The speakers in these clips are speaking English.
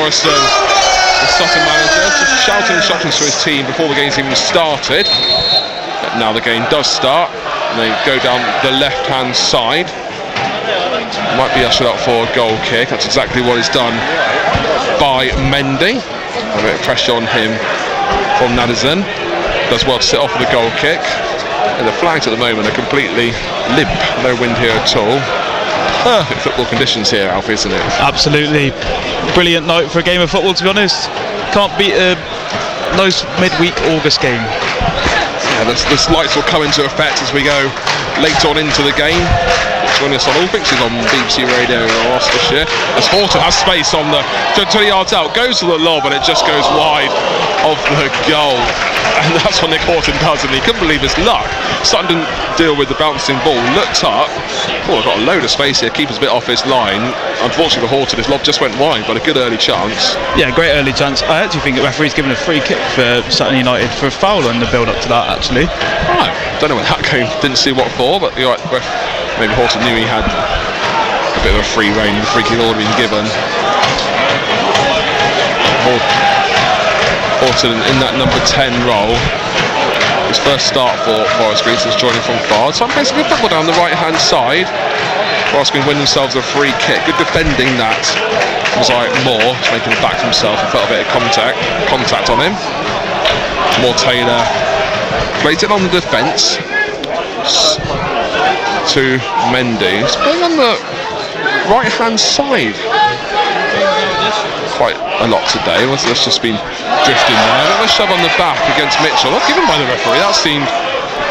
Morrison, the Sutton manager, just shouting instructions to his team before the game's even started. But now the game does start, and they go down the left-hand side. Might be ushered up for a goal kick. That's exactly what is done by Mendy. A bit of pressure on him from Nadizan. Does well to sit off with a goal kick. And the flags at the moment are completely limp. No wind here at all. Perfect football conditions here, Alfie, isn't it? Absolutely. Brilliant night for a game of football, to be honest. Can't beat a nice midweek August game. Yeah, the lights will come into effect as we go later on into the game. Joining us on all fixtures on BBC Radio Gloucestershire, as Horton has space on the 20 yards out, goes to the lob and it just goes wide of the goal, and that's what Nick Horton does, and he couldn't believe his luck. Sutton didn't deal with the bouncing ball, looked up, I've got a load of space here, keeper's a bit off his line. Unfortunately for Horton, his lob just went wide, but a good early chance. Yeah, great early chance. I actually think the referee's given a free kick for Sutton United for a foul in the build up to that, actually. Right, don't know when that came, didn't see what for, but you're right, maybe Horton knew he had a bit of a free rein, the free kick order being given. Horton in that number 10 role. His first start for Forest Green since joining from Fard. So I'm placing a good football down the right hand side. Forest Green win themselves a free kick. Good defending that. Was like Moore making it back himself and felt a bit of contact on him. Moore Taylor plays it on the defence to Mendy. He's playing on the right hand side quite a lot today. That's just been drifting there. A bit of a shove on the back against Mitchell, not given by the referee. That seemed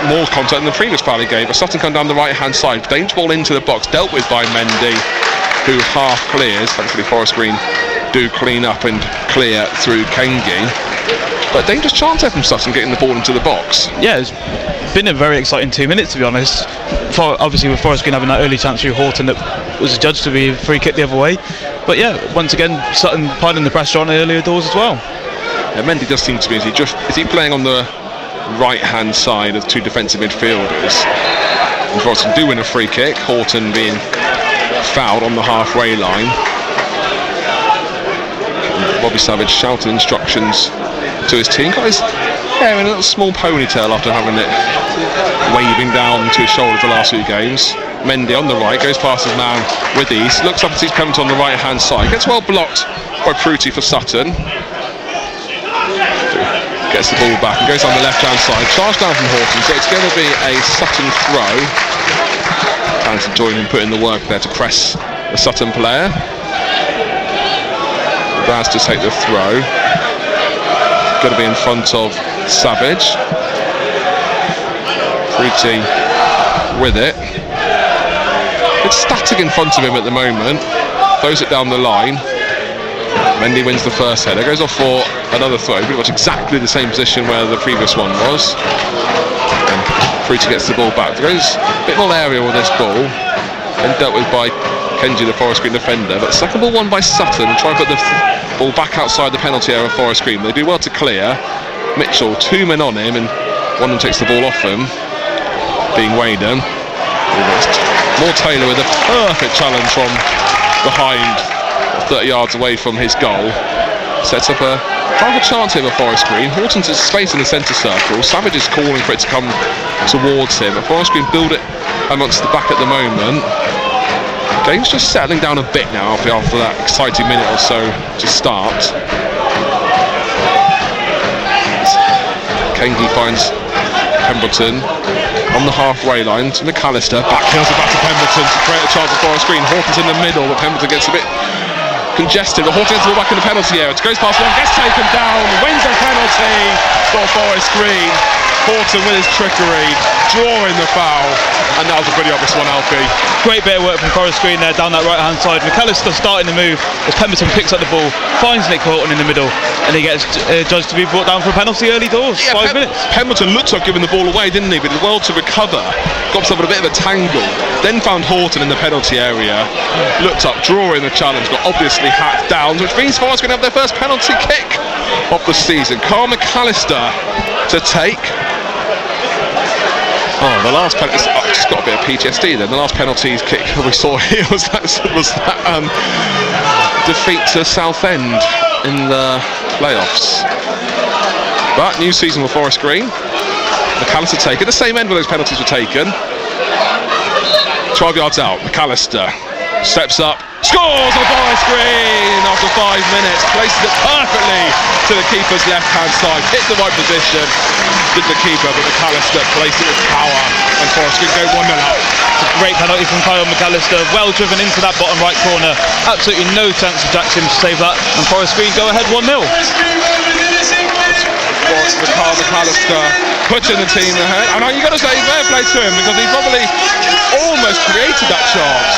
more contact than the previous foul he gave. But Sutton come down the right hand side, dangerous ball into the box, dealt with by Mendy, who half clears. Thankfully Forest Green do clean up and clear through Kengi. But dangerous chance there from Sutton getting the ball into the box. Yeah, it's been a very exciting 2 minutes, to be honest. Obviously with Forest Green having that early chance through Horton that was adjudged to be a free kick the other way. But yeah, once again Sutton piling the pressure on earlier doors as well. Yeah, Mendy does seem to be, is he playing on the right hand side of two defensive midfielders? And Horton do win a free kick, Horton being fouled on the halfway line. And Bobby Savage shouting instructions to his team. Got his hair in a little small ponytail after having it waving down to his shoulder the last few games. Mendy on the right, goes past his man with ease, looks up and sees Pemberton on the right hand side, gets well blocked by Pruti for Sutton, gets the ball back and goes on the left hand side, charged down from Horton, so it's going to be a Sutton throw. Fans enjoying him putting the work there to press the Sutton player. Baz to take the throw, going to be in front of Savage. Pruti with it. It's static in front of him at the moment. Throws it down the line. Mendy wins the first header. Goes off for another throw. Pretty much exactly the same position where the previous one was. And Pruti gets the ball back. Goes a bit more aerial with this ball. And dealt with by Kenji, the Forest Green defender. But second ball won by Sutton. Try and put the ball back outside the penalty area of Forest Green. They do well to clear. Mitchell, two men on him, and one of them takes the ball off him, being Waden. Moore Taylor with a perfect challenge from behind, 30 yards away from his goal. Sets up a chance here for Forest Green. Horton's in space in the centre circle. Savage is calling for it to come towards him. But Forest Green build it amongst the back at the moment. Game's just settling down a bit now after that exciting minute or so to start. Kengi finds Pemberton on the halfway line to McAllister, backfields it back to Pemberton to create a chance for Forest Green. Horton's in the middle, but Pemberton gets a bit congested. But Horton gets the ball back in the penalty area. It goes past one, gets taken down, wins the penalty for Forest Green. Horton with his trickery, drawing the foul, and that was a pretty obvious one, Alfie. Great bit of work from Forest Green there down that right hand side. McAllister starting the move as Pemberton picks up the ball, finds Nick Horton in the middle, and he gets judged to be brought down for a penalty early doors. Yeah, 5 minutes. Pemberton looked like giving the ball away, didn't he? But did well to recover, got himself in a bit of a tangle, then found Horton in the penalty area, looked up, drawing the challenge, got obviously hacked down, which means Forest going to have their first penalty kick of the season. Carl McAllister to take. Oh, the last penalty, just got a bit of PTSD then. The last penalty kick we saw here was that defeat to Southend in the playoffs. But new season for Forest Green. McAllister taken, the same end where those penalties were taken. 12 yards out, McAllister steps up, scores on Forest Green after 5 minutes, places it perfectly to the keeper's left-hand side, hit the right position, did the keeper, but McAllister placed it with power, and Forest Green go 1-0 up. It's a great penalty from Kyle McAllister, well driven into that bottom right corner, absolutely no chance for Jackson to save that, and Forest Green go ahead 1-0. Kyle McAllister putting the team ahead, and you've got to say fair play to him, because he probably almost created that chance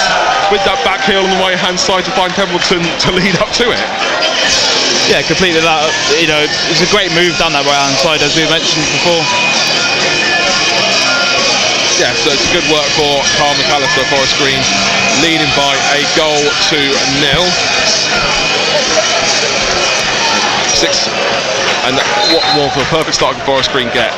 with that back heel on the right hand side to find Templeton to lead up to it. Yeah, completely that. You know, it's a great move down that right hand side, as we mentioned before. Yeah, so it's good work for Kyle McAllister. Forest Green leading by a goal to 0. 6. And what more of a perfect start can Forest Green get?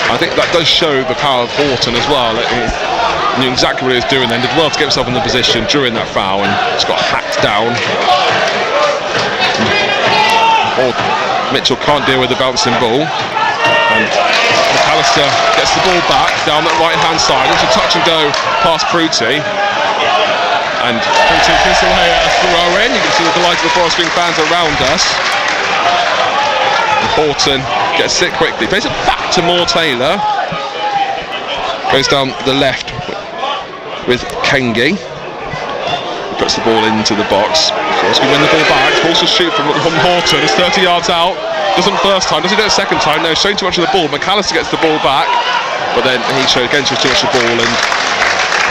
I think that does show the power of Horton as well. He knew exactly what he was doing then, did well to get himself in the position during that foul, and just got hacked down. Mitchell can't deal with the bouncing ball, and McAllister gets the ball back down that right hand side into touch and go past Pruti, and Pruti can still a throw in. You can see the delight of the Forest Green fans around us. Horton gets it quickly, plays it back to Moore Taylor, goes down the left with Kengi, puts the ball into the box. Forest Green win the ball back, balls will shoot from Horton, it's 30 yards out, doesn't first time, doesn't do it second time, no, showing too much of the ball. McAllister gets the ball back, but then he showed again too much of the ball, and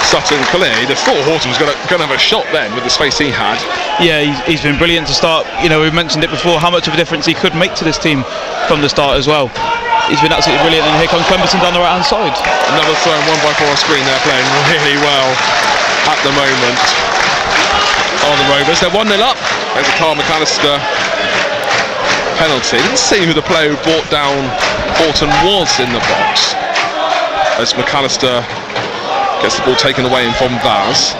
Sutton cleared. I thought Horton was going to have a shot then with the space he had. Yeah, he's been brilliant to start. You know, we've mentioned it before, how much of a difference he could make to this team from the start as well. He's been absolutely brilliant, and here comes Clemberton down the right hand side. Another throw and one by Forest Green. They're playing really well at the moment on the Rovers. They're 1-0 up over Carl McAllister penalty. Didn't see who the player who brought down Horton was in the box, as McAllister gets the ball taken away from Vaz,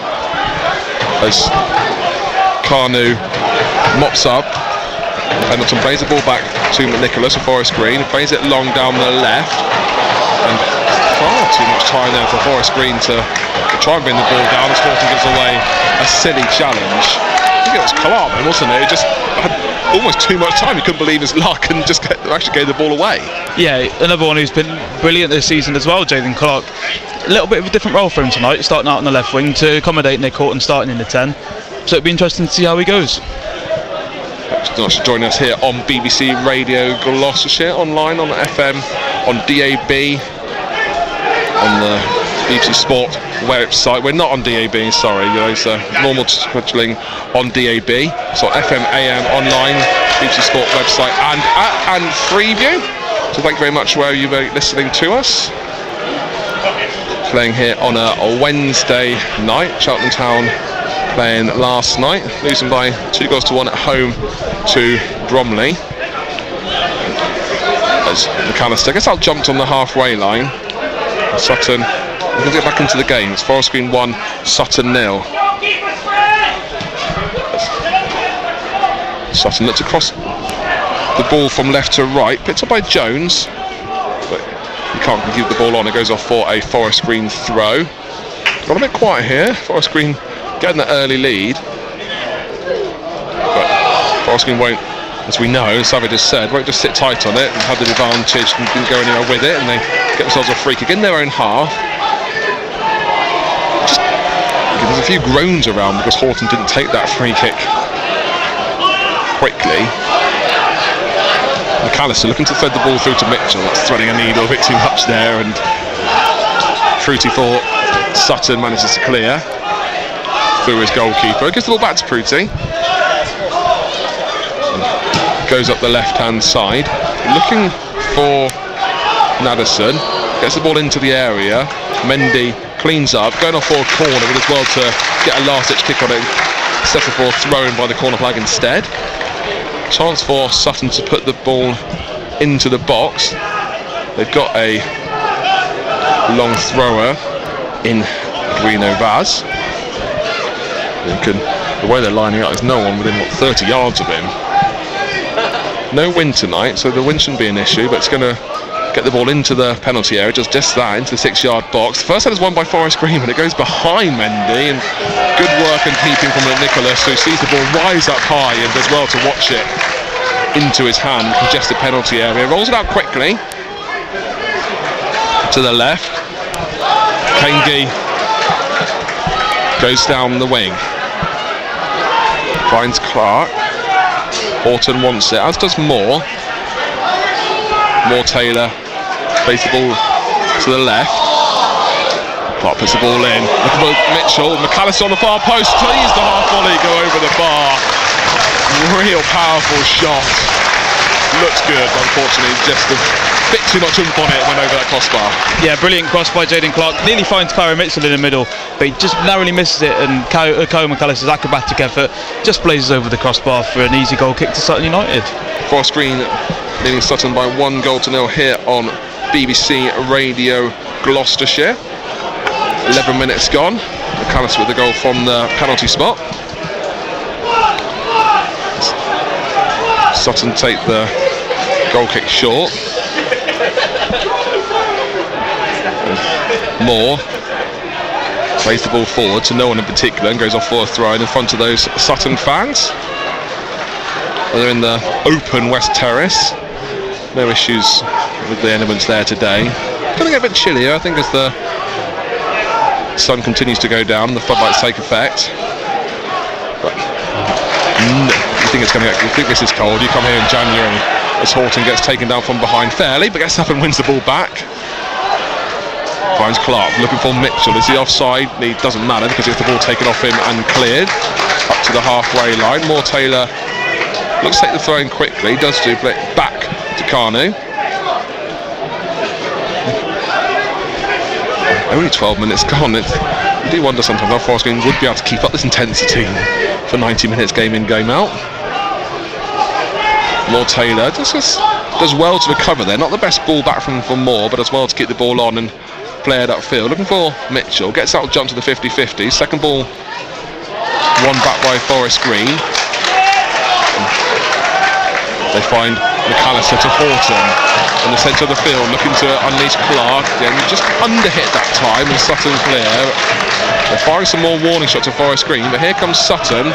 as Carnu mops up. Pendleton plays the ball back to Nicholas for Forest Green, who plays it long down the left, and far too much time there for Forest Green to try and bring the ball down, as Horton gives away a silly challenge. I think it was Clark, wasn't it? He just had almost too much time, he couldn't believe his luck, and just actually gave the ball away. Yeah, another one who's been brilliant this season as well, Jayden Clark. A little bit of a different role for him tonight, starting out on the left wing to accommodate Nick Horton starting in the 10. So it'd be interesting to see how he goes. Thanks for joining us here on BBC Radio Gloucestershire, online on FM, on DAB, on the BBC Sport website. We're not on DAB, sorry, it's normal scheduling on DAB. So FM, AM, online, BBC Sport website, and Freeview. So thank you very much where you were listening to us. Playing here on a Wednesday night. Cheltenham Town playing last night, losing by 2-1 at home to Bromley. As McAllister gets out jumped on the halfway line. Sutton looking to get back into the game. It's Forest Green 1, Sutton 0. Sutton looks across the ball from left to right, picked up by Jones, but he can't keep the ball on. It goes off for a Forest Green throw. Got a bit quiet here. Forest Green getting that early lead, but Forest Green won't, as we know, as Savage has said, won't just sit tight on it and have the advantage and didn't go anywhere with it, and they get themselves a free kick in their own half. There's a few groans around because Horton didn't take that free kick quickly. McAllister looking to thread the ball through to Mitchell. That's threading a needle a bit too much there, and Pruti for Sutton manages to clear through his goalkeeper. Gives the ball back to Pruti. Goes up the left hand side, looking for Naderson. Gets the ball into the area. Mendy cleans up, going off for a corner, but as well to get a last ditch kick on it. Settle for thrown by the corner flag instead. Chance for Sutton to put the ball into the box. They've got a long thrower in Guino Vaz, who can The way they're lining up, there's no one within 30 yards of him. No wind tonight, so the wind shouldn't be an issue, but it's going to get the ball into the penalty area, just that, into the 6-yard box. The first header is won by Forrest Green, and it goes behind Mendy, and good work and keeping from Nicholas, who sees the ball rise up high and does well to watch it into his hand, congested penalty area. Rolls it out quickly to the left. Kengi goes down the wing, finds Clark. Horton wants it, as does Moore. Taylor plays the ball to the left. Clark puts the ball in. Mitchell, McAllister on the far post, please the half volley go over the bar. Real powerful shot. Looks good, but unfortunately just a bit too much oomph on it, went over that crossbar. Yeah, brilliant cross by Jaden Clark. Nearly finds Kyra Mitchell in the middle, but he just narrowly misses it, and Kyle McAllister's acrobatic effort just blazes over the crossbar for an easy goal kick to Sutton United. Forrest Green leading Sutton by 1-0 here on BBC Radio Gloucestershire. 11 minutes gone. McAllister with the goal from the penalty spot. Sutton take the goal kick short. Moore plays the ball forward to no one in particular and goes off for a throw in front of those Sutton fans. They're in the open West Terrace. No issues with the elements there today. Going to get a bit chillier, I think, as the sun continues to go down and the floodlights take effect. But you think this is cold. You come here in January as Horton gets taken down from behind fairly, but gets up and wins the ball back. Finds Clark looking for Mitchell. Is he offside? It doesn't matter because he gets the ball taken off him and cleared up to the halfway line. Taylor looks to take the throw in quickly. Does do, play back to Kanu. Only 12 minutes gone. You do wonder sometimes how Forrest Green would be able to keep up this intensity for 90 minutes game in, game out. Taylor does well to recover there. Not the best ball back from Moore, but does well to keep the ball on and play it upfield. Looking for Mitchell. Gets out, jump to the 50-50. Second ball won back by Forrest Green. They find McAllister to Horton in the centre of the field, looking to unleash Clark. Again, just under-hit that time, and Sutton clear. They're firing some more warning shots to Forrest Green, but here comes Sutton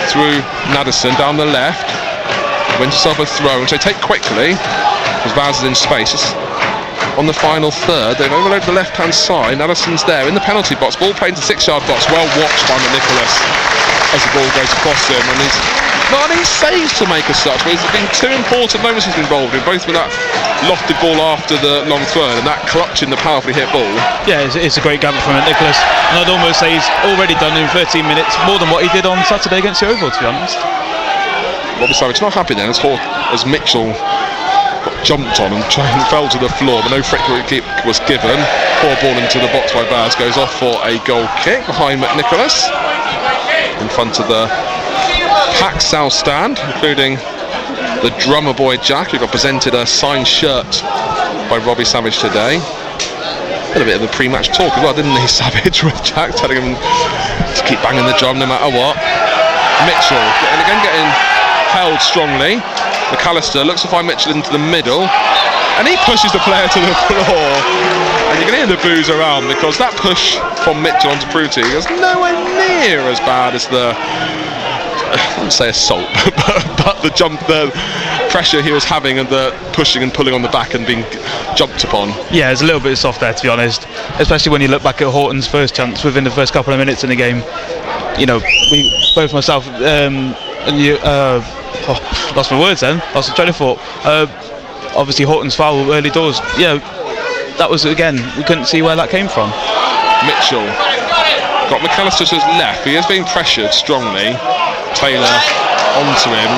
through Nadesan down the left. Wins himself a throw, which they take quickly because Vaz is in space. Just on the final third, they've overloaded the left-hand side. Nadesan's there in the penalty box. Ball played to the 6-yard box. Well watched by Nicholas as the ball goes across him, and he's not any saves to make as such, but there's been two important moments he's been involved in, both with that lofted ball after the long throw and that clutch in the powerfully hit ball. Yeah, it's a great gamble from Nicholas, and I'd almost say he's already done in 13 minutes more than what he did on Saturday against the Rovers, to be honest. Robbie Savage not happy then as Mitchell got jumped on and fell to the floor, but no free kick was given. Poor ball into the box by Vaz, goes off for a goal kick behind Nicholas in front of the packed south stand, including the drummer boy Jack, who got presented a signed shirt by Robbie Savage today. Had a bit of a pre-match talk as well, didn't he, Savage, with Jack telling him to keep banging the drum no matter what. Mitchell, and again getting held strongly. McAllister looks to find Mitchell into the middle, and he pushes the player to the floor. And you can hear the boos around because that push from Mitchell onto Pruti is nowhere near as bad as the, I wouldn't say assault, but the pressure he was having and the pushing and pulling on the back and being jumped upon. Yeah, it's a little bit soft there, to be honest, especially when you look back at Horton's first chance within the first couple of minutes in the game. You know, both myself and you, lost my words then, lost my train of thought. Obviously Horton's foul early doors, that was, again, we couldn't see where that came from. Mitchell got McAllister to his left, he is being pressured strongly. Taylor onto him,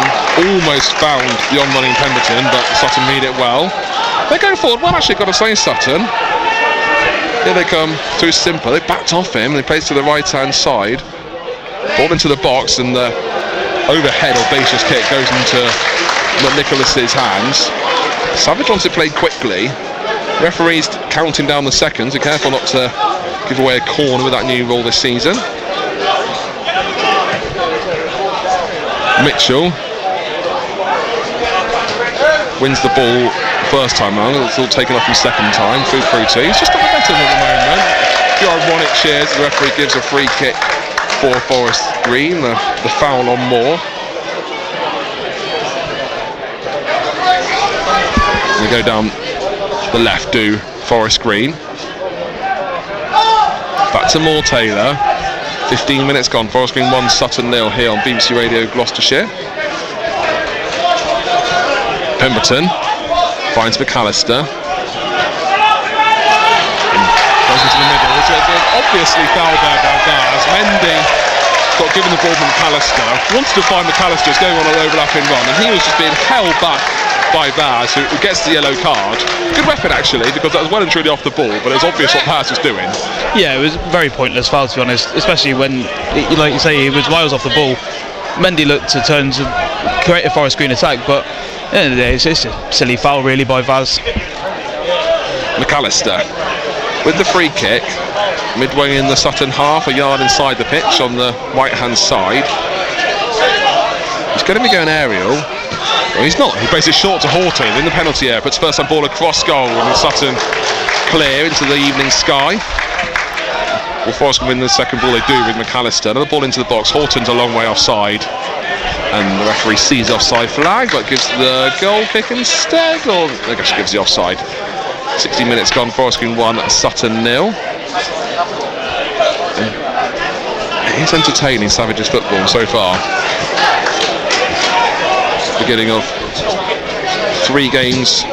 almost found the on-running Pemberton, but Sutton made it well. They're going forward well, actually, got to say, Sutton. Here they come, too simple, they backed off him and he plays to the right-hand side. Ball into the box, and the overhead audacious kick goes into Nicholas's hands. Savage wants it played quickly. Referees counting down the seconds, be careful not to give away a corner with that new rule this season. Mitchell wins the ball first time round. It's all taken off him second time. Through to. He's just a bit better at the moment. A few ironic cheers. The referee gives a free kick for Forest Green. The foul on Moore. We go down the left, do Forest Green. Back to Moore Taylor. 15 minutes gone. Forest Green 1, Sutton 0 here on BBC Radio Gloucestershire. Pemberton finds McAllister. Goes into the middle. It's obviously fouled there by Vaz. Mendy got given the ball from McAllister. Wanted to find McAllister. It's going on an overlapping run, and he was just being held back by Vaz, who gets the yellow card. Good weapon actually, because that was well and truly off the ball, but it was obvious what Vaz was doing. Yeah, it was a very pointless foul, to be honest, especially when, like you say, he was miles off the ball. Mendy looked to turn to create a Forest Green attack, but at the end of the day, it's a silly foul really by Vaz. McAllister with the free kick, midway in the Sutton half, a yard inside the pitch on the right hand side. He's going to be going aerial. Well, he's not. He plays it short to Horton in the penalty area. Puts first time ball across goal, and Sutton clear into the evening sky. Well, Forest can win the second ball they do with McAllister. Another ball into the box. Horton's a long way offside, and the referee sees the offside flag, but gives the goal kick instead, or I guess gives the offside. 60 minutes gone. Forest Green 1, Sutton 0. It's entertaining, Savage's football so far. Beginning of 3 games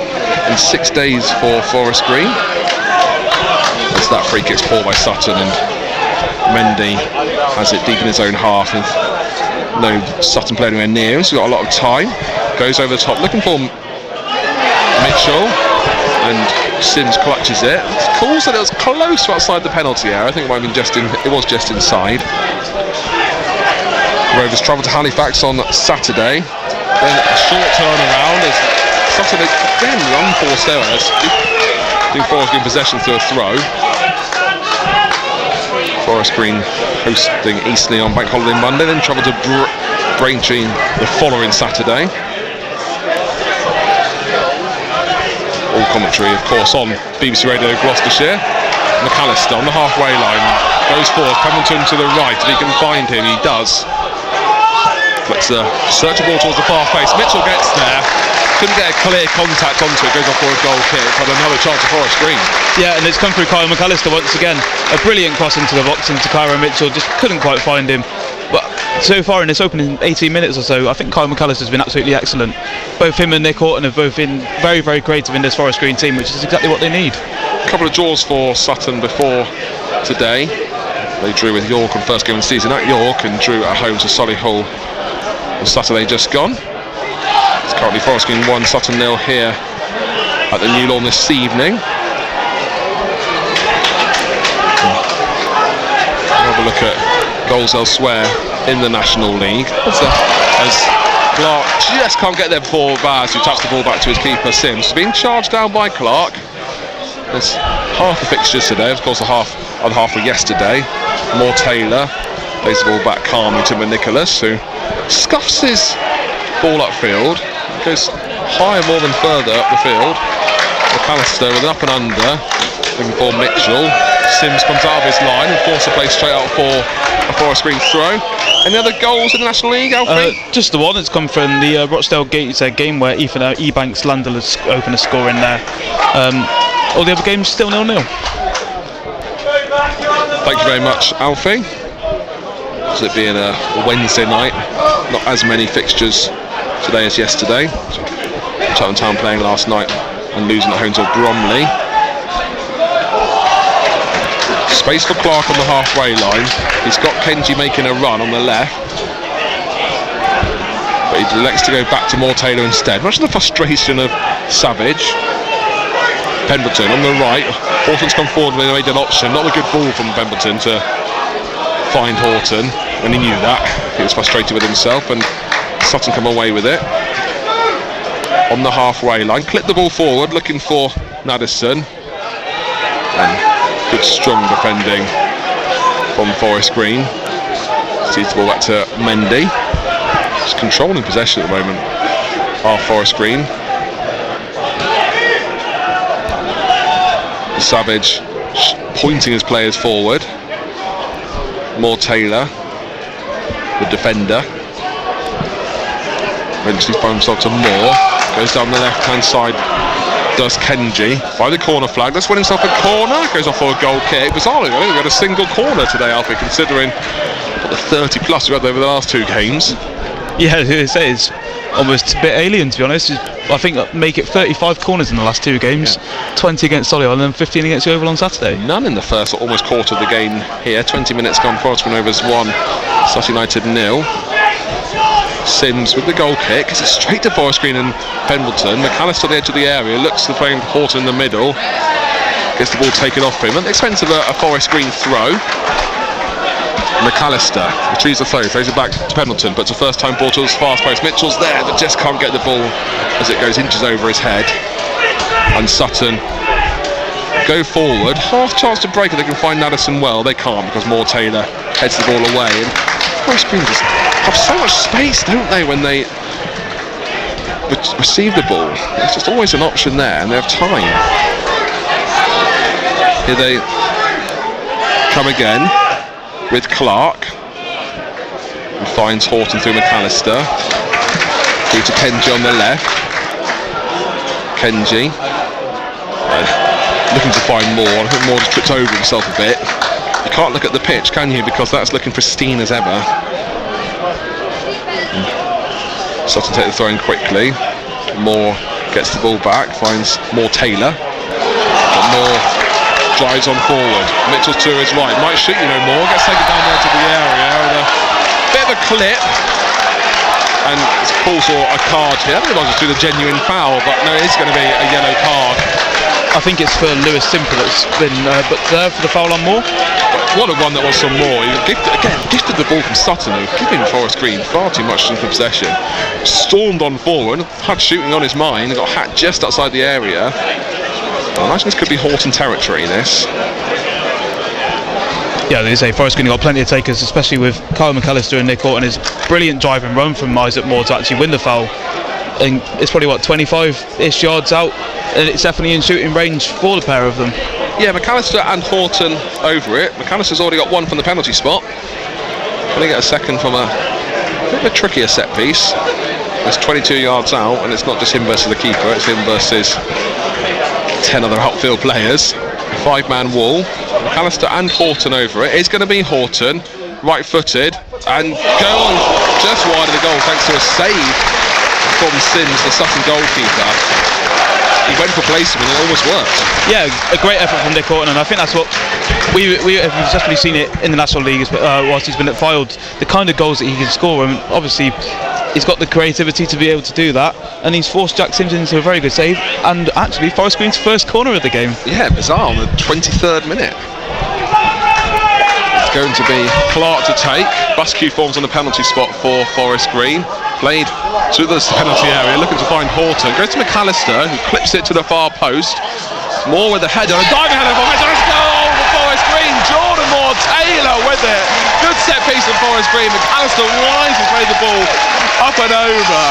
in 6 days for Forest Green. As that free kick's pulled by Sutton, and Mendy has it deep in his own half with no Sutton player anywhere near him, so he's got a lot of time. Goes over the top looking for Mitchell, and Sims clutches it. Calls that it was close to outside the penalty area. I think it might have been it was just inside. Rovers travel to Halifax on Saturday. Then a short turnaround as Sutton again unforced errors. I think Forest Green possession through a throw. Forest Green hosting Eastleigh on Bank Holiday Monday, then travel to Braintree the following Saturday. All commentary, of course, on BBC Radio Gloucestershire. McAllister on the halfway line goes forward, Pemberton to the right. If he can find him, he does. Flicks the search ball towards the far face. Mitchell gets there, couldn't get a clear contact onto it, goes off for a goal kick, but another chance for Forest Green. Yeah, and it's come through Kyle McAllister once again. A brilliant cross into the box into Kyra Mitchell, just couldn't quite find him. But so far in this opening 18 minutes or so, I think Kyle McAllister's been absolutely excellent. Both him and Nick Horton have both been very, very creative in this Forest Green team, which is exactly what they need. A couple of draws for Sutton before today. They drew with York on first game of the season at York, and drew at home to Solihull on Saturday just gone. It's currently Forest Green 1, Sutton 0 here at the New Lawn this evening. Have a look at goals elsewhere in the National League. As Clark just can't get there before Vaz, who taps the ball back to his keeper Sims. Being charged down by Clark. There's half the fixtures today, of course, the other half were yesterday. Moore Taylor plays the ball back calmly to Nicholas, who scuffs his ball upfield, goes higher more than further up the field. McAllister with an up and under, looking for Mitchell. Sims comes out of his line and forces the play straight out for a Forest Green throw. Any other goals in the National League, Alfie? Just the one. It's come from the Rochdale Gates game where Ethan Ebanks Landell has opened a score in there. All the other games still 0-0. Thank you very much, Alfie. As it being a Wednesday night, not as many fixtures today as yesterday. Sutton Town playing last night and losing at home to Bromley. Space for Clark on the halfway line. He's got Kenji making a run on the left, but he elects to go back to Moore Taylor instead. Much of the frustration of Savage. Pemberton on the right. Horton's come forward with made an option. Not a good ball from Pemberton to find Horton, and he knew that. He was frustrated with himself, and Sutton come away with it. On the halfway line, clip the ball forward, looking for Madison. And good strong defending from Forest Green. Sees the ball back to Mendy. Just controlling possession at the moment. Half Forest Green. Savage pointing his players forward. More Taylor, the defender. Eventually finds himself to Moore. Goes down the left hand side. Does Kenji by the corner flag. That's win himself a corner. Goes off for a goal kick. Bizarrely, I think we had a single corner today, Alfie, considering the 30 plus we had over the last 2 games. Yeah, it's almost a bit alien, to be honest. I think make it 35 corners in the last 2 games, 20 against Solihull and 15 against the Oval on Saturday. None in the first almost quarter of the game here. 20 minutes gone. Forest Green Rovers 1, Sutton United 0. Sims with the goal kick. It's straight to Forest Green and Pendleton. McAllister on the edge of the area. Looks to play Horton in the middle. Gets the ball taken off him at the expense of a Forest Green throw. McAllister retrieves the throw, throws it back to Pendleton, but it's a first time ball to his fast post. Mitchell's there, but just can't get the ball as it goes inches over his head. And Sutton go forward, half chance to break it. They can find Addison well. They can't because Moore Taylor heads the ball away. And Forest Green just have so much space, don't they, when they receive the ball? There's just always an option there, and they have time. Here they come again with Clark, who finds Horton through McAllister, through to Kenji on the left. Kenji looking to find Moore. I think Moore just tripped over himself a bit. You can't look at the pitch, can you, because that's looking pristine as ever. Sutton take the throw in quickly. Moore gets the ball back, finds Moore Taylor, but Moore drives on forward. Mitchell to his right, might shoot, Moore gets taken down there to the area with a bit of a clip, and calls for a card here. I don't know if I was do the genuine foul, but no, it's going to be a yellow card. I think it's for Lewis Simple that's been booked there for the foul on Moore. What a one that was from Moore. He gifted the ball from Sutton, who was giving Forest Green far too much in possession. Stormed on forward, had shooting on his mind, got hacked just outside the area. I imagine this could be Horton territory, this. Yeah, they say Forest Green got plenty of takers, especially with Kyle McAllister and Nick Horton. His brilliant drive and run from Isaac Moore to actually win the foul. And it's probably 25-ish yards out, and it's definitely in shooting range for the pair of them. Yeah, McAllister and Horton over it. McAllister's already got one from the penalty spot. Going to get a second from a bit of a trickier set piece. It's 22 yards out, and it's not just him versus the keeper, it's him versus 10 other outfield players. 5-man wall. McAllister and Horton over it. It's going to be Horton, right-footed, and go on just wide of the goal thanks to a save from Sims, the Sutton goalkeeper. He went for placement and it almost worked. Yeah, a great effort from Nick Horton, and I think that's what we've definitely seen it in the National League whilst he's been at Fylde. The kind of goals that he can score, and obviously he's got the creativity to be able to do that, and he's forced Jack Sims into a very good save, and actually Forest Green's first corner of the game. Yeah, bizarre, on the 23rd minute. It's going to be Clark to take. Buskew forms on the penalty spot for Forest Green. Played to the penalty area, looking to find Horton. Goes to McAllister, who clips it to the far post. Moore with the header, a diving header for Mitchell. Let's go for Forest Green. Jordan Moore Taylor with it. Good set piece from Forest Green. McAllister winds his way the ball up and over.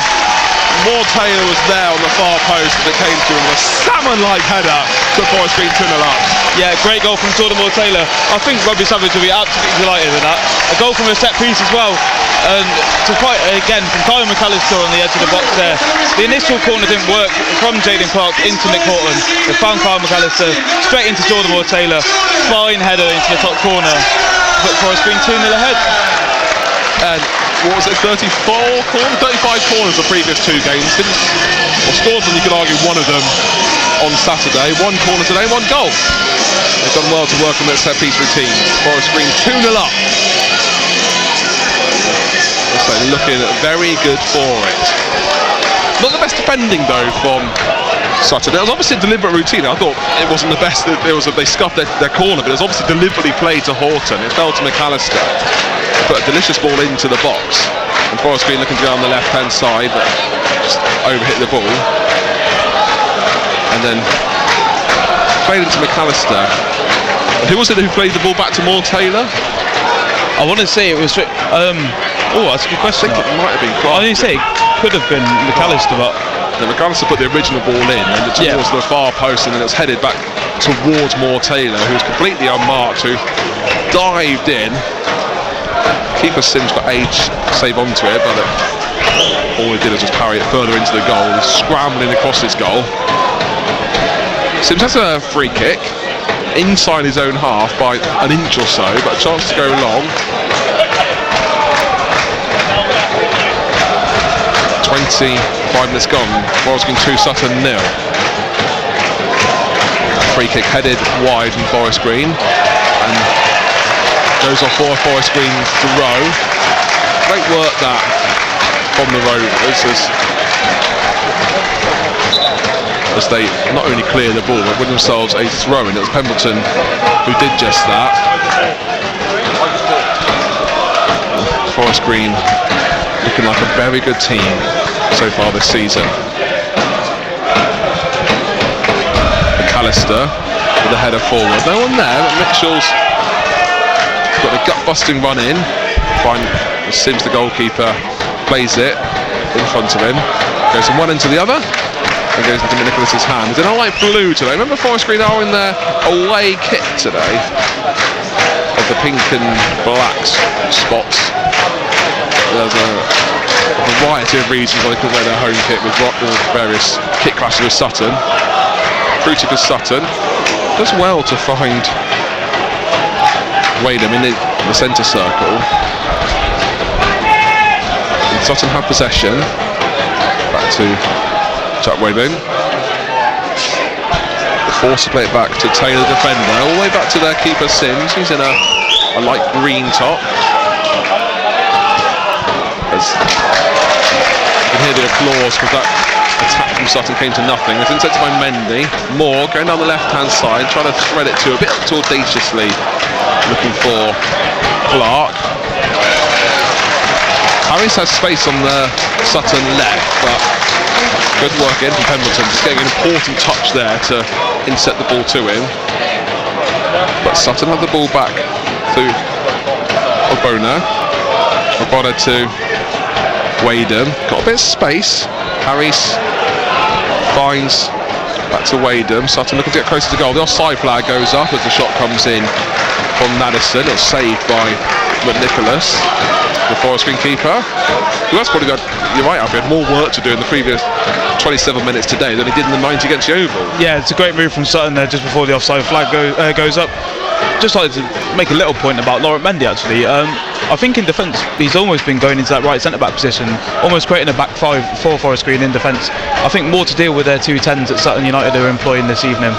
Moore Taylor was there on the far post as it came to him. A salmon-like header to Forest Green 2-0 up. Yeah, great goal from Jordan Moore Taylor. I think Robbie Savage will be absolutely delighted with that. A goal from a set piece as well. And to fight again from Kyle McAllister on the edge of the box there. The initial corner didn't work from Jaden Clark into Nick Horton. They found Kyle McAllister straight into Jordan Moore Taylor. Fine header into the top corner. Put Forest Green 2-0 ahead. And what was it, 35 corners the previous 2 games. Scored them, you could argue, one of them on Saturday. 1 corner today, 1 goal. They've done well to work on their set piece routine. Forest Green 2-0 up. So looking very good for it. Not the best defending though from Sutton. It was obviously a deliberate routine. I thought it wasn't the best. They scuffed their corner, but it was obviously deliberately played to Horton. It fell to McAllister. They put a delicious ball into the box. And Forest Green looking to go on the left-hand side, but just overhit the ball. And then played into McAllister. And who was it who played the ball back to Moore Taylor? I want to say it was Oh, that's a good question. I think it might have been I Clark. didn't say it could have been McAllister, but The McAllister put the original ball in and towards the far post, and then it's headed back towards Moore Taylor, who's completely unmarked, who dived in. Keeper Sims got age save onto it, but all he did was just parry it further into the goal. He's scrambling across his goal. Sims has a free kick inside his own half by an inch or so, but a chance to go long. 25 minutes gone. Forest Green 2, Sutton 0. Free kick headed wide from Forest Green and goes off for a Forest Green throw. Great work that from the Rovers as they not only clear the ball but win themselves a throw in. It was Pemberton who did just that. Forest Green looking like a very good team so far this season. McAllister with the header forward. No one there, but Mitchell's got a gut-busting run in. Sims, the goalkeeper, plays it in front of him. Goes from one end to the other and goes into Nicholas's hands. In a light blue today. Remember Forest Green are in their away kit today of the pink and black spots. There's a variety of reasons why they couldn't wear their home kit with various kit clashes with Sutton. Fruity for Sutton does well to find Wadham in the centre circle. And Sutton have possession. Back to Jack Wadham. Forced to play it back to Taylor, defender, all the way back to their keeper Sims. He's in a light green top. You can hear the applause because that attack from Sutton came to nothing. It's intercepted by Mendy. Moore going down the left-hand side, trying to thread it to a bit too audaciously, looking for Clark. Harris has space on the Sutton left, but good work in from Pemberton, just getting an important touch there to intercept the ball to him. But Sutton have the ball back to Ogbonna to Wadham, got a bit of space. Harris finds back to Wadham. Sutton looking to get closer to goal. The offside flag goes up as the shot comes in from Madison. It's saved by McNicholas, the Forest Green keeper. Who has probably got, you're right, Alfie, had more work to do in the previous 27 minutes today than he did in the 90 against the Oval. Yeah, it's a great move from Sutton there just before the offside flag goes up. Just like to make a little point about Laurent Mendy actually. I think in defence he's almost been going into that right centre back position, almost creating a back five for Forest Green in defence. I think more to deal with their 2 10s that Sutton United are employing this evening.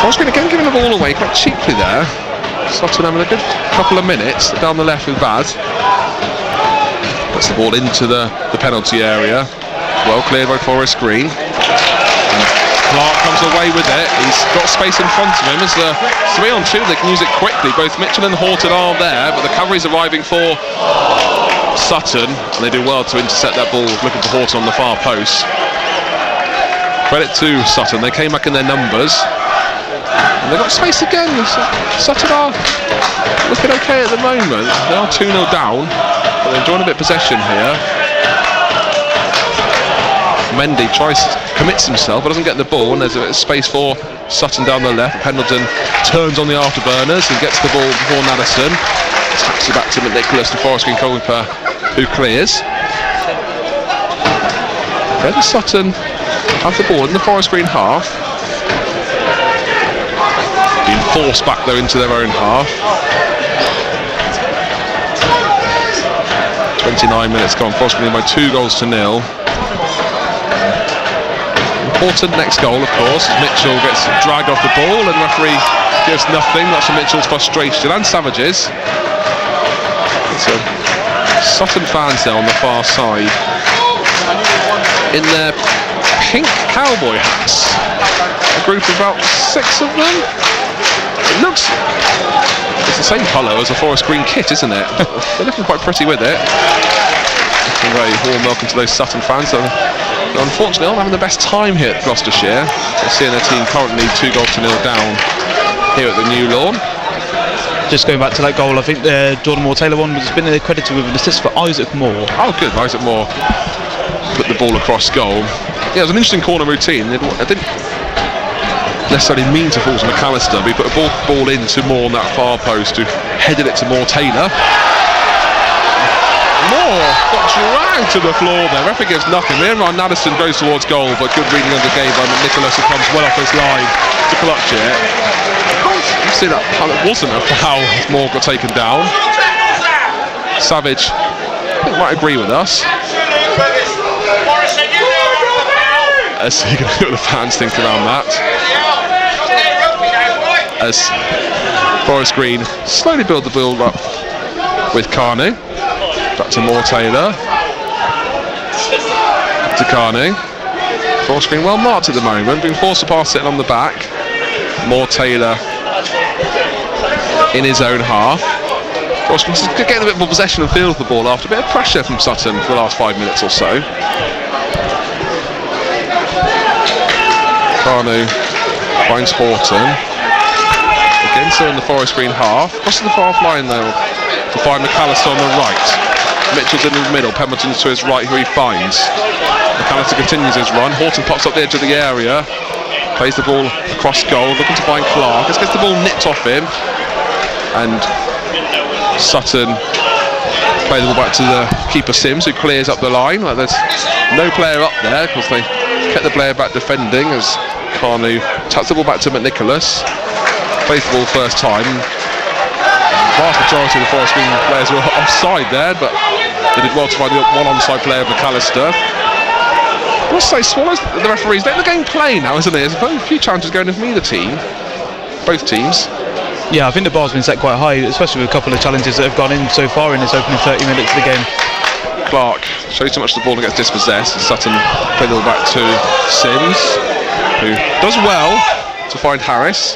Forest Green again giving the ball away quite cheaply there. Sutton having a good couple of minutes down the left with Baz. Puts the ball into the penalty area. Well cleared by Forest Green. Clark comes away with it. He's got space in front of him. As the 3-on-2, they can use it quickly. Both Mitchell and Horton are there, but the cover is arriving for Sutton. And they do well to intercept that ball, looking for Horton on the far post. Credit to Sutton. They came back in their numbers. And they've got space again. Sutton are looking okay at the moment. They are 2-0 down, but they're enjoying a bit of possession here. Mendy commits himself but doesn't get the ball, and there's a bit of space for Sutton down the left. Pendleton turns on the afterburners and gets the ball before Madison. Taps it back to Nicholas, the Forest Green goalkeeper, who clears. Then Sutton have the ball in the Forest Green half. Being forced back though into their own half. 29 minutes gone. Forest Green by 2-0. Important next goal, of course, as Mitchell gets dragged off the ball and the referee gives nothing. That's for Mitchell's frustration and Savage's. Sutton fans there on the far side in their pink cowboy hats. A group of about 6 of them. It looks, it's the same colour as a Forest Green kit, isn't it? They're looking quite pretty with it. A very warm welcome to those Sutton fans. Unfortunately, not having the best time here at Gloucestershire. They're seeing their team currently 2-0 down here at the New Lawn. just going back to that goal, I think Jordan Moore-Taylor one has been credited with an assist for Isaac Moore. Oh, good. Isaac Moore put the ball across goal. Yeah, it was an interesting corner routine. I didn't necessarily mean to fall to McAllister, but he put a ball into Moore on that far post, who headed it to Moore-Taylor. Moore got dragged to the floor there. Referee gives nothing. Ryan Addison goes towards goal, but good reading of the game by Nicholas, who comes well off his line to clutch it. You see that it wasn't a foul as Moore got taken down. Savage, I think, might agree with us. As you can hear what the fans think around that. As Forest Green slowly build the build up with Carney. Back to Moore-Taylor. To Carney. Forest Green well marked at the moment, being forced to pass it on the back. Moore-Taylor in his own half. Forest Green getting a bit more possession and feel of the ball after a bit of pressure from Sutton for the last 5 minutes or so. Carney finds Horton. Again, still in the Forest Green half. Crossing the far line though to find McAllister on the right. Mitchell's in the middle, Pemberton's to his right, who he finds. McAllister continues his run. Horton pops up the edge of the area, plays the ball across goal, looking to find Clark. Gets the ball nipped off him, and Sutton play the ball back to the keeper Sims, who clears up the line. Like there's no player up there because they kept the player back defending as Carnu taps the ball back to McNicholas. Plays the ball first time. The vast majority of the Forest Green players were offside there, but they did well to find one onside player, McAllister. I must say, Swallows, the referees, letting the game play now, isn't it? There's a few challenges going in from either team, both teams. Yeah, I think the bar's been set quite high, especially with a couple of challenges that have gone in so far in this opening 30 minutes of the game. Clark shows too much of the ball and gets dispossessed. Sutton play the ball back to Sims, who does well to find Harris.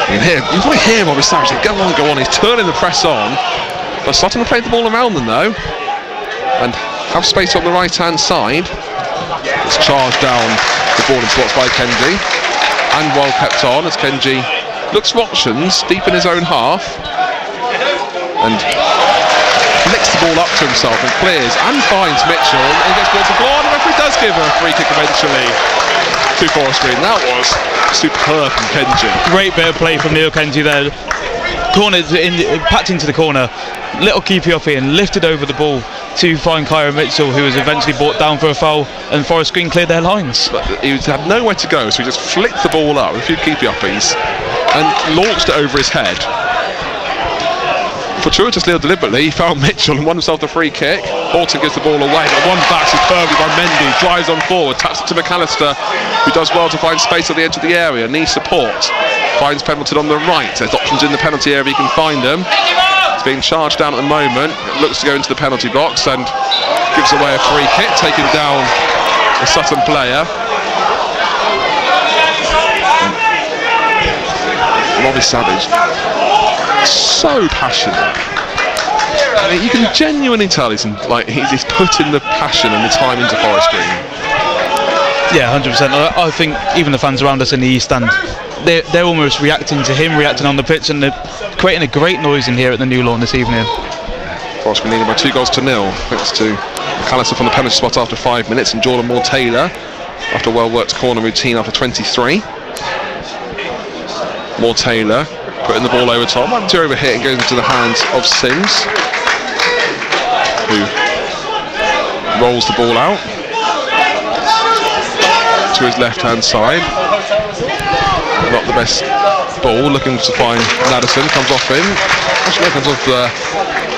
You might hear him on his side saying, go on, he's turning the press on. But Sutton have played the ball around them though, and have space on the right hand side. It's charged down the ball in spots by Kenji, and well kept on as Kenji looks for options deep in his own half, and flicks the ball up to himself and clears and finds Mitchell and gets ball to the floor, and the referee does give a free kick eventually to Forest Green. That was superb from Kenji. Great bit of play from Neil Kenji there. Corner packed into the corner, little keepy up in, lifted over the ball to find Kyra Mitchell, who was eventually brought down for a foul, and Forest Green cleared their lines. But he had nowhere to go, so he just flicked the ball up with a few keepy uppies and launched it over his head. Fortuitously or deliberately, he found Mitchell and won himself the free kick. Horton gives the ball away, but one back superbly by Mendy, drives on forward, taps it to McAllister, who does well to find space at the edge of the area, knee support, finds Pemberton on the right. There's options in the penalty area, he can find them. It's being charged down at the moment, it looks to go into the penalty box and gives away a free kick, taking down the Sutton player. Robbie Savage, so passionate. I mean, you can genuinely tell he's putting the passion and the time into Forest Green. Yeah, 100%. I think even the fans around us in the East Stand, they're almost reacting to him, reacting on the pitch, and they're creating a great noise in here at the New Lawn this evening. Forest Green leading by 2-0, thanks to McAllister from the penalty spot after 5 minutes, and Jordan Moore-Taylor after a well-worked corner routine after 23. Moore-Taylor putting the ball over top, might be too overhit and goes into the hands of Sims, who rolls the ball out to his left hand side. Not the best ball, looking to find Madison, comes off him. Actually comes off the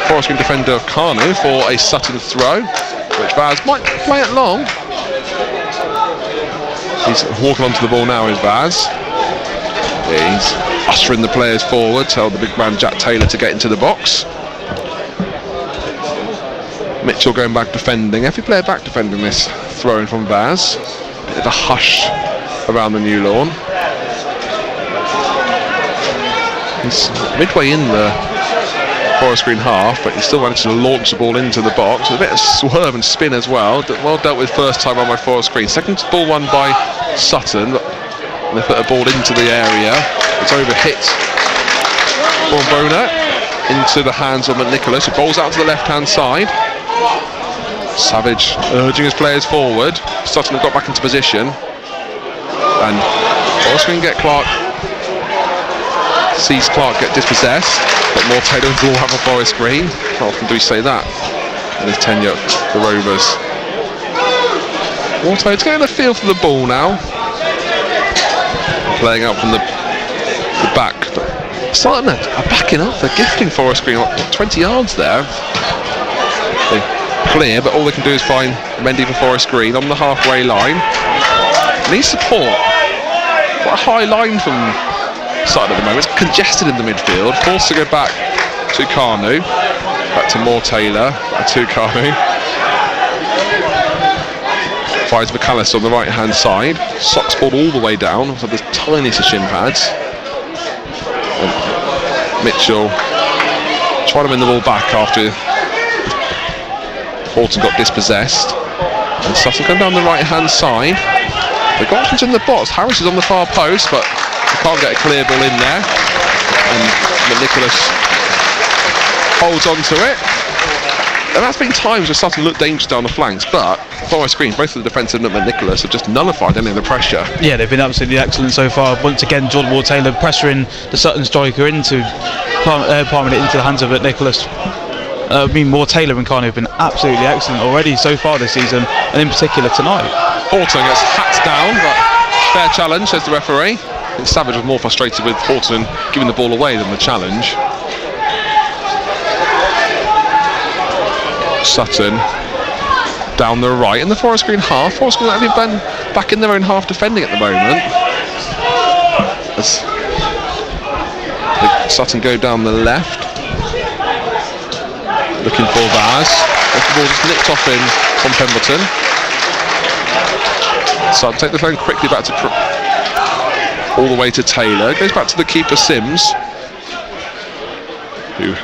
Forest Green defender Carnu for a Sutton throw, which Vaz might play it long. He's walking onto the ball now, is Vaz. He's ushering the players forward, tell the big man Jack Taylor to get into the box. Mitchell going back defending, every player back defending this throw-in from Vaz. Bit of a hush around the New Lawn. He's midway in the Forest Green half, but he still managed to launch the ball into the box. A bit of swerve and spin as well. Well dealt with first time on by Forest Green. Second ball won by Sutton. They put a ball into the area. It's over hit Borbona into the hands of McNicholas, who bowls out to the left-hand side. Savage urging his players forward. Sutton have got back into position. And Forest Green get Clark. Sees Clark get dispossessed. But more Taylor will have a Forest Green. How often do we say that in his tenure at the Rovers? Mortaylor's getting a feel for the ball now. Playing out from the back. But Sutton are backing up. They're gifting Forest Green 20 yards there. They clear, but all they can do is find Mendy for Forest Green on the halfway line. Needs support. Quite a high line from Sutton at the moment. It's congested in the midfield. Forced to go back to Carnu. Back to Mortaylor. Back to Carnu. Finds McAllister on the right hand side. Socks ball all the way down. So there's tiniest of shin pads. And Mitchell trying to win the ball back after Horton got dispossessed. And Sutton come down the right hand side. They've got options in the box. Harris is on the far post, but they can't get a clear ball in there. And McNicholas holds on to it. And that's been times where Sutton looked dangerous down the flanks, but Forest Green, both the defensive and McNicholas, have just nullified any of the pressure. Yeah, they've been absolutely excellent so far. Once again, Jordan Ward-Taylor pressuring the Sutton striker into palming it into the hands of McNicholas. Ward-Taylor and Carney have been absolutely excellent already so far this season, and in particular tonight. Horton gets hacked down, but fair challenge, says the referee. I think Savage was more frustrated with Horton giving the ball away than the challenge. Sutton down the right in the Forest Green half. Forest Green have been back in their own half defending at the moment. As Sutton go down the left, looking for Vaz. The ball just nicked off him from Pemberton. Sutton take the phone quickly back to all the way to Taylor. Goes back to the keeper Sims, who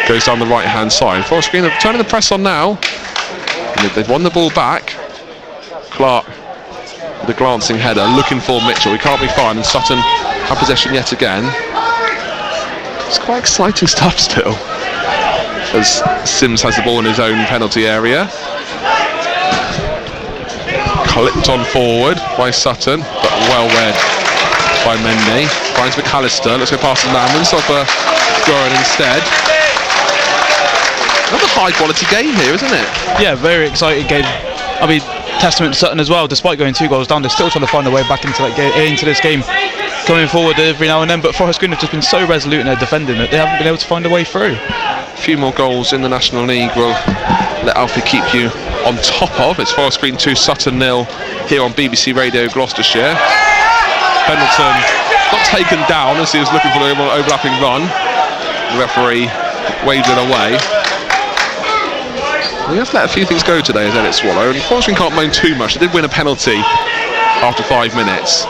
goes down the right hand side. Forest Green are turning the press on now. And they've won the ball back. Clark, the glancing header, looking for Mitchell. He can't be far, and Sutton have possession yet again. It's quite exciting stuff still, as Sims has the ball in his own penalty area. Clipped on forward by Sutton, but well read by Mendy. Finds McAllister. Let's go past the man. Wins off a Goran instead. Another high quality game here, isn't it? Yeah, very exciting game. I mean, testament to Sutton as well. Despite going 2 goals down, they're still trying to find their way back into this game, coming forward every now and then. But Forest Green have just been so resolute in their defending that they haven't been able to find a way through. A few more goals in the National League will let Alfie keep you on top of. It's Forest Green 2, Sutton 0 here on BBC Radio Gloucestershire. Pendleton got taken down as he was looking for the overlapping run. The referee waved it away. We have to let a few things go today as Elliot Swallow, and Forest Green can't moan too much. They did win a penalty after 5 minutes.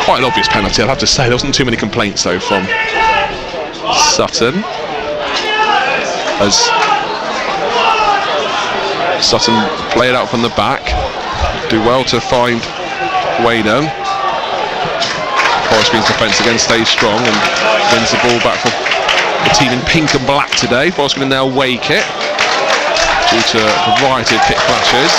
Quite an obvious penalty, I'll have to say. There wasn't too many complaints though from Sutton, as Sutton play it out from the back, do well to find Waynham. Forest Green's defence again stays strong and wins the ball back for the team in pink and black today. Forest Green in their away kit, due to a variety of kit clashes.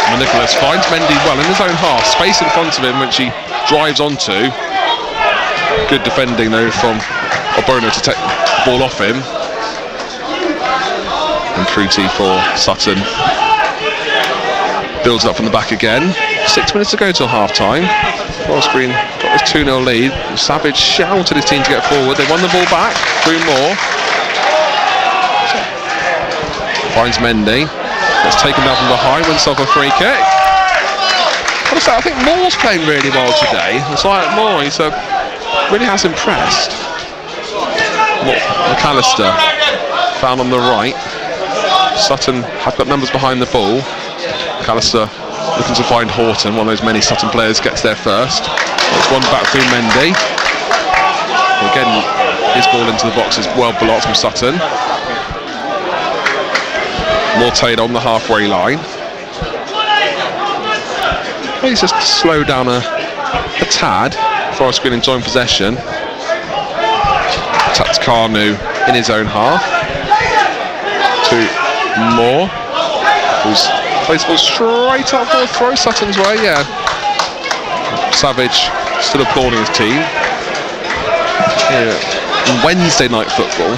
McNicholas finds Mendy well in his own half, space in front of him which he drives onto. Good defending though from Obono to take the ball off him. And Cruty for Sutton builds up from the back again. 6 minutes to go till half time. Forest Green got this 2-0 lead. Savage shouted his team to get forward. They won the ball back through Moore. Finds Mendy. Gets taken down from behind, wins off a free kick. I think Moore's playing really well today. It's like Moore, he's really has impressed. McAllister found on the right. Sutton have got numbers behind the ball. McAllister looking to find Horton, one of those many Sutton players gets there first. It's one back through Mendy. Again, his ball into the box is well blocked from Sutton. Mortaylor on the halfway line. He's just slowed down a tad. Forest Green enjoying possession. Taps Carnu in his own half. To Moore, who's plays the ball straight up for a throw Sutton's way. Yeah, Savage still applauding his team. Wednesday night football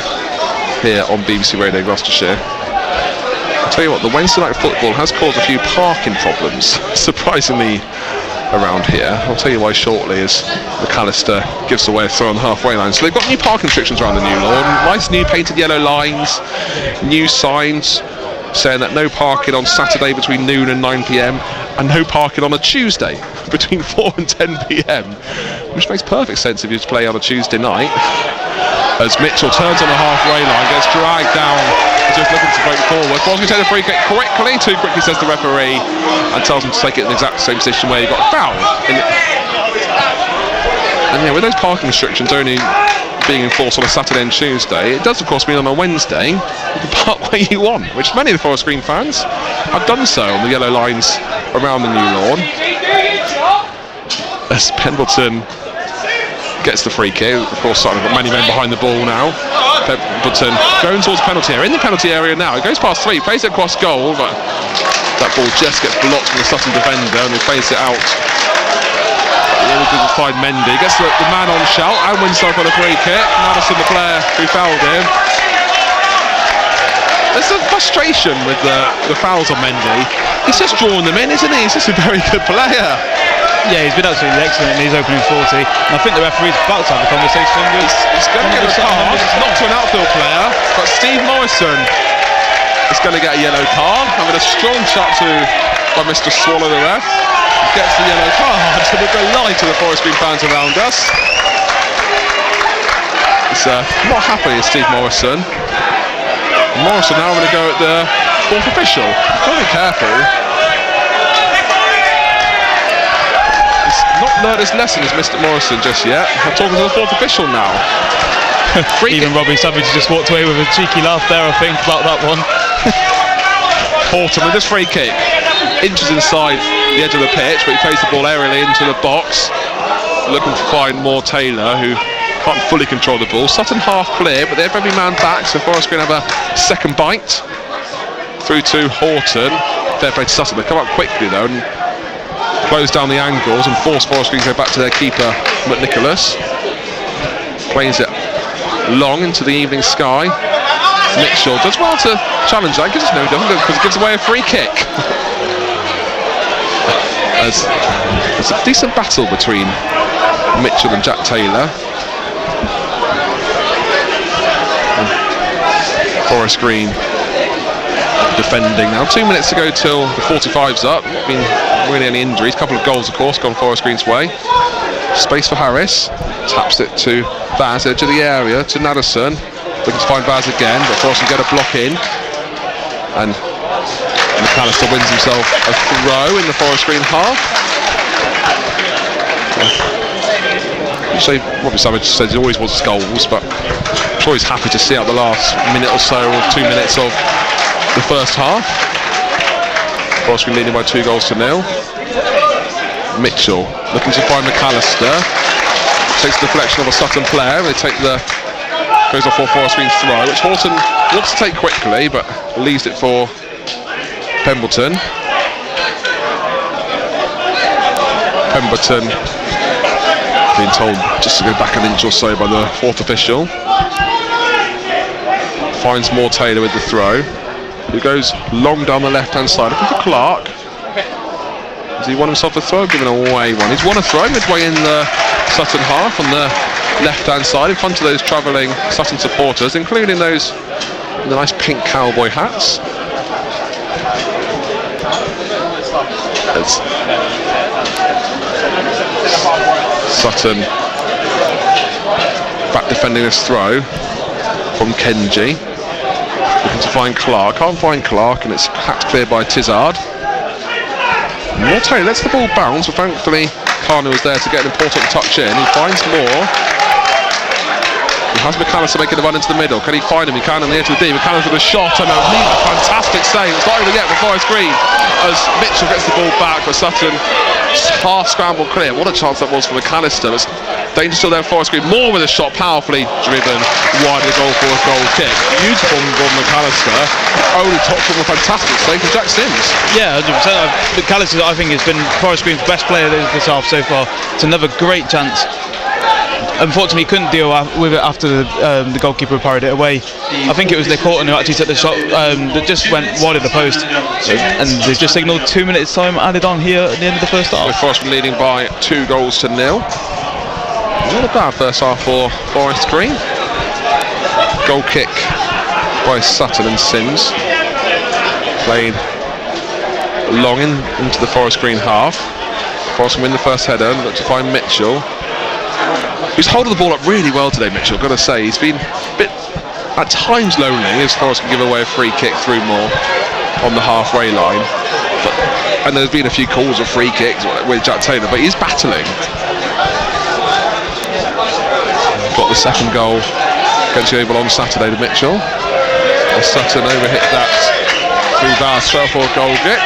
here on BBC Radio Gloucestershire. I'll tell you what, the Wednesday night football has caused a few parking problems, surprisingly, around here. I'll tell you why shortly, as McAllister gives away a throw on the halfway line. So they've got new parking restrictions around the new lawn, nice new painted yellow lines, new signs saying that no parking on Saturday between noon and 9 p.m, and no parking on a Tuesday between 4 and 10 p.m, which makes perfect sense if you play on a Tuesday night. As Mitchell turns on the halfway line, gets dragged down, just looking to break forward. Forrest Green take the free kick quickly, too quickly, says the referee, and tells him to take it in the exact same position where he got fouled. And yeah, with those parking restrictions only being enforced on a Saturday and Tuesday, it does of course mean on a Wednesday you can park where you want, which many of the Forest Green fans have done so on the yellow lines around the new lawn. As Pendleton gets the free kick, of course Sutton have got many men behind the ball now. Pendleton going towards the penalty area, in the penalty area now, it goes past three, plays it across goal, but that ball just gets blocked from the Sutton defender and he plays it out. He doesn't find Mendy, gets the man on shout and wins himself on a free kick. Madison, the player who fouled him. There's some frustration with the fouls on Mendy. He's just drawing them in, isn't he? He's just a very good player. Yeah, he's been absolutely excellent in his opening 40, and I think the referee's about to have a conversation with... He's going to get a card, not to an outfield player, but Steve Morrison is going to get a yellow card, having a strong shot to by Mr. Swallow, the ref. Gets the yellow card to the delight of the Forest Green fans around us. It's not happy, is Steve Morrison. Morrison now going to go at the fourth official. Got to be careful. He's not learned his lesson as Mr. Morrison just yet. I'm talking to the fourth official now. Even Robbie Savage just walked away with a cheeky laugh there, I think, about that one. Horton with this free kick, inches inside the edge of the pitch, but he plays the ball aerially into the box, looking to find Moore Taylor, who can't fully control the ball. Sutton half clear, but they have every man back, so Forest Green have a second bite through to Horton. Fair play to Sutton. They come up quickly though and close down the angles and force Forest Green to go back to their keeper McNicholas. Plays it long into the evening sky. Mitchell does well to challenge that, gives us no doesn't because it gives away a free kick. As it's a decent battle between Mitchell and Jack Taylor. And Forest Green defending now. 2 minutes to go till the 45's up. Not been really any injuries. Couple of goals, of course, gone Forest Green's way. Space for Harris. Taps it to Baz, edge of the area to Naderson. Looking to find Baz again, but Forest can get a block in. And McAllister wins himself a throw in the Forest Green half. Robbie Savage says he always wants goals, but I'm sure he's happy to see out the last minute or so, or 2 minutes of the first half. Forest Green leading by 2-0. Mitchell looking to find McAllister. Takes the deflection of a Sutton player. They take the goes off for Forest Green's throw, which Horton wants to take quickly, but leaves it for Pemberton. Pemberton being told just to go back an inch or so by the fourth official. Finds Moore Taylor with the throw, who goes long down the left hand side. Looking for Clark. Does he want himself a throw? Giving away one. He's won a throw midway in the Sutton half on the left hand side in front of those travelling Sutton supporters, including those in the nice pink cowboy hats. As Sutton back defending this throw from Kenji, looking to find Clark, can't find Clark, and it's hacked clear by Tizard. Moore Taylor lets the ball bounce, but thankfully Carnu was there to get an important touch in. He finds Moore, who Has McAllister making the run into the middle? Can he find him? He can on the edge of the D. McAllister with a shot and a really fantastic save. It's not able to get the Forest Green as Mitchell gets the ball back, but Sutton half scramble clear. What a chance that was for McAllister. It's danger still there for Forest Green. Moore with a shot, powerfully driven wide of the goal for a goal kick. Beautiful from McAllister. Only topped from a fantastic save from Jack Sims. Yeah, 100%. McAllister, I think, has been Forest Green's best player this half so far. It's another great chance. Unfortunately, he couldn't deal with it after the goalkeeper parried it away. I think it was Nick Horton who actually took the shot that just went wide of the post. And they've just signalled 2 minutes time added on here at the end of the first half. With Forest leading by 2 goals to 0. Not a bad first half for Forest Green. Goal kick by Sutton and Sims. Played long into the Forest Green half. Forest win the first header and look to find Mitchell. He's holding the ball up really well today, Mitchell, got to say. He's been a bit, at times, lonely as Forest can give away a free kick through Moore on the halfway line. And there's been a few calls of free kicks with Jack Taylor, but he's battling. Got the second goal against the Oval on Saturday to Mitchell. Sutton overhit that through Vars for a goal kick.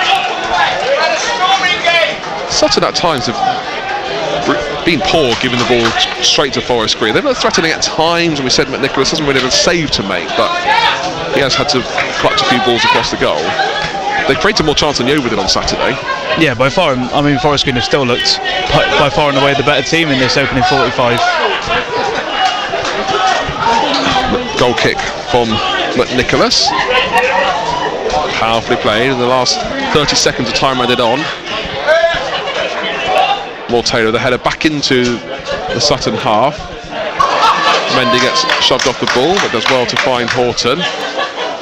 Sutton at times have been poor giving the ball straight to Forest Green. They've been threatening at times, and we said McNicholas hasn't really had a save to make, but he has had to clutch a few balls across the goal. They created more chance than Yeovil did on Saturday. Yeah, by far. I mean, Forest Green have still looked by far and away the better team in this opening 45. Goal kick from McNicholas. Powerfully played in the last 30 seconds of time added on. Moore Taylor, the header back into the Sutton half. Mendy gets shoved off the ball, but does well to find Horton.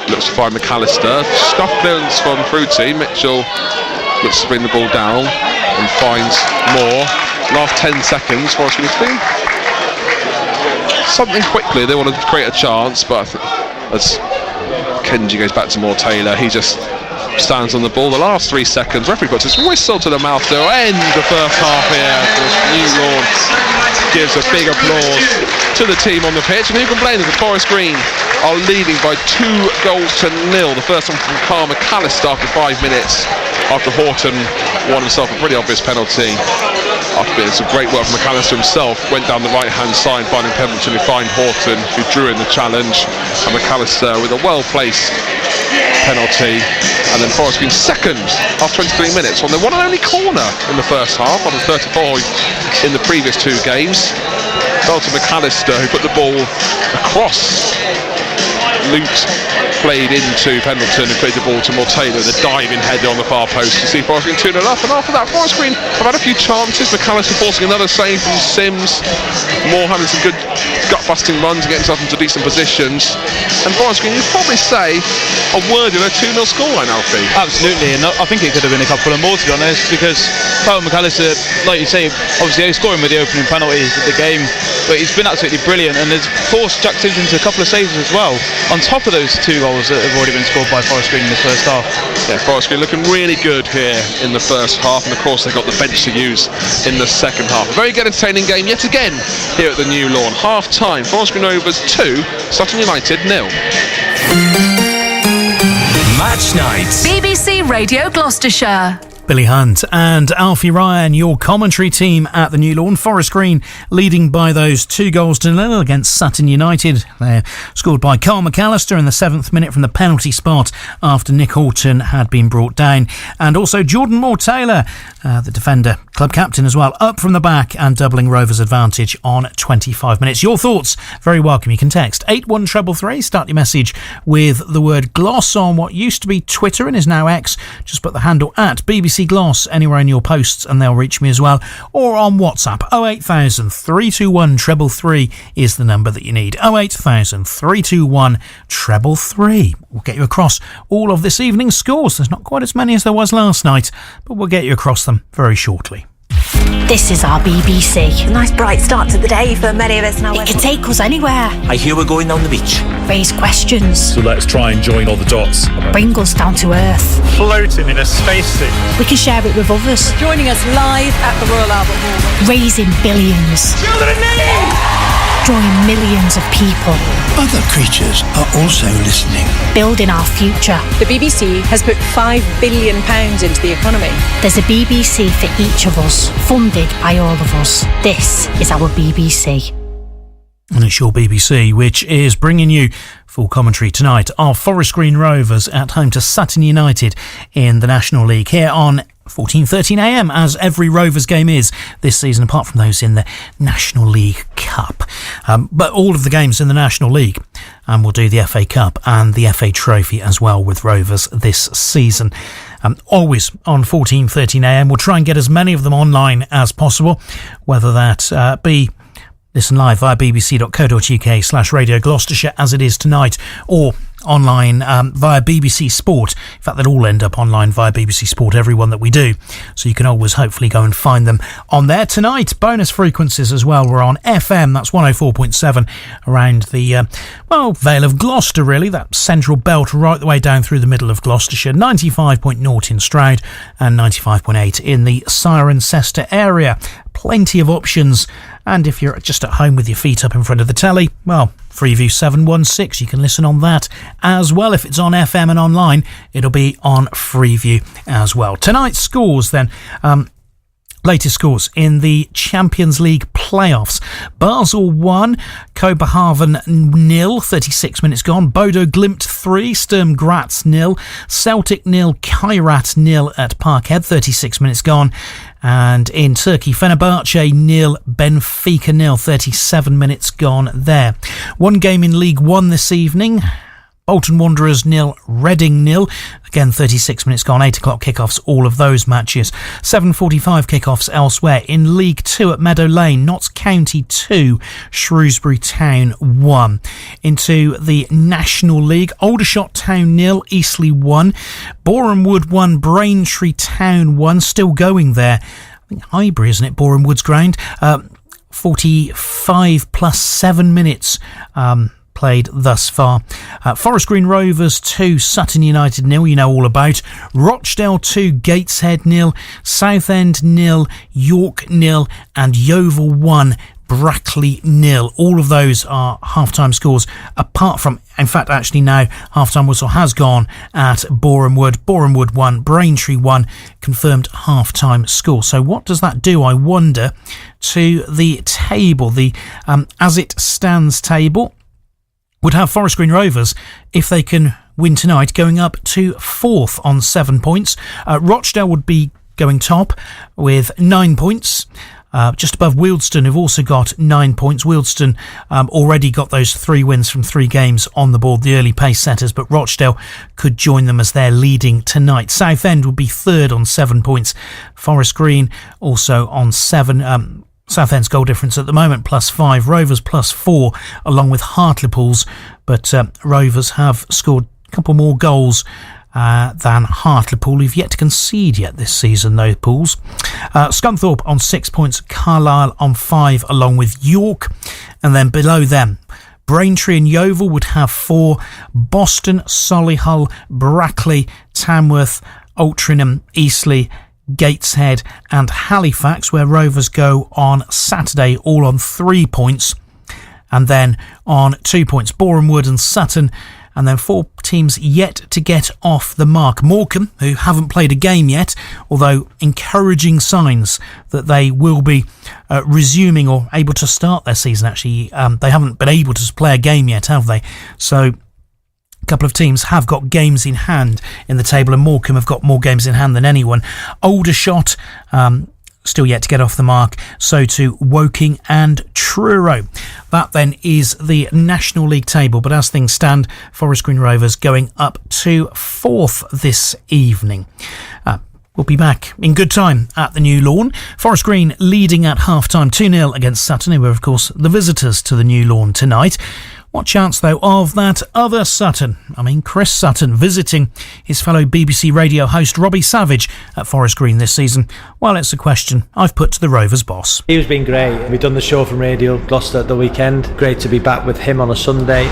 Looks to find McAllister. Scuff clearance from Fruity. Mitchell looks to bring the ball down and finds Moore. Last 10 seconds, Forest Green speed. Something quickly, they want to create a chance, but as Kenji goes back to Moore Taylor, he just stands on the ball. The last 3 seconds, referee puts his whistle to the mouth to end the first half here. The new lawn gives a big applause to the team on the pitch, and who can blame them? The Forest Green are leading by 2 goals to 0. The first one from Carl McAllister after 5 minutes, after Horton won himself a pretty obvious penalty. After some great work from McAllister himself, went down the right hand side finding Pemberton, who find Horton, who drew in the challenge, and McAllister with a well placed penalty. And then Forest Green second after 23 minutes on their one and only corner in the first half, on the 34 in the previous 2 games. Fell to McAllister, who put the ball across. Lute played into Pendleton, who played the ball to Moore Taylor, the diving header on the far post. You see Forest Green 2-0 up, and after that Forest Green have had a few chances. McAllister forcing another save from Sims. Moore having some good gut-busting runs and getting himself into decent positions. And Forest Green, you'd probably say, are worthy of a 2-0 scoreline, Alfie. Absolutely, and I think it could have been a couple of more, to be honest, because Kyle McAllister, like you say, obviously scoring with the opening penalty of the game, but he's been absolutely brilliant and has forced Jack Sims into a couple of saves as well, on top of those 2 goals that have already been scored by Forest Green in the first half. Yeah, Forest Green looking really good here in the first half, and of course they've got the bench to use in the second half. A very good entertaining game yet again here at the New Lawn. Half time, Forest Green Rovers 2, Sutton United 0. Match night. BBC Radio Gloucestershire. Billy Hunt and Alfie Ryan, your commentary team at the New Lawn. Forest Green leading by those 2 goals to 0 against Sutton United. They're scored by Carl McAllister in the 7th minute from the penalty spot after Nick Horton had been brought down. And also Jordan Moore Taylor, the defender, club captain as well, up from the back and doubling Rovers' advantage on 25 minutes. Your thoughts, very welcome. You can text 81333, start your message with the word Gloss on what used to be Twitter and is now X. Just put the handle at BBC Gloss anywhere in your posts and they'll reach me as well, or on WhatsApp. 08000 321 333 is the number that you need. 08000 321 333. We'll get you across all of this evening's scores. There's not quite as many as there was last night, but we'll get you across them very shortly. This is our BBC. A nice bright start to the day for many of us now. It can take us anywhere. I hear we're going down the beach. Raise questions. So let's try and join all the dots. Bring us down to earth. Floating in a spacesuit. We can share it with others. Joining us live at the Royal Albert Hall. Raising billions. Children in need! drawing millions of people, Other creatures are also listening. building our future. The BBC has put £5 billion into the economy. There's a BBC for each of us, funded by all of us. This is our BBC. And it's your BBC, which is bringing you full commentary tonight. Our Forest Green Rovers at home to Sutton United in the National League here on 14:13am, as every Rovers game is this season, apart from those in the National League Cup. But all of the games in the National League, and we'll do the FA Cup and the FA Trophy as well with Rovers this season. Always on 14:13am. We'll try and get as many of them online as possible, whether that be listen live via bbc.co.uk/Radio Gloucestershire as it is tonight, or online via BBC Sport. In fact, they'll all end up online via BBC Sport, every one that we do. So you can always hopefully go and find them on there. Tonight, bonus frequencies as well. We're on FM, that's 104.7 around the, Vale of Gloucester, really. That central belt right the way down through the middle of Gloucestershire. 95.0 in Stroud and 95.8 in the Cirencester area. Plenty of options. And if you're just at home with your feet up in front of the telly, well, Freeview 716, you can listen on that as well. If it's on FM and online, it'll be on Freeview as well. Tonight's scores then, latest scores in the Champions League playoffs. Basel 1, Kopenhagen 0, 36 minutes gone. Bodo Glimt 3, Sturm Graz 0, Celtic 0, Kairat 0 at Parkhead, 36 minutes gone. And in Turkey, Fenerbahce 0, Benfica 0, 37 minutes gone there. One game in League One this evening. Bolton Wanderers 0, Reading 0. Again, 36 minutes gone, 8 o'clock kickoffs, all of those matches. 7:45 kickoffs elsewhere. In League 2 at Meadow Lane, Notts County 2, Shrewsbury Town 1. Into the National League, Aldershot Town 0, Eastleigh 1. Boreham Wood 1, Braintree Town 1. Still going there. I think Highbury, isn't it? Boreham Wood's ground. 45 plus 7 minutes. Played thus far. Forest Green Rovers 2, Sutton United 0, you know all about. Rochdale 2, Gateshead 0, Southend 0, York 0, and Yeovil 1, Brackley 0. All of those are half-time scores, apart from, in fact, actually now half-time whistle has gone at Boreham Wood. Boreham Wood 1, Braintree 1, confirmed half-time score. So what does that do, I wonder, to the table? The as it stands table would have Forest Green Rovers, if they can win tonight, going up to 4th on 7 points. Rochdale would be going top with 9 points. Just above Wealdstone, who've also got 9 points. Wealdstone already got those 3 wins from 3 games on the board, the early pace setters, but Rochdale could join them as they're leading tonight. Southend would be 3rd on 7 points. Forest Green also on 7. Southend's goal difference at the moment +5, Rovers +4, along with Hartlepool's, but Rovers have scored a couple more goals than Hartlepool, who've yet to concede yet this season, though, Pools. Scunthorpe on 6 points, Carlisle on 5, along with York, and then below them, Braintree and Yeovil would have 4, Boston, Solihull, Brackley, Tamworth, Altrincham, Eastleigh, Gateshead and Halifax, where Rovers go on Saturday, all on 3 points, and then on 2 points Boreham Wood and Sutton, and then 4 teams yet to get off the mark. Morecambe, who haven't played a game yet, although encouraging signs that they will be resuming or able to start their season. Actually, they haven't been able to play a game yet, have they? So a couple of teams have got games in hand in the table, and Morecambe have got more games in hand than anyone. Aldershot, still yet to get off the mark. So too Woking and Truro. That then is the National League table, but as things stand, Forest Green Rovers going up to 4th this evening. We'll be back in good time at the New Lawn. Forest Green leading at half-time 2-0 against Sutton, who are, of course, the visitors to the New Lawn tonight. What chance, though, of that other Sutton? Chris Sutton visiting his fellow BBC radio host Robbie Savage at Forest Green this season. Well, it's a question I've put to the Rovers boss. He's been great. We've done the show from Radio Gloucester at the weekend. Great to be back with him on a Sunday.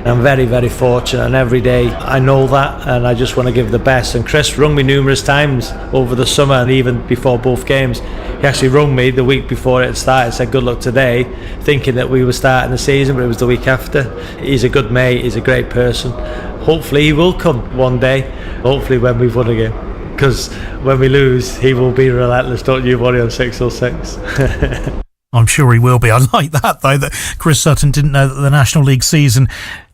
I'm very, very fortunate, and every day I know that, and I just want to give the best. And Chris rung me numerous times over the summer, and even before both games. He actually rung me the week before it started, said good luck today, thinking that we were starting the season, but it was the week after. He's a good mate, he's a great person. Hopefully he will come one day, hopefully when we've won again. Because when we lose, he will be relentless, don't you worry, on 606. I'm sure he will be. I like that, though, that Chris Sutton didn't know that the National League season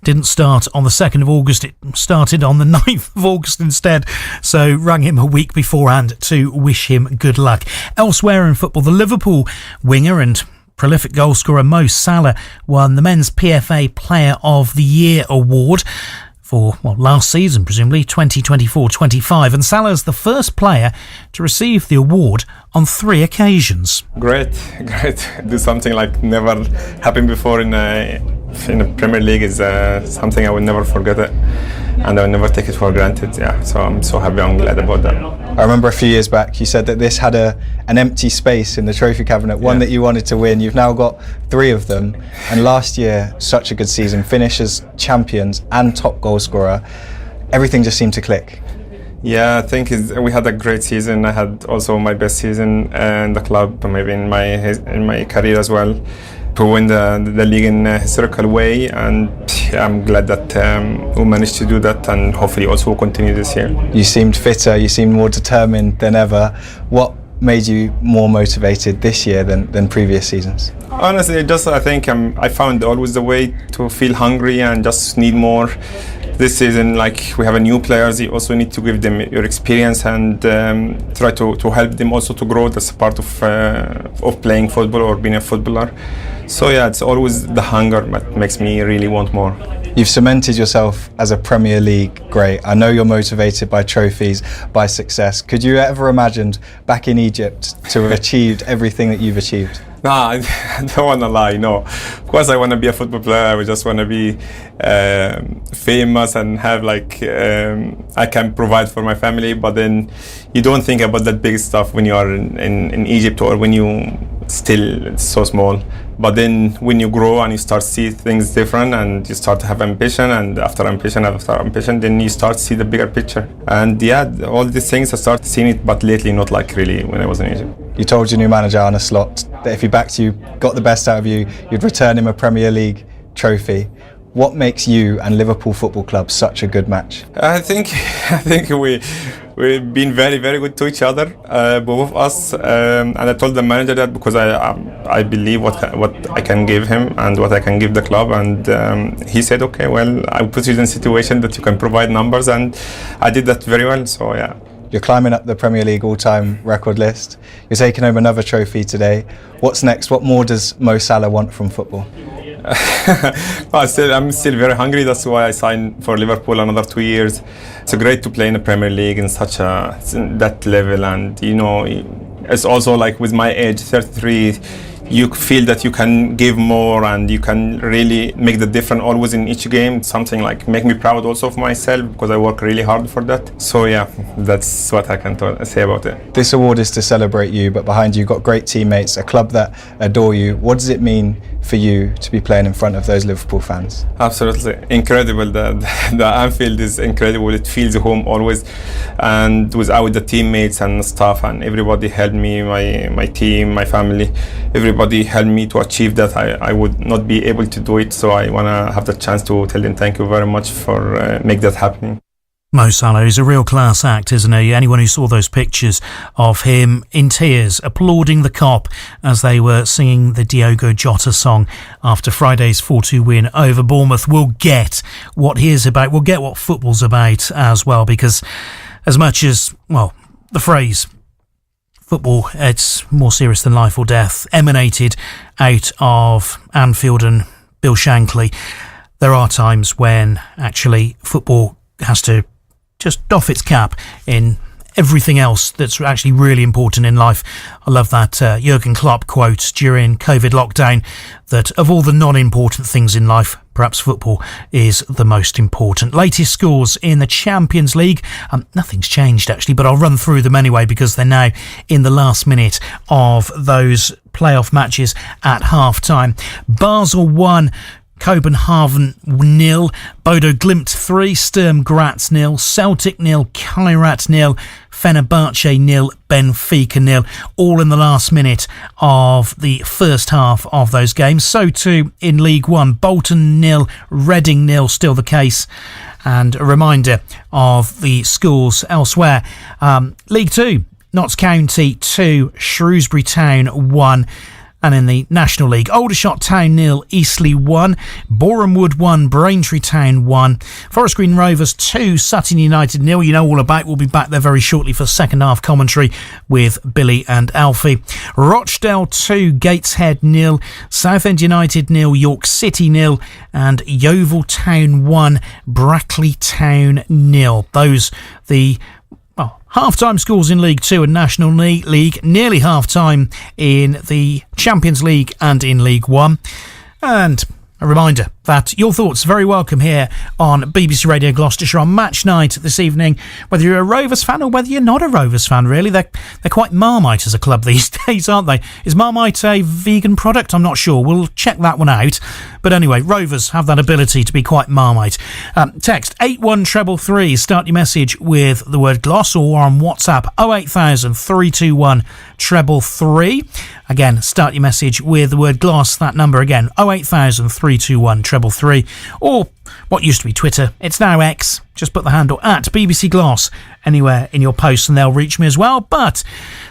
didn't start on the 2nd of August. It started on the 9th of August instead. So rang him a week beforehand to wish him good luck. Elsewhere in football, the Liverpool winger and prolific goalscorer Mo Salah won the Men's PFA Player of the Year award for, last season, presumably, 2024-25. And Salah's the first player to receive the award on 3 occasions. Great. Do something like never happened before in a Premier League is something I will never forget it, and I will never take it for granted. Yeah, so I'm so happy and glad about that. I remember a few years back you said that this had an empty space in the trophy cabinet, one that you wanted to win. You've now got 3 of them, and last year, such a good season, finish as champions and top goal scorer. Everything just seemed to click. Yeah, I think we had a great season. I had also my best season in the club, maybe in my career as well, to win the league in a historical way, and I'm glad that we managed to do that, and hopefully also will continue this year. You seemed fitter, you seemed more determined than ever. What made you more motivated this year than previous seasons? Honestly, I think I found always the way to feel hungry and just need more. This season, like, we have a new players, you also need to give them your experience and try to help them also to grow. That's part of playing football or being a footballer. So yeah, it's always the hunger that makes me really want more. You've cemented yourself as a Premier League great. I know you're motivated by trophies, by success. Could you ever imagined back in Egypt to have achieved everything that you've achieved? Nah, I don't want to lie, no. Of course I want to be a football player. I just want to be famous and have I can provide for my family, but then you don't think about that big stuff when you are in Egypt or when you still so small. But then when you grow and you start see things different and you start to have ambition, and after ambition, then you start to see the bigger picture. And yeah, all these things I started seeing it, but lately not like really when I was in Egypt. You told your new manager Arne Slot that if he backed you, got the best out of you, you'd return him a Premier League trophy. What makes you and Liverpool Football Club such a good match? I think we've been very, very good to each other, both of us. And I told the manager that because I believe what I can give him and what I can give the club. And he said, okay, well, I'll put you in a situation that you can provide numbers. And I did that very well, so yeah. You're climbing up the Premier League all-time record list. You're taking home another trophy today. What's next? What more does Mo Salah want from football? I'm still very hungry. That's why I signed for Liverpool another 2 years. It's great to play in the Premier League in that level, and it's also like with my age, 33. You feel that you can give more and you can really make the difference always in each game. Something like make me proud also of myself because I work really hard for that. So yeah, that's what I can say about it. This award is to celebrate you, but behind you you've got great teammates, a club that adore you. What does it mean for you to be playing in front of those Liverpool fans? Absolutely incredible. The Anfield is incredible. It feels home always, and without the teammates and staff and everybody helped me, my team, my family, everybody helped me to achieve that. I would not be able to do it, so I want to have the chance to tell them thank you very much for make that happening. Mo Salah is a real class act, isn't he? Anyone who saw those pictures of him in tears applauding the Kop as they were singing the Diogo Jota song after Friday's 4-2 win over Bournemouth will get what he is about, will get what football's about as well, because as much as, the phrase football, it's more serious than life or death, emanated out of Anfield and Bill Shankly, there are times when actually football has to just doff its cap in everything else that's actually really important in life. I love that Jurgen Klopp quote during COVID lockdown, that of all the non-important things in life, perhaps football is the most important. Latest scores in the Champions League. Nothing's changed actually, but I'll run through them anyway because they're now in the last minute of those playoff matches at half-time. Basel 1, Copenhagen 0, Bodo Glimt 3, Sturm Graz 0, Celtic 0, Kairat 0, Fenerbahce 0, Benfica 0, all in the last minute of the first half of those games. So too in League One, Bolton 0, Reading 0, still the case. And a reminder of the scores elsewhere. League 2, Notts County 2, Shrewsbury Town 1. And in the National League, Aldershot Town 0, Eastleigh 1, Boreham Wood 1, Braintree Town 1, Forest Green Rovers 2, Sutton United 0. You know all about. We'll be back there very shortly for second half commentary with Billy and Alfie. Rochdale 2, Gateshead 0, Southend United 0, York City 0, and Yeovil Town 1, Brackley Town 0. Those the half-time scores in League 2 and National League, nearly half-time in the Champions League and in League 1. And a reminder that your thoughts are very welcome here on BBC Radio Gloucestershire on match night this evening, whether you're a Rovers fan or whether you're not a Rovers fan, really. They're quite Marmite as a club these days, aren't they? Is Marmite a vegan product? I'm not sure. We'll check that one out. But anyway, Rovers have that ability to be quite Marmite. Text 81333. Start your message with the word Gloss, or on WhatsApp 08000 321 333. Again, start your message with the word Gloss. That number again, 08000 321 333. Or what used to be Twitter, it's now X. Just put the handle at BBC Gloss anywhere in your posts and they'll reach me as well. But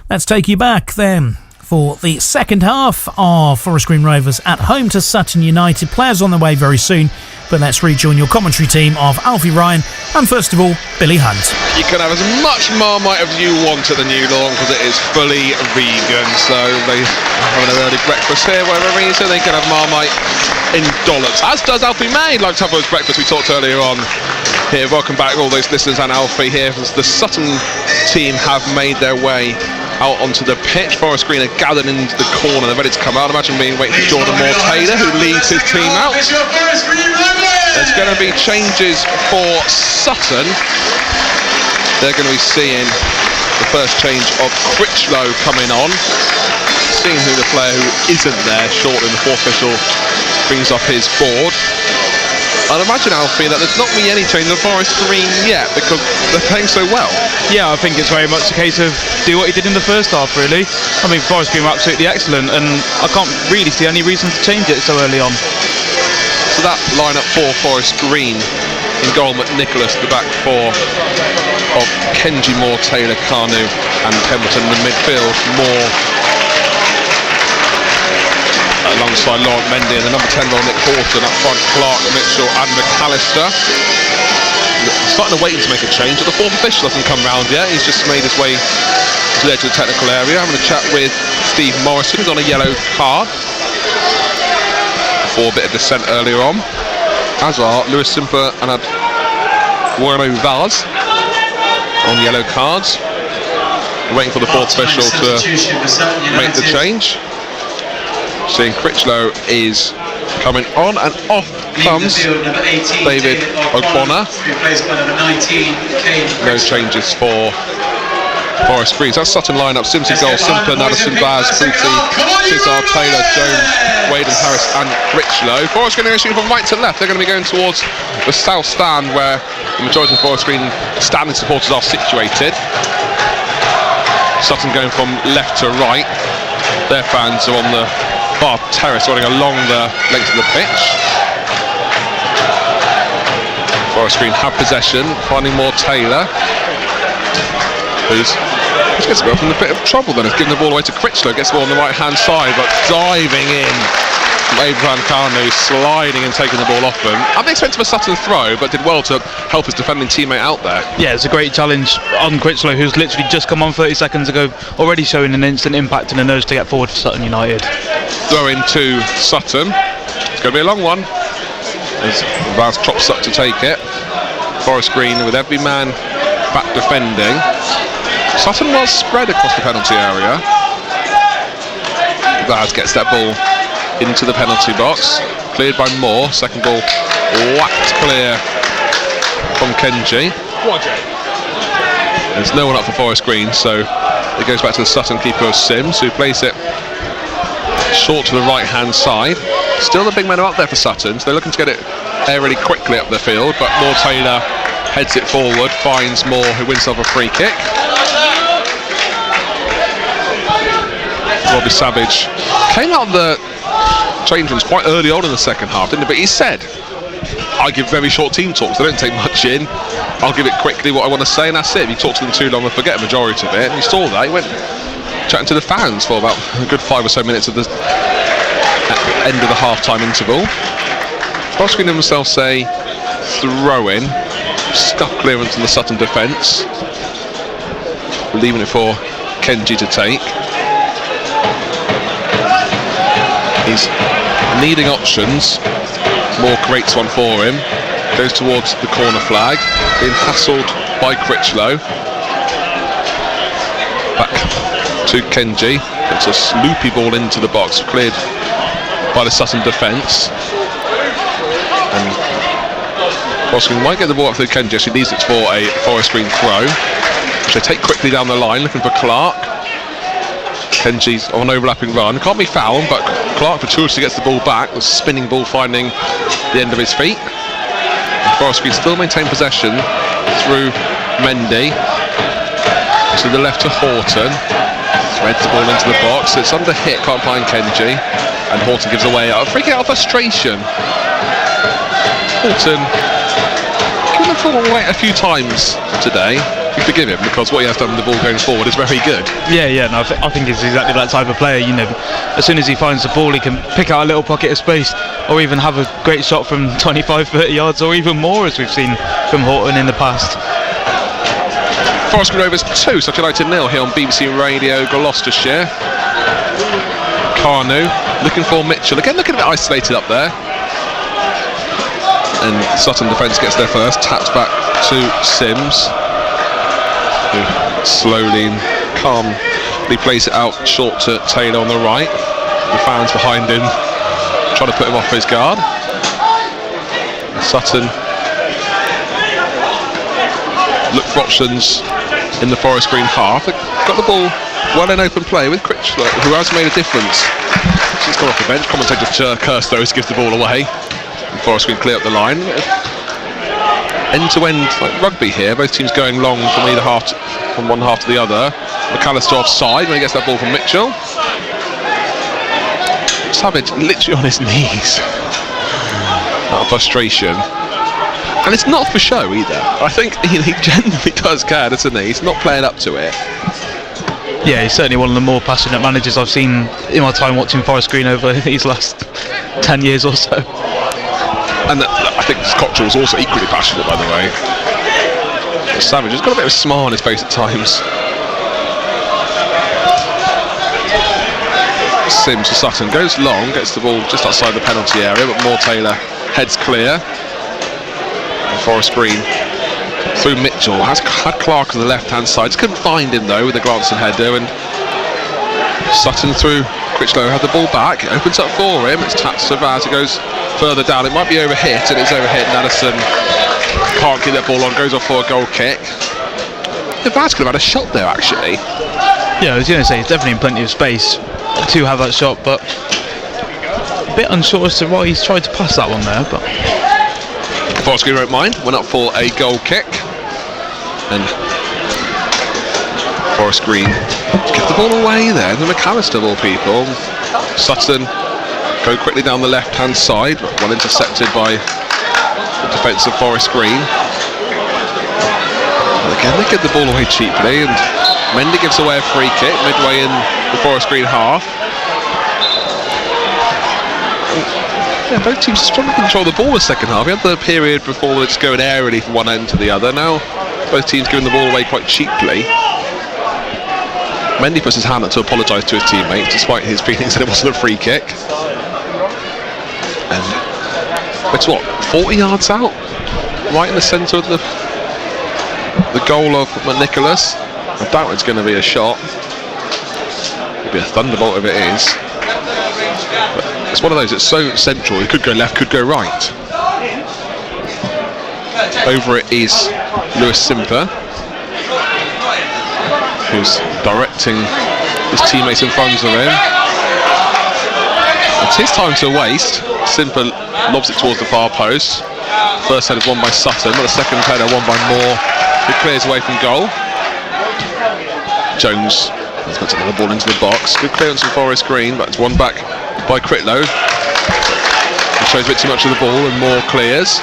let's take you back then for the second half of Forest Green Rovers at home to Sutton United. Players on the way very soon, but let's rejoin your commentary team of Alfie Ryan and, first of all, Billy Hunt. You can have as much Marmite as you want at the New Lawn because it is fully vegan. So they have an early breakfast here, whatever reason, they can have Marmite in dollops, as does Alfie May. Like to have his breakfast we talked earlier on. Here, welcome back all those listeners and Alfie here. The Sutton team have made their way out onto the pitch. Forest Green are gathered into the corner, they're ready to come out. Imagine being waiting for Jordan Moore-Taylor, who leads his team out. There's going to be changes for Sutton. They're going to be seeing the first change of Critchlow coming on. Seeing who the player who isn't there, shortly the fourth official brings up his board. I'd imagine, Alfie, that there's not really any change in Forest Green yet because they're playing so well. Yeah, I think it's very much a case of do what he did in the first half, really. I mean, Forest Green were absolutely excellent, and I can't really see any reason to change it so early on. So that lineup for Forest Green: in goal, McNicholas, the back four of Kenji, Moore, Taylor, Kanu, and Pemberton. In the midfield, Moore alongside Laurent Mendy, and the number 10 role, Nick Horton. Up front, Clark, Mitchell and McAllister. Starting to waiting to make a change, but the fourth official hasn't come round yet. He's just made his way to the edge of the technical area. Having a chat with Steve Morrison, who's on a yellow card for a bit of dissent earlier on, as are Lewis Simper and Warno Vaz on yellow cards. Waiting for the fourth official to make the change. Seeing Critchlow is coming on, and off comes David O'Connor. No changes for Forest Green. So that's Sutton lineup: Simpson goal, Simper, Madison, Baz, Fruity, Cesar, Taylor, Jones, Wade and Harris and Critchlow. Forest Green are shooting from right to left. They're going to be going towards the south stand where the majority of Forest Green standing supporters are situated. Sutton going from left to right. Their fans are on the far terrace running along the length of the pitch. Forest Green have possession, finding more Taylor, who's gets himself in a bit of trouble then. He's given the ball away to Critchlow, gets the ball on the right hand side, but diving in from Abraham Kanu, sliding and taking the ball off him. At the expense of a Sutton throw, but did well to help his defending teammate out there. Yeah, it's a great challenge on Critchlow, who's literally just come on 30 seconds ago, already showing an instant impact in the nose to get forward for Sutton United. Throw into Sutton. It's going to be a long one as Vaz chops up to take it. Forest Green with every man back defending. Sutton was spread across the penalty area. Vaz gets that ball into the penalty box, cleared by Moore. Second ball whacked clear from Kenji. There's no one up for Forest Green, so it goes back to the Sutton keeper of Sims, who plays it short to the right hand side. Still the big men are up there for Sutton, so they're looking to get it aerially quickly up the field, but Moore Taylor heads it forward, finds Moore, who wins himself a free kick. Robbie Savage came out of the change rooms quite early on in the second half, didn't he? But he said, I give very short team talks, I don't take much in, I'll give it quickly what I want to say, and that's it. If you talk to them too long, I forget a majority of it. And you saw that, he went chatting to the fans for about a good 5 or so minutes at the end of the half-time interval. Forest Green themselves say throw-in, scuff clearance in the Sutton defence, leaving it for Kenji to take. He's needing options. Moore creates one for him, goes towards the corner flag, being hassled by Critchlow. Back to Kenji, it's a loopy ball into the box, cleared by the Sutton defence. And Forest Green might get the ball up through Kenji, so he leaves it for a Forest Green throw, which they take quickly down the line, looking for Clark. Kenji's on an overlapping run, can't be fouled, but Clark fortuitously gets the ball back, the spinning ball finding the end of his feet. And Forest Green still maintain possession through Mendy, to the left to Horton, threads the ball into the box, it's under hit, can't find Kenji, and Horton gives away a free kick out of frustration. Horton given the ball away a few times today. We forgive him because what he has done with the ball going forward is very good. No, I think he's exactly that type of player. You know, as soon as he finds the ball, he can pick out a little pocket of space, or even have a great shot from 25-30 yards, or even more, as we've seen from Horton in the past. Forest Green Rovers 2, Sutton United 0 here on BBC Radio Gloucestershire. Carnu looking for Mitchell, again looking a bit isolated up there. And Sutton defence gets there first, taps back to Sims, who slowly and calmly plays it out short to Taylor on the right. The fans behind him trying to put him off his guard. Sutton look for options in the Forest Green half. They've got the ball well in open play with Critchlow, who has made a difference since gone off the bench. Commentator curse those, gives the ball away. And Forest Green clear up the line. End-to-end like rugby here, both teams going long from either half from one half to the other. McAllister offside when he gets that ball from Mitchell. Savage literally on his knees out of frustration, and it's not for show either. I think he genuinely does care, doesn't he? He's not playing up to it. Yeah, he's certainly one of the more passionate managers I've seen in my time watching Forest Green over these last 10 years or so. And I think Cottrell was also equally passionate, by the way. Savage has got a bit of a smile on his face at times. Sims to Sutton, goes long, gets the ball just outside the penalty area, but Moore Taylor heads clear. And Forest Green through Mitchell, has had Clark on the left hand side, just couldn't find him though with a glancing header, and Sutton through Critchlow had the ball back, it opens up for him, it's tapped to Vaz, it goes further down, it might be overhit, and it's overhit, and Addison can't get that ball on, goes off for a goal kick. Vaz could have had a shot there actually. Yeah, I was going to say, he's definitely in plenty of space to have that shot, but a bit unsure as to why he's tried to pass that one there. But Forest Green won't mind, went up for a goal kick, and Forest Green get the ball away there, the McAllister of all people. Sutton go quickly down the left hand side, but well intercepted by the defence of Forest Green. And again they get the ball away cheaply, and Mendy gives away a free kick midway in the Forest Green half. Yeah, both teams struggled to control the ball in the second half. We had the period before it's going aerially from one end to the other. Now both teams giving the ball away quite cheaply. Mendy puts his hand up to apologise to his teammates despite his feelings that it wasn't a free kick. And it's what, 40 yards out? Right in the centre of the goal of Nicholas. I doubt it's going to be a shot. It'll be a thunderbolt if it is. But it's one of those, it's so central, it could go left, could go right. Over it is Lewis Simper, who's directing his teammates in front of him. It's his time to waste. Simper lobs it towards the far post. First header is won by Sutton, but the second header won by Moore, who clears away from goal. Jones has got another ball into the box. Good clearance from Forest Green, but it's won back by Critlow. He shows a bit too much of the ball and Moore clears.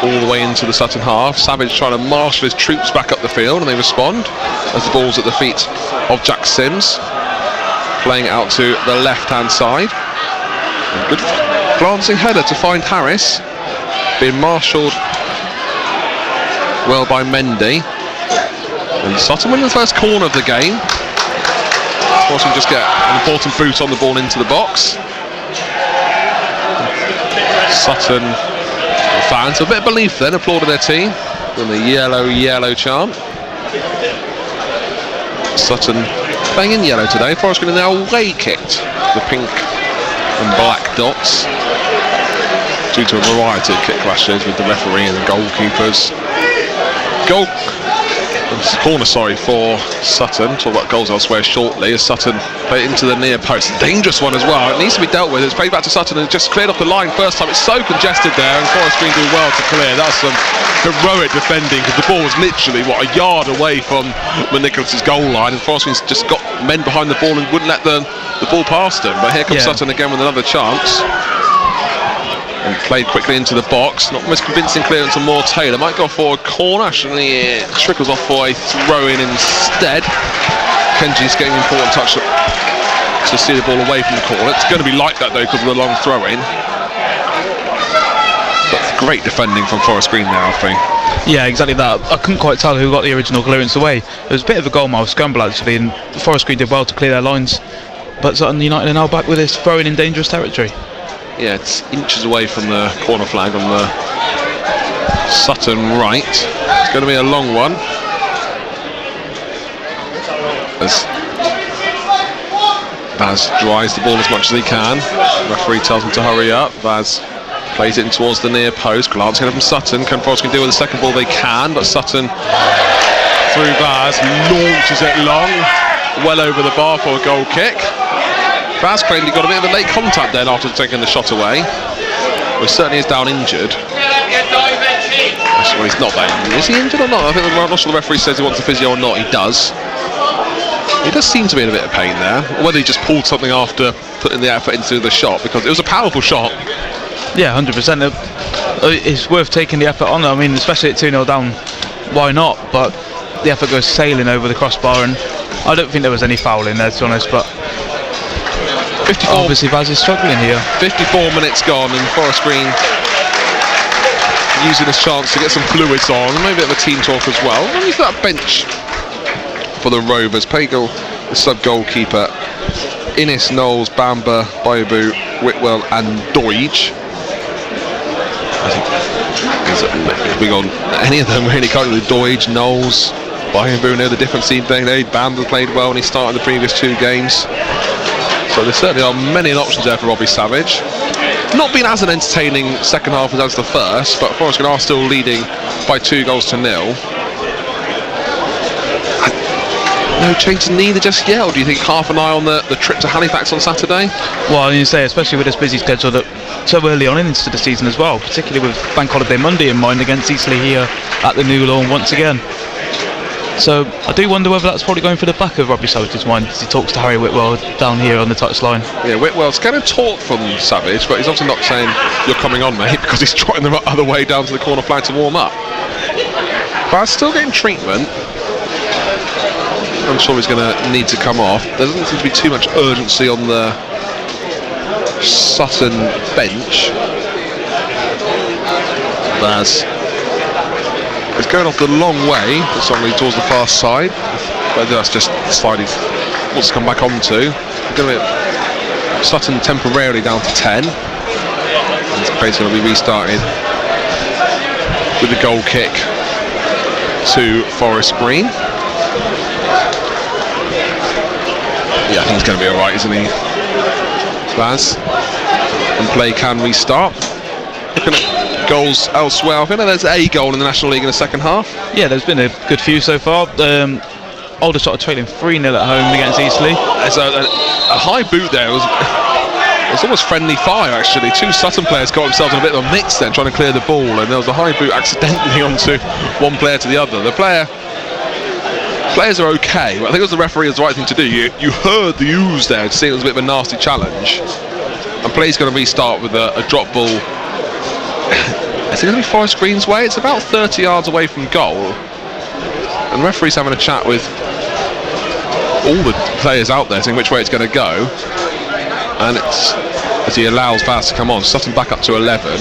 All the way into the Sutton half. Savage trying to marshal his troops back up the field, and they respond as the ball's at the feet of Jack Sims. Playing it out to the left-hand side. A good glancing header to find Harris. Being marshalled well by Mendy. And Sutton win the first corner of the game. Watch him just get an important boot on the ball into the box. Sutton fans, a bit of belief then, applauded their team with the yellow chant. Sutton playing in yellow today. Forest Green now away kicked the pink and black dots due to a variety of kick clashes with the referee and the goalkeepers. Corner, for Sutton. Talk about goals elsewhere shortly as Sutton play it into the near post. A dangerous one as well. It needs to be dealt with. It's played back to Sutton and just cleared off the line first time. It's so congested there, and Forest Green do well to clear. That's some heroic defending because the ball was literally a yard away from Nicholas's goal line, and Forest Green's just got men behind the ball and wouldn't let the ball past them. But here comes Sutton again with another chance. And played quickly into the box. Not the most convincing clearance on Moore Taylor. Might go for a corner. Actually, it trickles off for a throw-in instead. Kenji's getting an important touch to steer the ball away from the corner. It's going to be like that though because of the long throw-in. But great defending from Forest Green there, I think. Yeah, exactly that. I couldn't quite tell who got the original clearance away. It was a bit of a goalmouth scramble actually, and Forest Green did well to clear their lines. But Sutton United are now back with this throw-in in dangerous territory. Yeah, it's inches away from the corner flag on the Sutton right. It's going to be a long one. As Vaz drives the ball as much as he can. The referee tells him to hurry up. Vaz plays it in towards the near post. Glancing at from Sutton. Can Forest deal with the second ball? They can, but Sutton through Vaz launches it long, well over the bar for a goal kick. Vaz claimed he got a bit of a late contact then after taking the shot away. Well, he certainly is down injured. Well, he's not that injured. Is he injured or not? I'm not sure the referee says he wants a physio or not. He does. He does seem to be in a bit of pain there. Or whether he just pulled something after putting the effort into the shot, because it was a powerful shot. Yeah, 100%. It's worth taking the effort on. I mean, especially at 2-0 down, why not? But the effort goes sailing over the crossbar, and I don't think there was any foul in there, to be honest. But 54, obviously Vaz is struggling here. 54 minutes gone and Forest Green using this chance to get some fluids on, and maybe a bit of a team talk as well. Only for that bench for the Rovers. Pagel, the sub-goalkeeper, Innes, Knowles, Bamba, Bayobu, Whitwell and Doige. I think we on any of them really, can't with Doige, Knowles, Bayobu, know the difference they made. Bamba played well when he started the previous 2 games. So there certainly are many options there for Robbie Savage. Not been as an entertaining second half as the first, but Forest Green are still leading by 2-0. No change in neither just yet, or do you think half an eye on the trip to Halifax on Saturday? Well, I say, especially with this busy schedule that so early on into the season as well, particularly with Bank Holiday Monday in mind against Eastleigh here at the New Lawn once again. So I do wonder whether that's probably going for the back of Robbie Savage's mind as he talks to Harry Whitwell down here on the touchline. Yeah, Whitwell's getting a talk from Savage, but he's obviously not saying you're coming on, mate, because he's trotting the other way down to the corner flag to warm up. But still getting treatment. I'm sure he's going to need to come off. There doesn't seem to be too much urgency on the Sutton bench. Baz is going off the long way, suddenly towards the far side. Whether that's just the slide he wants to come back onto. Going to be Sutton temporarily down to 10. This play's going to be restarted with the goal kick to Forest Green. Yeah, I think he's going to be alright, isn't he? Baz. And play can restart. Looking at goals elsewhere, I think there's a goal in the National League in the second half. Yeah, there's been a good few so far. Aldershot are trailing 3-0 at home against Eastleigh. There's a high boot there. It was almost friendly fire actually. Two Sutton players got themselves in a bit of a mix then, trying to clear the ball, and there was a high boot accidentally onto one player to the other. Players are okay, but I think it was the referee was the right thing to do. You heard the ooze there to see it was a bit of a nasty challenge. And play's going to restart with a drop ball. Is it going to be Forest Green's way? It's about 30 yards away from goal. And the referee's having a chat with all the players out there, seeing which way it's going to go. And it's, as he allows Baz to come on, Sutton back up to 11.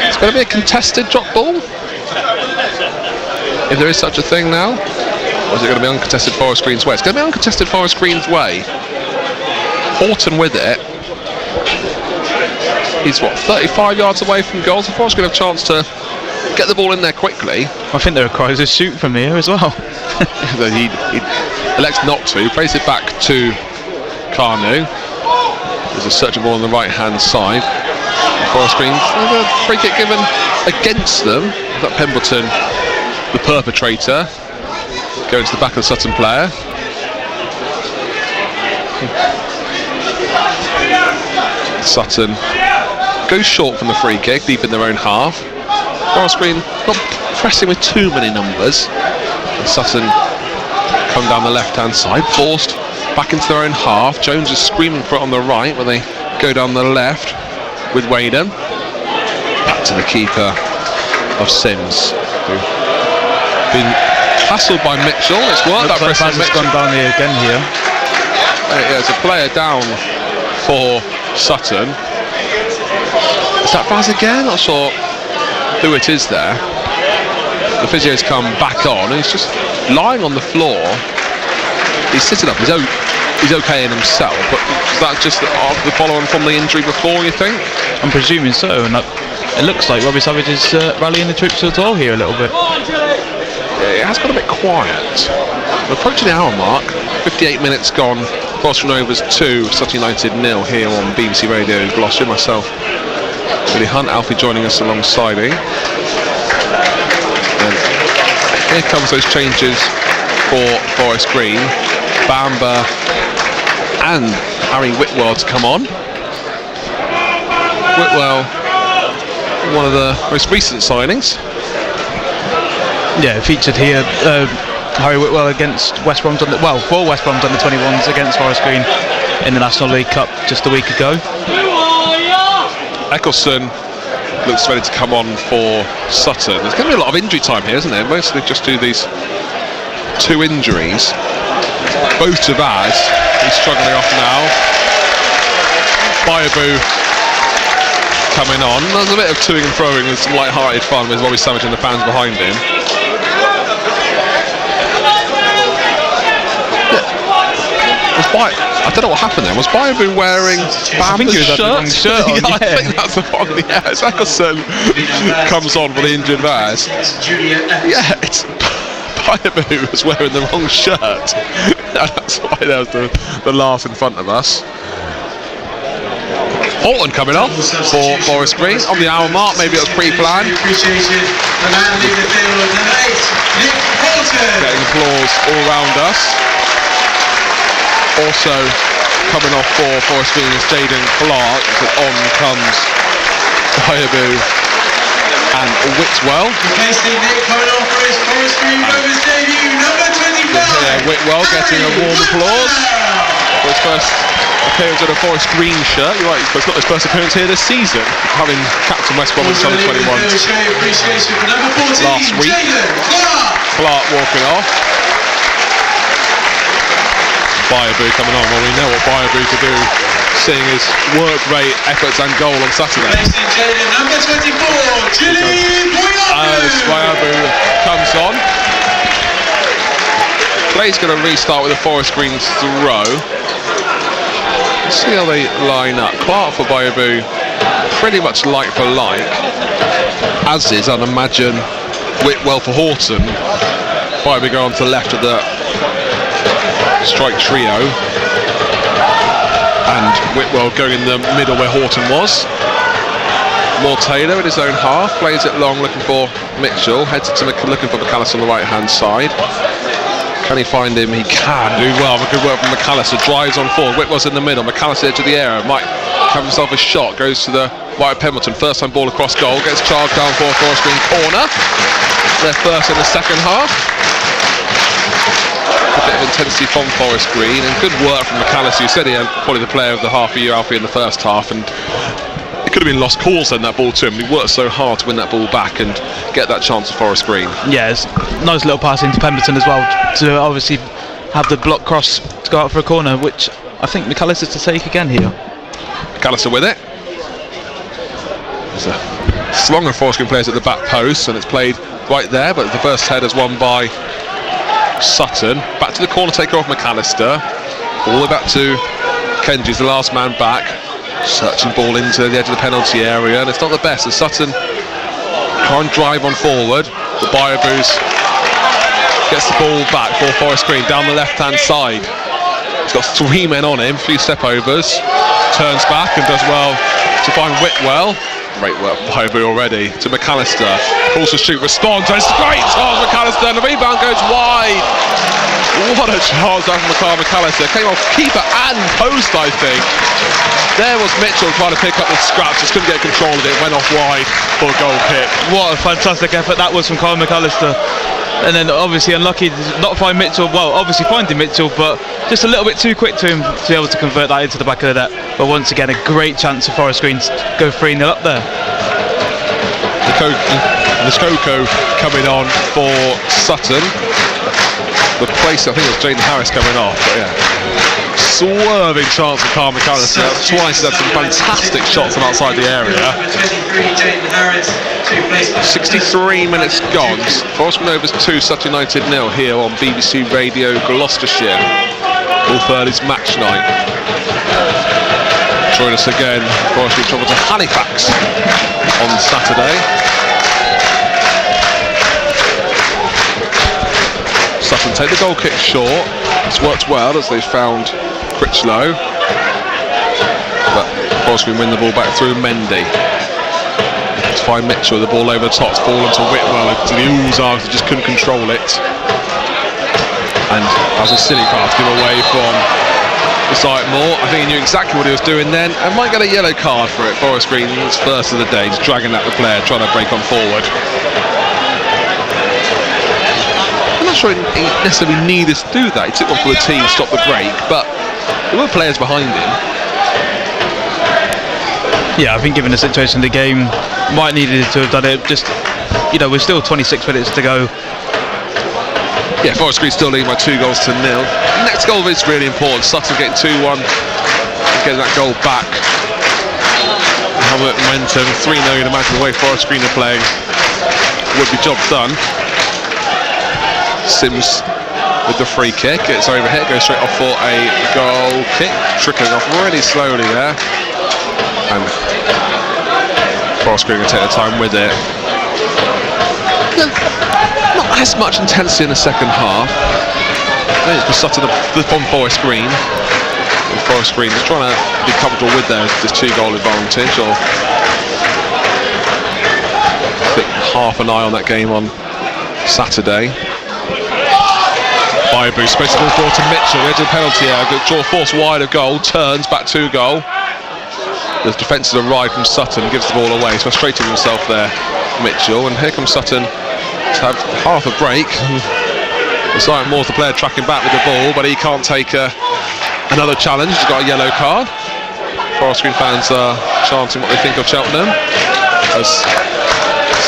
It's going to be a contested drop ball, if there is such a thing now. Or is it going to be uncontested Forest Green's way? It's going to be uncontested Forest Green's way. Horton with it. He's 35 yards away from goal, so Forest going to have a chance to get the ball in there quickly. I think there requires a shoot from here as well. he elects not to. Plays it back to Carnu. There's a searching ball on the right hand side. Forest Green, a free kick given against them. That Pemberton, the perpetrator, going to the back of the Sutton player. Sutton goes short from the free kick, deep in their own half. Forest Green not pressing with too many numbers. And Sutton come down the left hand side, forced back into their own half. Jones is screaming for it on the right when they go down the left with Wadham. Back to the keeper of Sims, who's been hassled by Mitchell. It's worked that press on Mitchell. Gone down here again here. There's a player down for Sutton. Is that Baz again? Not sure who it is there. The physio's come back on and he's just lying on the floor. He's sitting up. He's okay in himself, but is that just the follow-on from the injury before, you think? I'm presuming so, and it looks like Robbie Savage is rallying the troops as well here a little bit. It has got a bit quiet. We're approaching the hour mark. 58 minutes gone. Gloucestershire Rovers 2, Sutton United 0 here on BBC Radio Gloucestershire. Myself, Billy Hunt, Alfie joining us alongside me. And here comes those changes for Forest Green. Bamber and Harry Whitwell to come on. Whitwell, one of the most recent signings. Yeah, featured here. Harry Whitwell against West Brom's for West Brom's under 21s against Forest Green in the National League Cup just a week ago. Eccleston looks ready to come on for Sutton. There's going to be a lot of injury time here, isn't there? Mostly just do these two injuries. Both to Baz. He's struggling off now. Bayaboo coming on. There's a bit of toing and throwing and some light-hearted fun with Robbie Savage and the fans behind him. I don't know what happened there. Was Bayaboo wearing Bamber's shirt? shirt on, I think that's the one. Yeah, it's Eccleston comes on for the injured Baz. Yeah, it's Bayaboo was wearing the wrong shirt. That's why there was the laugh in front of us. Horton coming off for Forest Green on the hour mark. Maybe it was pre-planned. Getting applause all round us. Also coming off for Forest Green is Jaden Clark. So on comes Bayaboo and Whitwell. Coming off for his Forest Green Rovers debut, number 25. Whitwell getting a warm applause for his first appearance in a Forest Green shirt. You're right, it's not his first appearance here this season, having captain West Brom in Summer 21 last week. Clark walking off. Bayaboo coming on. Well, we know what Bayaboo to do, seeing his work rate, efforts and goal on Saturday. Number 24, as Bayaboo comes on. Play's going to restart with a Forest Green throw. Let's see how they line up. Clark for Bayaboo, pretty much like for like, as is, I'd imagine, Whitwell for Horton. Bayaboo go on to the left of the strike trio, and Whitwell going in the middle where Horton was. More Taylor in his own half, plays it long looking for Mitchell, heads it to looking for McAllister on the right hand side. Can he find him? He can do well. Good work from McAllister. Drives on forward. Whitwell's in the middle. McAllister edge of the area. Might have himself a shot. Goes to the right of Pemberton. First time ball across goal. Gets charged down for a Forest Green corner. Their first in the second half. A bit of intensity from Forest Green and good work from McAllister. You said he had probably the player of the half for you, Alfie, in the first half, and it could have been lost calls then, that ball to him. He worked so hard to win that ball back and get that chance for Forest Green. Yeah, it's a nice little pass into Pemberton as well to obviously have the block cross to go out for a corner, which I think McAllister's to take again here. McAllister with it. There's a throng of Forest Green players at the back post, and it's played right there, but the first header's won by Sutton. Back to the corner taker off McAllister. All the way back to Kenji's the last man back. Searching ball into the edge of the penalty area, and it's not the best. And Sutton can't drive on forward. The Bioboos gets the ball back for Forest Green down the left hand side. He's got 3 men on him, 3 step overs. Turns back and does well to find Whitwell. Great work from Biobo already to McAllister. Calls to shoot, responds, and it's a great chance McAllister, and the rebound goes wide. What a chance that from McAllister. Came off keeper and post, I think. There was Mitchell trying to pick up the scratch, just couldn't get control of it, went off wide for a goal kick. What a fantastic effort that was from Kyle McAllister. And then obviously unlucky to not find Mitchell, well obviously finding Mitchell, but just a little bit too quick to him to be able to convert that into the back of the net. But once again a great chance for Forest Green to go 3-0 up there. The Skoko coming on for Sutton. The place, I think it was Jaden Harris coming off, but yeah. Swerving chance for Carl McAllister. Twice he's had some fantastic shots from outside the area. 63 minutes gone. Forest Green Rovers 2, Sutton United 0 here on BBC Radio Gloucestershire. All third is match night. Join us again. Forest Green travel to Halifax on Saturday. Sutton take the goal kick short. It's worked well as they found Critchlow, but Forest Green win the ball back through Mendy. To find Mitchell, the ball over the top, fallen to Whitwell, to the Oozars, who just couldn't control it. And that was a silly pass give away from Moore. I think he knew exactly what he was doing then, and might get a yellow card for it. Forest Green, it's first of the day, just dragging at the player, trying to break on forward. I'm not sure he necessarily needed to do that. He took one for the team, stopped the break, but there were players behind him. Yeah, I think given the situation of the game, might needed to have done it. Just, you know, we're still 26 minutes to go. Yeah, Forest Green still leading by 2 goals to 0. Next goal is really important. Sutton getting 2-1, getting that goal back. Have a momentum. 3-0, you'd imagine the way Forest Green are playing would be job done. Sims with the free kick, it's overhit, goes straight off for a goal kick, trickling off really slowly there, and Forest Green will take their time with it. Not as much intensity in the second half. I think it's for Sutton from Forest Green. And Forest Green is trying to be comfortable with this 2-goal advantage, or keep half an eye on that game on Saturday. Biobo space the ball forward to Mitchell, edge of the penalty area, draw force wide of goal, turns back to goal. The defensive arrive from Sutton, gives the ball away, he's frustrating himself there, Mitchell, and here comes Sutton to have half a break. Simon Moore's the player tracking back with the ball, but he can't take another challenge, he's got a yellow card. Forest Green fans are chanting what they think of Cheltenham as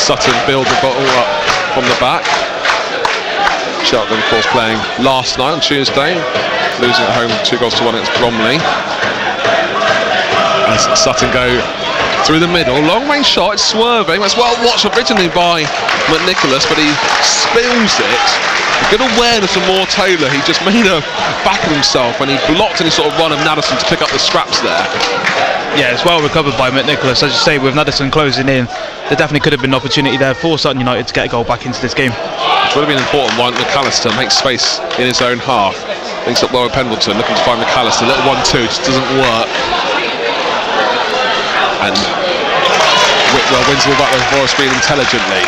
Sutton build the ball up from the back. Cheltenham, of course, playing last night on Tuesday, losing at home 2-1 against Bromley. As Sutton go through the middle, long range shot, it's swerving. That's well watched originally by McNicholas, but he spills it. Good awareness from Moore Taylor. He just made a back of himself when he blocked any sort of run of Naddison to pick up the scraps there. Yeah, it's well recovered by McNicholas. As you say, with Naddison closing in, there definitely could have been an opportunity there for Sutton United to get a goal back into this game. It would have been important one. McAllister makes space in his own half. Links up lower Pendleton, looking to find McAllister. Little 1-2, just doesn't work. And Whitwell wins the ball back with Forest Green intelligently.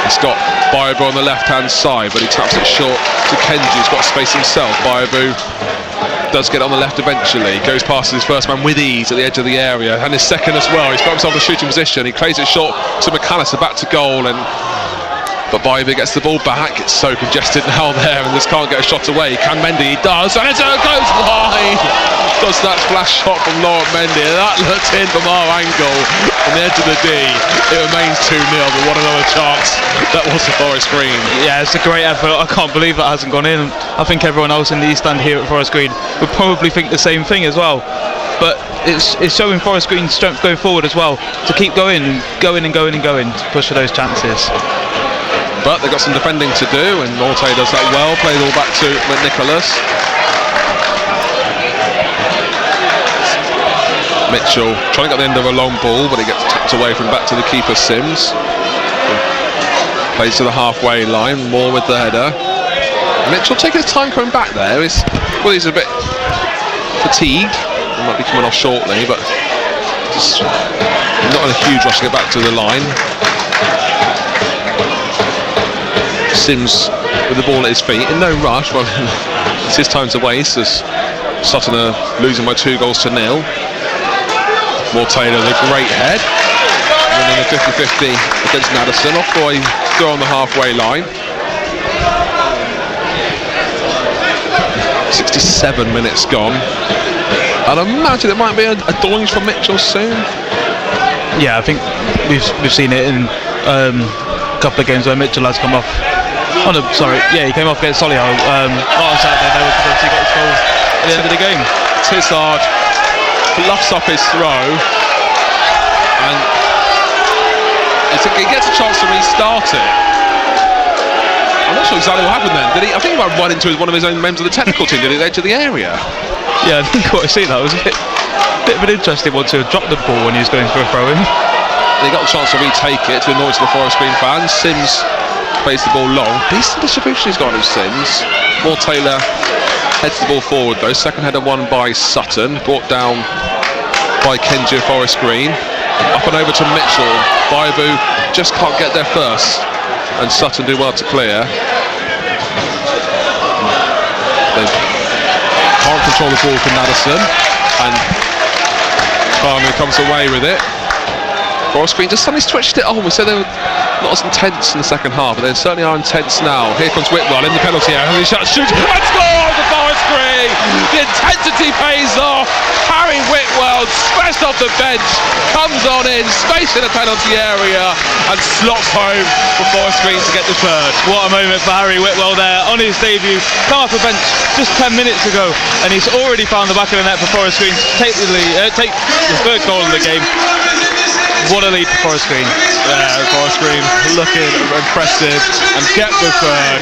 He's got Bayabu on the left-hand side, but he taps it short to Kenji, who's got space himself. Bayabu does get on the left eventually, goes past his first man with ease at the edge of the area, and his second as well. He's got himself in a shooting position. He plays it short to McAllister, back to goal, but Bayabu gets the ball back. It's so congested now there, and just can't get a shot away. Can Mendy? He does, and it goes wide. Does that flash shot from Laurent Mendy, and that looked in from our angle on the edge of the D. It remains 2-0, but what another chance that was for Forest Green. Yeah, it's a great effort. I can't believe that hasn't gone in. I think everyone else in the East Stand here at Forest Green would probably think the same thing as well. But it's showing Forest Green's strength going forward as well, to keep going and going to push for those chances. But they've got some defending to do, and Morte does that well. Play it all back to McNicholas. Mitchell trying to get the end of a long ball, but he gets tapped away from back to the keeper, Sims. Plays to the halfway line, Moore with the header. Mitchell taking his time coming back there. He's a bit fatigued. He might be coming off shortly, but just not in a huge rush to get back to the line. Sims with the ball at his feet, in no rush. Well, it's his time to waste as Sutton are losing by 2-0. Moore Taylor, the great head, winning a 50-50 against Madison. Off by throw on the halfway line. 67 minutes gone. I'd imagine it might be a doings from Mitchell soon. Yeah, I think we've seen it in a couple of games where Mitchell has come off. Oh no, sorry. Yeah, he came off against Solihull on Saturday. Because obviously got his goal at the end of the game. Tizard bluffs up his throw, and he gets a chance to restart it. I'm not sure exactly what happened then. Did he? I think he might run into one of his own members of the technical team. Did he edge of the area? Yeah, I think what I see that was a bit of an interesting one to have dropped the ball when he was going for a throw-in. He got a chance to retake it to annoy the Forest Green fans. Sims plays the ball long. Decent distribution he's got of Sims. Moore Taylor heads the ball forward though. Second header won by Sutton, brought down by Kenji of Forest Green. Up and over to Mitchell. Bayabu just can't get there first, and Sutton do well to clear. They can't control the ball from Madison, and Farmer comes away with it. Forest Green just suddenly switched it on. We said they were not as intense in the second half, but they certainly are intense now. Here comes Whitwell in the penalty area. He shoots and scores for Forest Green. The intensity pays off. Harry Whitwell, smashed off the bench, comes on in, space in the penalty area, and slots home for Forest Green to get the third. What a moment for Harry Whitwell there on his debut. Come off the bench just 10 minutes ago, and he's already found the back of the net for Forest Green to take the lead, take the third goal of the game. What a lead for Forest Green. Yeah, Forest Green looking impressive and get the third.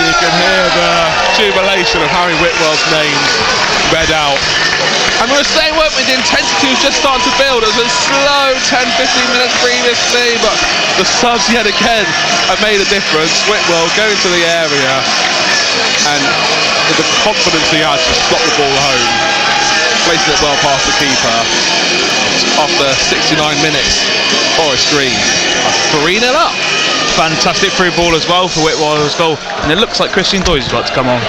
You can hear the jubilation of Harry Whitwell's name read out. And we were saying, weren't we, the intensity was just starting to build. It was a slow 10-15 minutes previously, but the subs yet again have made a difference. Whitwell going to the area, and with the confidence he had to slot the ball home, placing it well past the keeper. After 69 minutes, Forest Green are 3-0 up. Fantastic through ball as well for Whitwell's goal, and it looks like Christian Doyle's about to come on.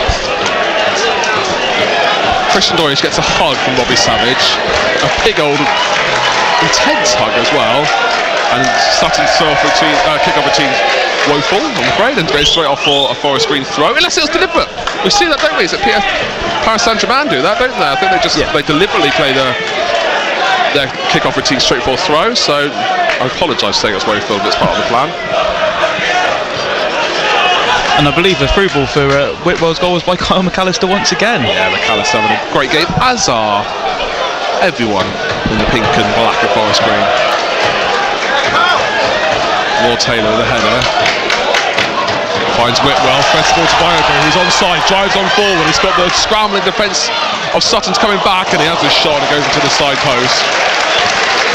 Christian Doyle gets a hug from Robbie Savage, a big old intense hug as well, and Sutton's kick-off routine's woeful, I'm afraid, and goes straight off for a Forest Green throw, unless it was deliberate. We see that, don't we? Is it Paris Saint-Germain do that, don't they? I think they deliberately play their kick-off routine straight for a throw, so I apologise for saying it's woeful, but it's part of the plan. And I believe the through ball for Whitwell's goal was by Kyle McAllister once again. Yeah, McAllister having a great game, as are everyone in the pink and black of Forest Green. Moore Taylor with a header. Finds Whitwell, threads the ball to Bayabu, who's onside, drives on forward. He's got the scrambling defence of Sutton's coming back, and he has his shot and it goes into the side post.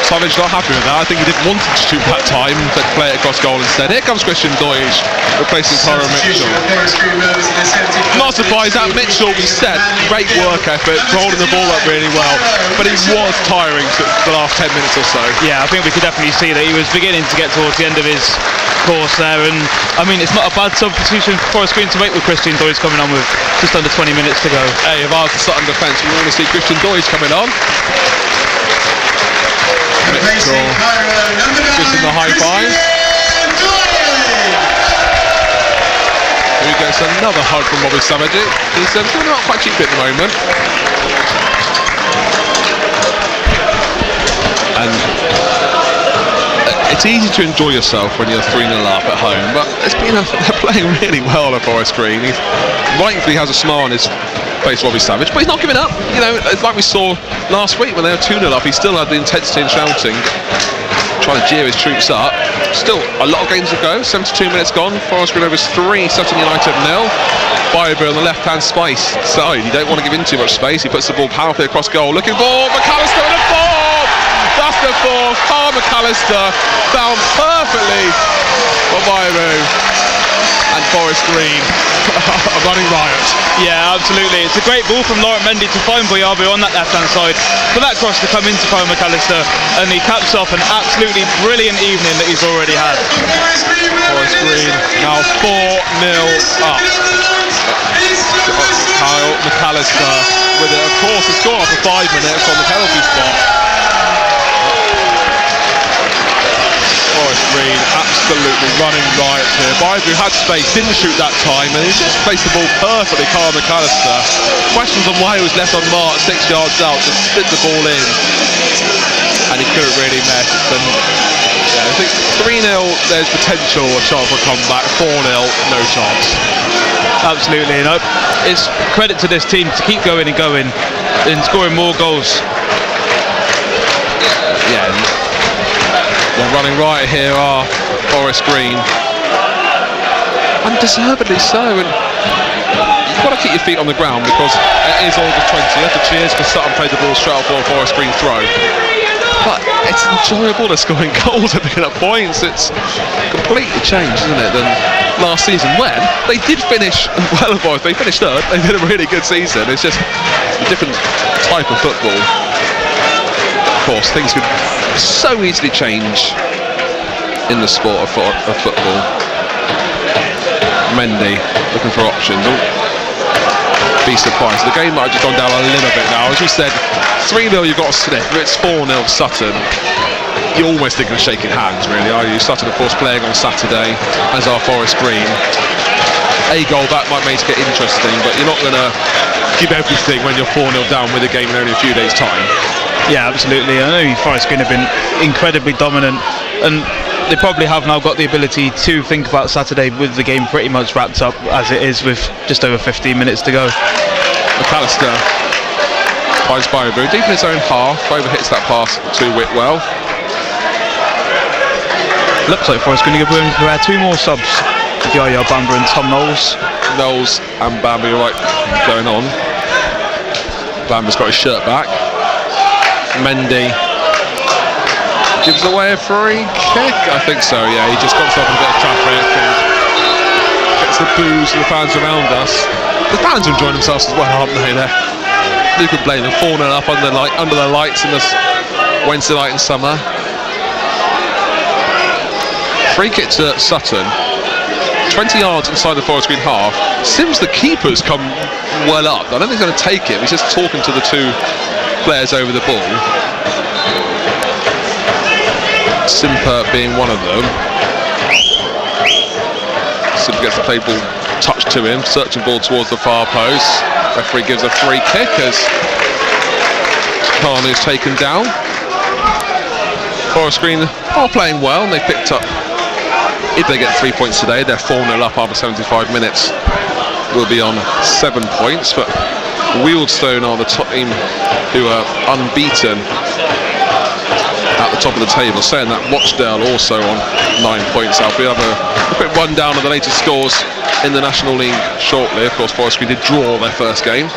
Savage not happy with that. I think he didn't want to shoot that time, but play it across goal instead. Here comes Christian Doidge, replacing Tyrone Mitchell. Not surprised that Mitchell, we said, great work effort, holding the ball up really well, but he was tiring for the last 10 minutes or so. Yeah, I think we could definitely see that he was beginning to get towards the end of his course there, and I mean, it's not a bad substitution for Forest Green to make with Christian Doidge coming on with just under 20 minutes to go. Hey, if I was the Sutton defence, we want to see Christian Doidge coming on. Mitchell gives him the high five. Who gets another hug from Bobby Savage. He's not quite cheap at the moment. And it's easy to enjoy yourself when you're 3-0 up at home, but they're playing really well at Forest Green. He rightfully has a smile on his face, Robbie Savage, but he's not giving up. You know, it's like we saw last week when they were 2-0 up, he still had the intensity and shouting, trying to jeer his troops up. Still a lot of games to go, 72 minutes gone. Forest Green Rovers 3, Sutton United 0. Biober on the left-hand side, you don't want to give him too much space. He puts the ball powerfully across goal, looking for McAllister in a fourth! That's the fourth. Carl McAllister found perfectly for Biober. And Forest Green are running riot. Yeah, absolutely. It's a great ball from Laurent Mendy to find Boyabu on that left-hand side for that cross to come into Kyle McAllister, and he caps off an absolutely brilliant evening that he's already had. Forest Green now 4-0 up. Kyle McAllister with it, of course, has scored after 5 minutes on the penalty spot. Forest Green absolutely running riot here. Baibu had space, didn't shoot that time, and he just placed the ball perfectly. Carl McAllister. Questions on why he was left unmarked 6 yards out, just slid the ball in, and he couldn't really mess. And yeah, I think 3-0, there's potential, a chance for a comeback. 4-0, no chance. Absolutely, and it's credit to this team to keep going and going and scoring more goals. Yeah. They're running right here are Forest Green, and deservedly so. And you've got to keep your feet on the ground because it is August 20th. The cheers for Sutton played the ball straight off for a Forest Green throw. But it's enjoyable to scoring goals and picking up points. It's completely changed, isn't it, than last season when they did finish well above. They finished third. They did a really good season. It's just a different type of football. Of course, things could so easily change in the sport of football. Mendy looking for options. Be surprised. The game might have just gone down a little bit now. As you said, 3-0 you've got to sniff. If it's 4-0 Sutton, you're almost thinking of shaking hands, really, are you? Sutton, of course, playing on Saturday, as are Forest Green. A goal, that might make it interesting, but you're not going to give everything when you're 4-0 down with a game in only a few days' time. Yeah, absolutely. I know Forest Green have been incredibly dominant, and they probably have now got the ability to think about Saturday with the game pretty much wrapped up as it is, with just over 15 minutes to go. McAllister finds Biobu deep in his own half, overhits that pass to Whitwell. Looks like Forest Green are going to prepare 2 more subs. Yaya Bamba and Tom Knowles. Knowles and Bamba are right going on. Bamba's got his shirt back. Mendy gives away a free kick. I think so, yeah. He just got himself in a bit of traffic and gets the boos of the fans around us. The fans are enjoying themselves as well, aren't they? Who could blame them? 4-0 up under the lights in this Wednesday night in summer. Free kick to Sutton. 20 yards inside the Forest Green half. Sims, the keeper's come well up. I don't think he's going to take it. He's just talking to the 2 players over the ball. Simper being one of them. Simper gets the play ball touched to him, searching ball towards the far post. Referee gives a free kick as Khan is taken down. Forest Green are playing well, and they picked up, if they get 3 points today, they're 4-0 up after 75 minutes. Will be on 7 points, but Wealdstone are the team who are unbeaten at the top of the table. Saying that, Rochdale also on 9 points out. We'll have a quick rundown of the latest scores in the National League shortly. Of course, Forest Green did draw their first game.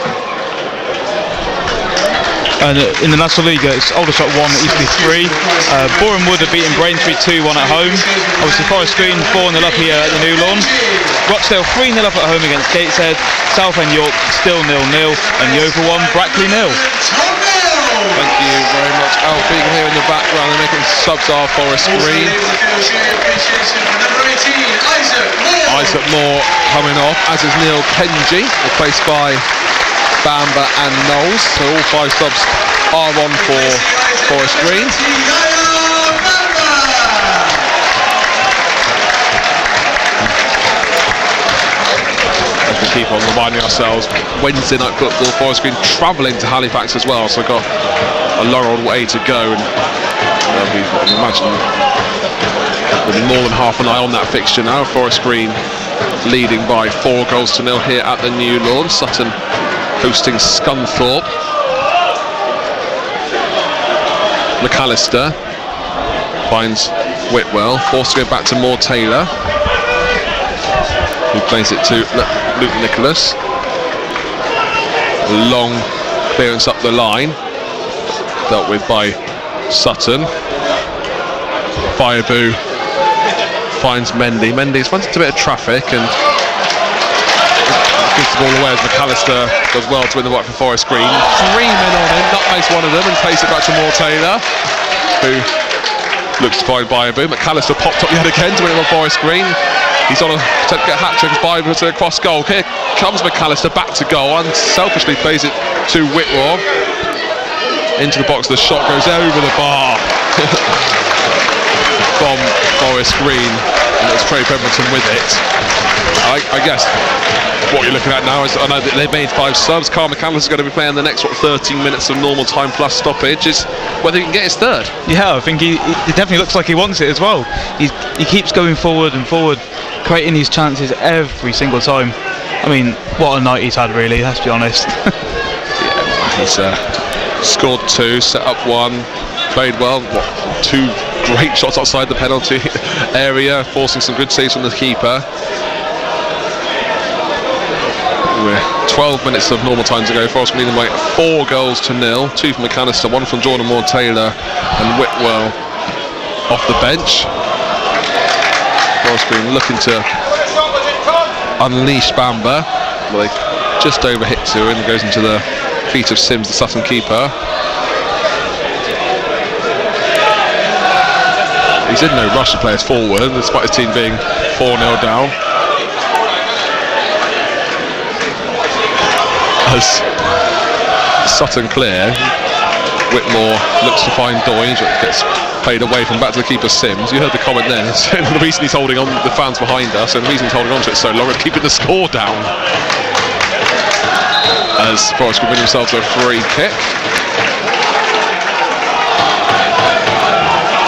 And in the National League, it's Aldershot 1, Eastleigh 3. Boreham Wood have beaten Braintree 2-1 at home. Obviously Forest Green 4-0 up here at the New Lawn. Rochdale 3-0 up at home against Gateshead. Southend York still 0-0, and Yeovil 1, Brackley 0. Thank you very much, Alfie. You can hear in the background they're making subs are Forest Green. Isaac Moore coming off, as is Neil Kenji, replaced by Bamber and Knowles. So all 5 subs are on for Forest Green. As we keep on reminding ourselves, Wednesday night football, Forest Green travelling to Halifax as well, so got a long way to go, and we imagine there'll be more than half an eye on that fixture now. Forest Green leading by 4-0 here at the New Lawn. Sutton hosting Scunthorpe. McAllister finds Whitwell, forced to go back to Moore Taylor, who plays it to Luke Nicholas. A long clearance up the line, dealt with by Sutton. Fireboo finds Mendy. Mendy's runs into a bit of traffic and gives the ball away as McAllister does well to win the ball for Forest Green. 3 men on him, nutmegs one of them and plays it back to Moore Taylor, who looks to find Fireboo. McAllister popped up yet again to win it on Forest Green. He's on a hat-trick as Fireboo to cross goal. Here comes McAllister back to goal and selfishly plays it to Whitwell. Into the box, the shot goes over the bar from Forest Green, and it's Trey Pemberton with it. I guess what you're looking at now is, I know that they've made 5 subs. Carl McAllister's going to be playing the next 13 minutes of normal time plus stoppage, is whether he can get his third. Yeah, I think he definitely looks like he wants it as well. He keeps going forward and forward, creating these chances every single time. I mean, what a night he's had, really, let's be honest. Yeah, he's scored 2, set up 1, played well. 2 great shots outside the penalty area, forcing some good saves from the keeper. We're 12 minutes of normal time to go. Forest leading by 4-0, 2 from McAllister, 1 from Jordan Moore Taylor, and Whitwell off the bench. Forest Green looking to unleash Bamber. Well, they just overhit to him, goes into the feet of Sims, the Sutton keeper. He's in no rush to play us forward, despite his team being 4-0 down. As Sutton clear, Whitmore looks to find Doyle, gets played away from back to the keeper Sims. You heard the comment there, the reason he's holding on, the fans behind us, and the reason he's holding on to it so long is keeping the score down. As Forest can win themselves a free kick.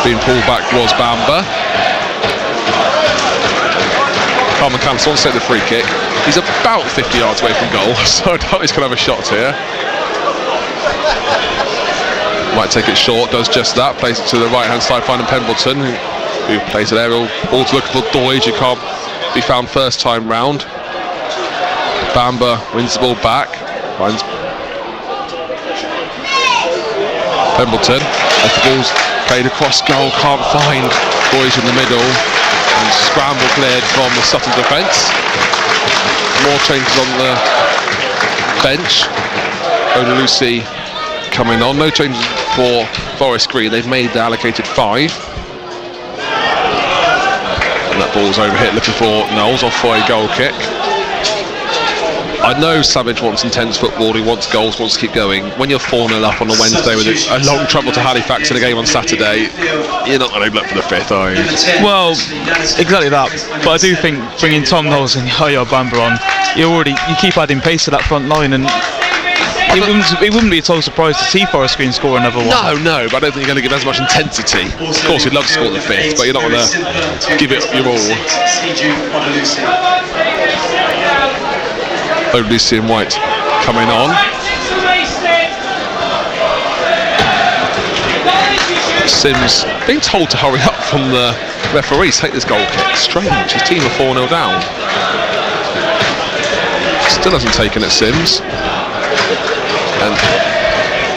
Being pulled back was Bamber. Carl McAllister wants to take the free kick. He's about 50 yards away from goal, so I doubt he's going to have a shot here. Might take it short, does just that, plays it to the right hand side, finding Pemberton, who plays it there, all to look for Doige, who can't be found first time round. Bamber wins the ball back, finds Pemberton, as the ball's played across goal, can't find Doige in the middle, and scramble cleared from the Sutton defence. More changes on the bench. Onalusi coming on, no changes for Forest Green, they've made the allocated 5. And that ball's overhit, looking for Knowles off for a goal kick. I know Savage wants intense football, he wants goals, wants to keep going. When you're 4-0 up on a Wednesday with a long travel to Halifax in a game on Saturday, you're not going to look for the 5th, are you? Well, exactly that. But I do think bringing Tom Knowles and Yaya Bamber on, you keep adding pace to that front line, and it wouldn't be at all surprised to see Forest Green score another one. No, but I don't think you're going to give as much intensity. Of course, you'd love to score the 5th, but you're not going to give it your all. Lucy and White coming on. Sims being told to hurry up from the referees, take this goal kick. Strange, his team are 4-0 down. Still hasn't taken it, Sims. And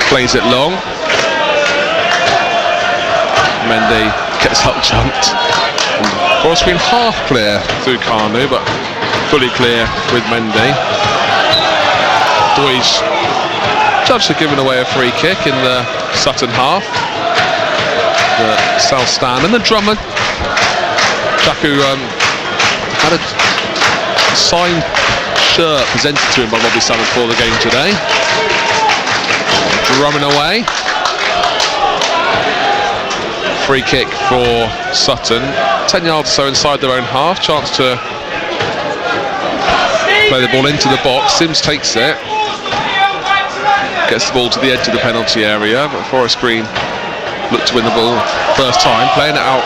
Plays it long. Mendy gets up jumped. Forest Green half clear through Kanu, but fully clear with Mendy. Boys judged had given away a free kick in the Sutton half. The South stand, and the drummer Jaku had a signed shirt presented to him by Robbie Salmon for the game today. Drumming away. Free kick for Sutton, 10 yards or so inside their own half. Chance to play the ball into the box. Sims takes it, gets the ball to the edge of the penalty area, but Forest Green look to win the ball first time, playing it out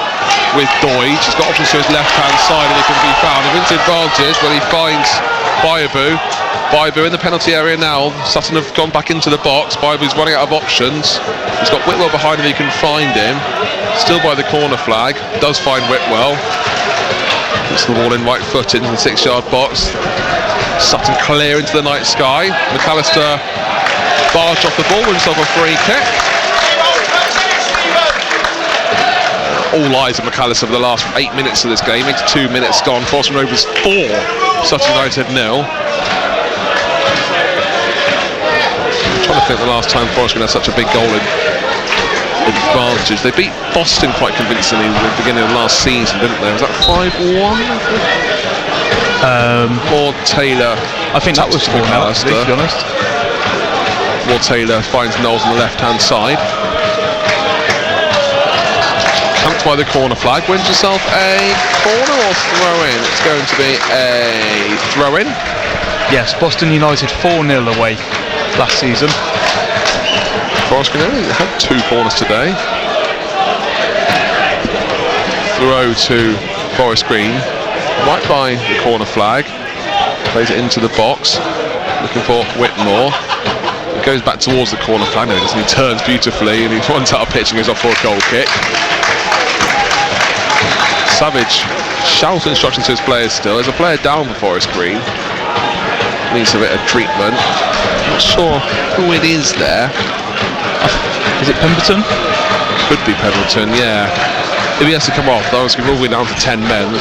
with Doidge. He's got options to his left hand side and he can be found. He wins the advantage, but he finds Baibu in the penalty area now. Sutton have gone back into the box. Baibu's running out of options. He's got Whitwell behind him, he can find him. Still by the corner flag, does find Whitwell. Puts the ball in right foot into the 6-yard box. Sutton clear into the night sky. McAllister barged off the ball, wins himself a free kick. All eyes on McAllister for the last 8 minutes of this game. 82 minutes gone. Forest Rovers 4, Sutton United 0. I'm trying to think the last time Forest had such a big goal in advantage. They beat Boston quite convincingly at the beginning of last season, didn't they? Was that 5-1? More Taylor. I think that was 4-0, to be honest. More Taylor finds Knowles on the left-hand side. Camped by the corner flag, wins yourself a corner or throw-in? It's going to be a throw-in. Yes, Boston United 4-0 away last season. Forest Green only had 2 corners today. Throw to Forest Green, right by the corner flag. Plays it into the box, looking for Whitmore. It goes back towards the corner flag, and he turns beautifully and he runs out of pitch and goes off for a goal kick. Savage shouts instructions to his players still. There's a player down for Forest Green. Needs a bit of treatment. Not sure who it is there. Is it Pemberton? Could be Pemberton, yeah. If he has to come off, though, it's all the way down to 10 men,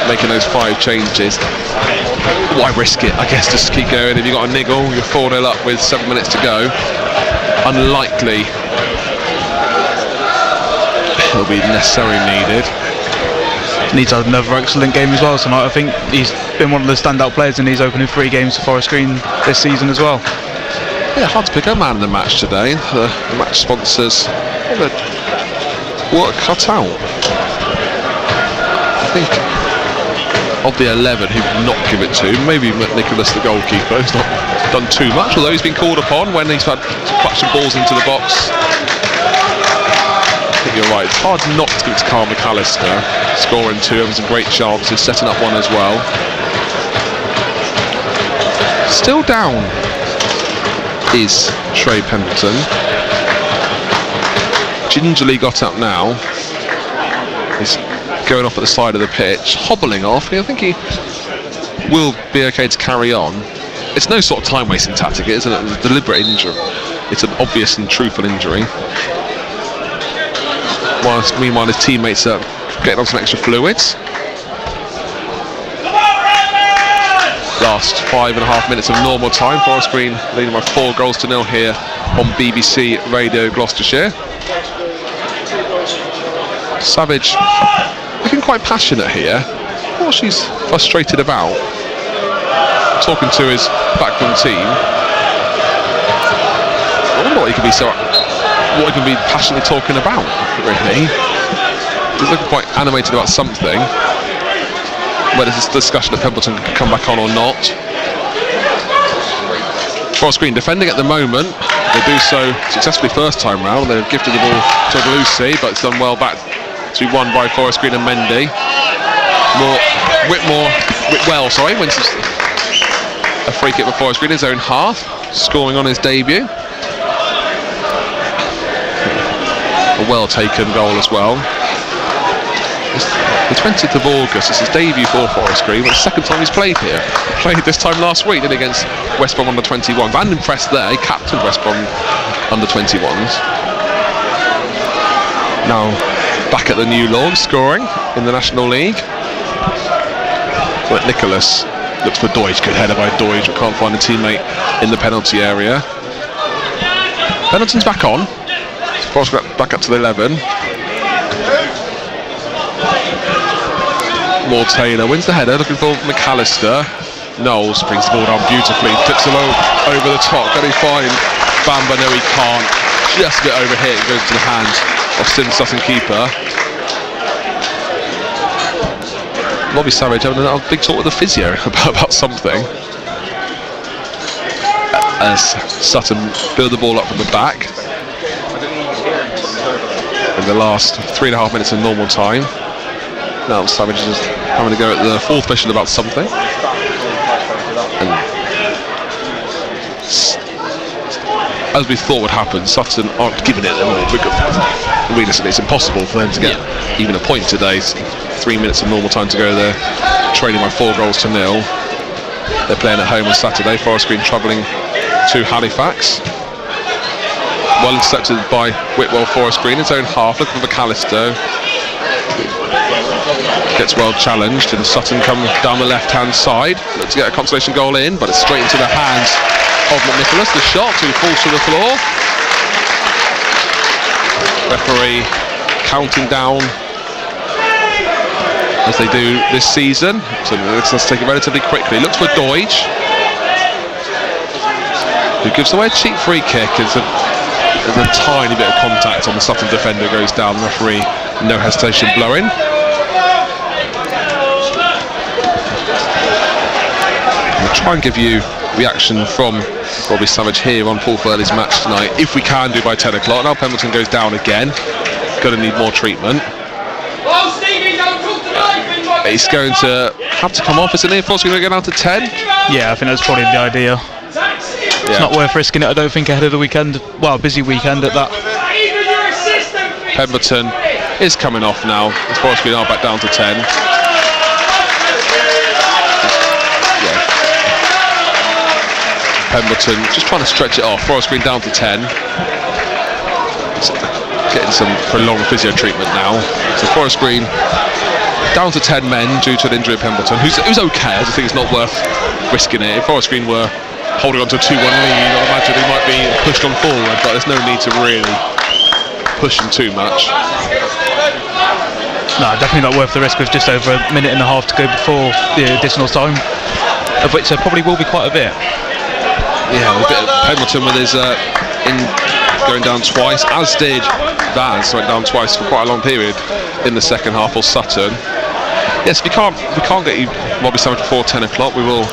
making those 5 changes. Why risk it? I guess just keep going. If you've got a niggle, you're 4-0 up with 7 minutes to go. Unlikely it'll be necessarily needed. Needs another excellent game as well tonight. I think he's been one of the standout players in these opening 3 games for Forest Green this season as well. Yeah, hard to pick a man in the match today. The match sponsors have a work cut out. I think of the 11 who would not give it to, maybe Nicholas the goalkeeper, who's not done too much, although he's been called upon when he's had clutching balls into the box. I think you're right, it's hard not to give it to Carl McAllister, scoring 2, having some great chances, setting up 1 as well. Still down is Trey Pemberton. Gingerly got up now. He's going off at the side of the pitch, hobbling off. I think he will be okay to carry on. It's no sort of time-wasting tactic, isn't it? It's a deliberate injury. It's an obvious and truthful injury. Whilst meanwhile his teammates are getting on some extra fluids. Last 5.5 minutes of normal time. Forest Green leading by 4-0 here on BBC Radio Gloucestershire. Savage looking quite passionate here. What she's frustrated about. Talking to his backroom team. I wonder what he can be passionately talking about, really. He's looking quite animated about something. Whether this discussion that Pemberton can come back on or not. Forest Green defending at the moment. They do so successfully first time round. They've gifted the ball to Lucy, but it's done well back to be won by Forest Green and Mendy. Whitwell wins a free kick for Forest Green, his own half, scoring on his debut. A well taken goal as well. The 20th of August, it's his debut for Forest Green, but the second time he's played here. He played this time last week, did against West Brom under 21. Van impressed there, he captained West Brom under 21s. Now back at the New Lawn, scoring in the National League. But Nicholas looks for Deutsch. Good header by Deutsch. Can't find a teammate in the penalty area. Pendleton's back on. Forrest back up to the 11. More Taylor wins the header, looking for McAllister. Knowles brings the ball down beautifully, flips it over the top. Can he find Bamba? No, he can't. Just a bit overhit. It goes to the hand of Sutton keeper. Robbie Savage having a big talk with the physio about something. As Sutton build the ball up from the back. In the last 3.5 minutes of normal time. Now Savage is just having to go at the fourth position about something. And as we thought would happen, Sutton aren't giving it them all. Realistically, it's impossible for them to get even a point today. 3 minutes of normal time to go. They're trailing by 4 goals to 0. They're playing at home on Saturday. Forest Green travelling to Halifax. Well intercepted by Whitwell. Forest Green, its own half. Looking for McAllister. Gets well challenged, and Sutton come down the left-hand side. Look to get a consolation goal in, but it's straight into the hands of McNicholas. The shot, who falls to the floor. Referee counting down as they do this season. So let's take it relatively quickly. Looks for Deutsch, who gives away a cheap free kick. There's a tiny bit of contact on the Sutton defender, goes down. The referee, no hesitation, blowing. We'll try and give you reaction from Robbie Savage here on Paul Furley's match tonight, if we can do by 10 o'clock. Now Pemberton goes down again. Going to need more treatment. He's going to have to come off, isn't he? Force going to go down to 10. Yeah, I think that's probably the idea. It's not worth risking it, I don't think, ahead of the weekend. Well, busy weekend at that. Pemberton is coming off now. As Forest Green are back down to 10. Pemberton just trying to stretch it off. Forest Green down to 10. Getting some prolonged physio treatment now. So Forest Green down to 10 men due to an injury of Pemberton, who's okay. I just think it's not worth risking it. If Forest Green were holding on to a 2-1 lead, I imagine they might be pushed on forward, but there's no need to really push them too much. No, definitely not worth the risk with just over a minute and a half to go before the additional time, of which there probably will be quite a bit. Yeah, a bit of Pemberton with his going down twice, as did Vaz, went down twice for quite a long period in the second half, or Sutton. Yes, we can't get you Robbie Savage before 10 o'clock. We will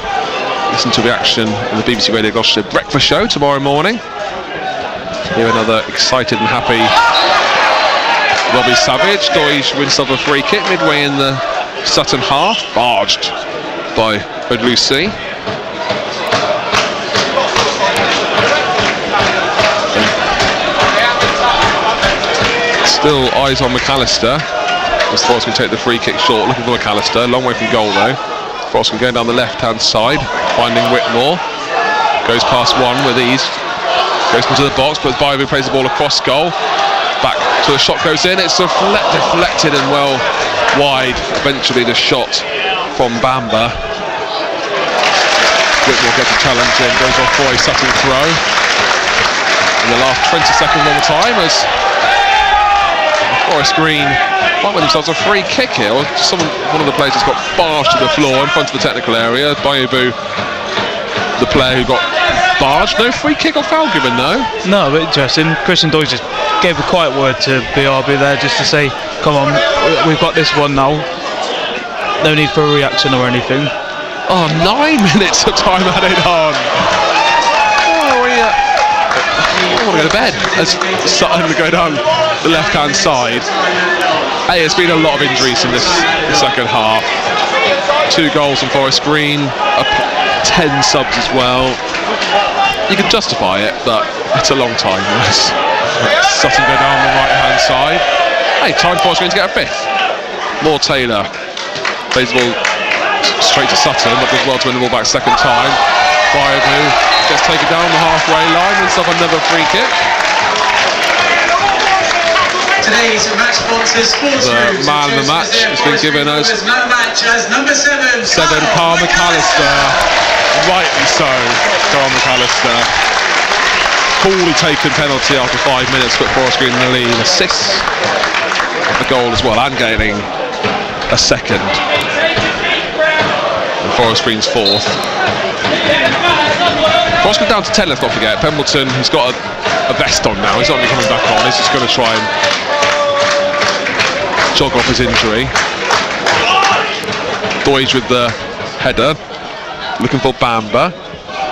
listen to reaction in the BBC Radio Gloucestershire breakfast show tomorrow morning. Hear another excited and happy Robbie Savage. Deutsch wins off a free kick midway in the Sutton half, barged by Odlucy. Still eyes on McAllister. As Forrest can take the free kick short, looking for McAllister. Long way from goal though. Forrest can go down the left-hand side, finding Whitmore. Goes past one with ease. Goes into the box, but Baibu plays the ball across goal. Back to the shot, goes in. It's deflected and well wide. Eventually the shot from Bamba. Whitmore gets a challenge in, goes off for a Sutton throw. In the last 20 seconds on the time, as Forest Green might win themselves a free kick here. Or one of the players has got barged to the floor in front of the technical area. Baibu, the player who got barged. No free kick or foul given, no? No, but interesting. Christian Deutsch just gave a quiet word to BRB there, just to say, come on, we've got this one now. No need for a reaction or anything. Oh, 9 minutes of time added on. I want to go to bed as Sutton to go down the left-hand side. Hey, there's been a lot of injuries in this second half. 2 goals from Forest Green, 10 subs as well. You can justify it, but it's a long time. Sutton go down the right-hand side. Hey, time for Forest Green to get a 5th. More Taylor plays the ball straight to Sutton, but does well to win the ball back second time. Baibu gets taken down the halfway line and sub another free kick. Today's match sponsor, Sports The man of the match has been given us man of the match as number 7, Carl McAllister. Rightly so, Carl McAllister. Coolly taken penalty after 5 minutes, put Forest Green in the lead. Assists the goal as well, and gaining a second. And Forest Green's fourth. Forest Green down to 10, let's not forget. Pembleton, he's got a vest on now. He's not really coming back on. He's just going to try and jog off his injury. Doige with the header, looking for Bamba.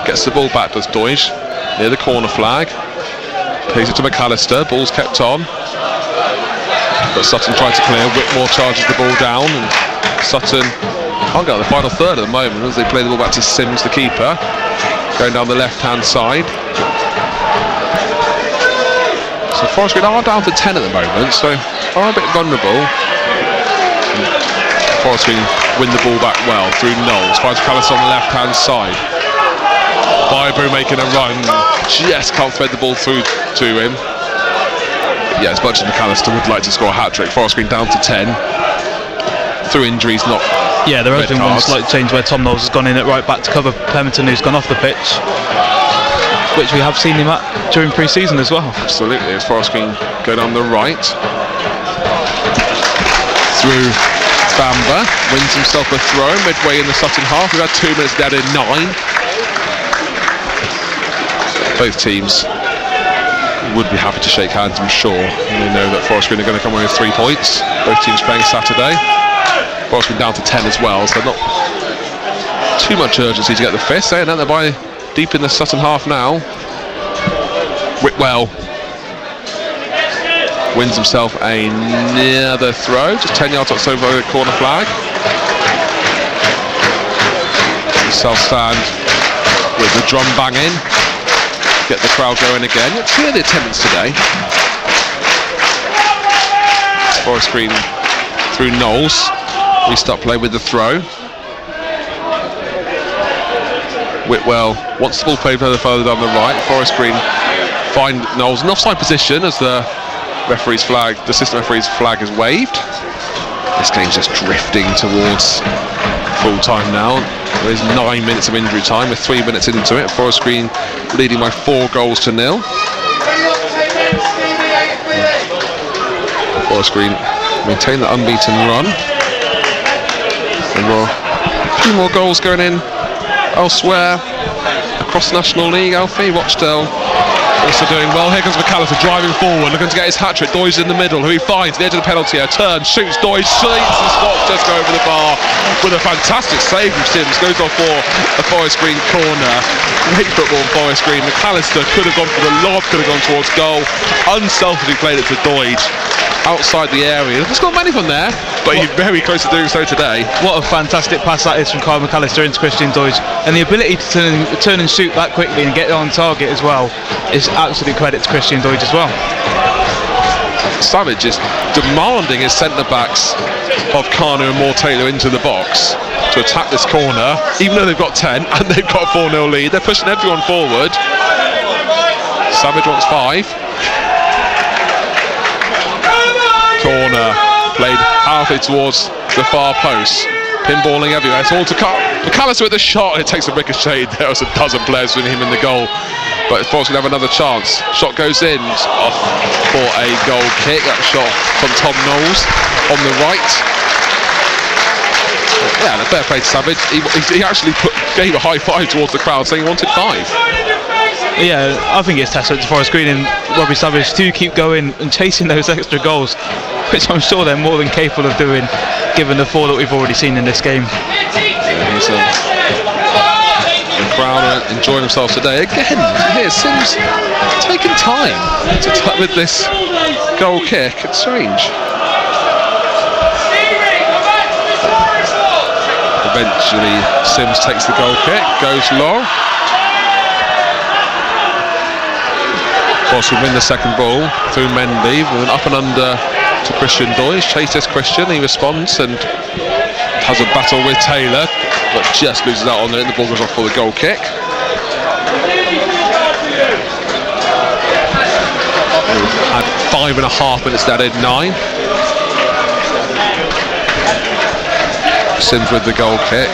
Gets the ball back, does Doige, near the corner flag. Plays it to McAllister, ball's kept on. But Sutton tried to clear, Whitmore charges the ball down, and Sutton can't get out the final third at the moment as they play the ball back to Sims, the keeper, going down the left-hand side. So Forest Green are down to 10 at the moment, so are a bit vulnerable. Forest Green win the ball back well through Knowles, finds McAllister on the left-hand side. Bybrew making a run, just can't thread the ball through to him. But yeah, as much as McAllister would like to score a hat-trick, Forest Green down to 10. Through injuries, not yeah, there has been one slight change where Tom Knowles has gone in at right back to cover Pemberton, who's gone off the pitch, which we have seen him at during pre-season as well. Absolutely, as Forest Green go down the right. Through Bamba, wins himself a throw midway in the Sutton half. We've had 2 minutes down in 9. Both teams would be happy to shake hands, I'm sure. They know that Forest Green are going to come away with 3 points. Both teams playing Saturday. Forest Green down to 10 as well, so not too much urgency to get the fifth. Saying that, they're by deep in the Sutton half now. Whitwell wins himself another throw, just 10 yards or so over the corner flag. Self-stand with the drum banging, get the crowd going again. You'll hear the attendance today. Forest Green through Knowles, restart play with the throw. Whitwell wants the ball played further down the right. Forest Green find Knowles in offside position as the referee's flag, the assistant referee's flag is waved. This game's just drifting towards full time now. There is 9 minutes of injury time. We're 3 minutes into it. Forest Green leading by 4 goals to 0. Forest Green maintain the unbeaten run. And a few more goals going in elsewhere across the National League. Alfie, Rochdale also doing well. Here comes McAllister driving forward, looking to get his hat-trick. Doige in the middle, who he finds the edge of the penalty area, turns, shoots. Doige sleeps and spots just go over the bar with a fantastic save from Sims. Goes off for a Forest Green corner. Great football in Forest Green. McAllister could have gone for the lob, could have gone towards goal. Unselfishly played it to Doige outside the area. He's got many from there, but he's very close to doing so today. What a fantastic pass that is from Kyle McAllister into Christian Doige, and the ability to turn and shoot that quickly and get on target as well is absolute credit to Christian Doige as well. Savage is demanding his centre-backs of Kanu and Moore Taylor into the box to attack this corner, even though they've got 10 and they've got a 4-0 lead. They're pushing everyone forward. Savage wants 5. Corner played halfway towards the far post, pinballing everywhere. It's all to McAllister with the shot. It takes a ricochet. There was a dozen players with him in the goal, but Forest will have another chance. Shot goes in off for a goal kick. That shot from Tom Knowles on the right. Yeah, and a fair play to Savage. He actually gave a high five towards the crowd, saying he wanted 5. Yeah, I think it's testament to Forest Green and Robbie Savage to keep going and chasing those extra goals, which I'm sure they're more than capable of doing, given the 4 that we've already seen in this game. Yeah, he's the crowd are enjoying themselves today. Again, here Sims taking time with this goal kick. It's strange. Eventually, Sims takes the goal kick, goes long. Forest will win the second ball through Mendy with an up and under to Christian Doige. Chases Christian, he responds and has a battle with Taylor, but just loses out on it and the ball goes off for the goal kick. had 5.5 minutes added, 9. Sims with the goal kick.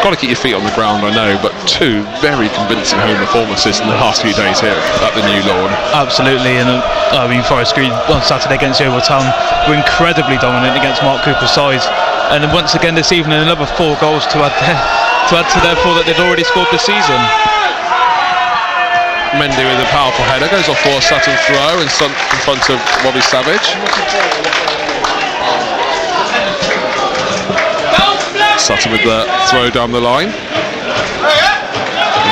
Got to keep your feet on the ground, I know, but 2 very convincing home performances in the last few days here at the new lawn. Absolutely, and I mean, Forest Green on Saturday against Yeovil Town were incredibly dominant against Mark Cooper's side, and then once again this evening another 4 goals to add to their 4 that they'd already scored this season. Mendy with a powerful header, goes off for a Sutton throw in front of Robbie Savage. Sutton with the throw down the line. And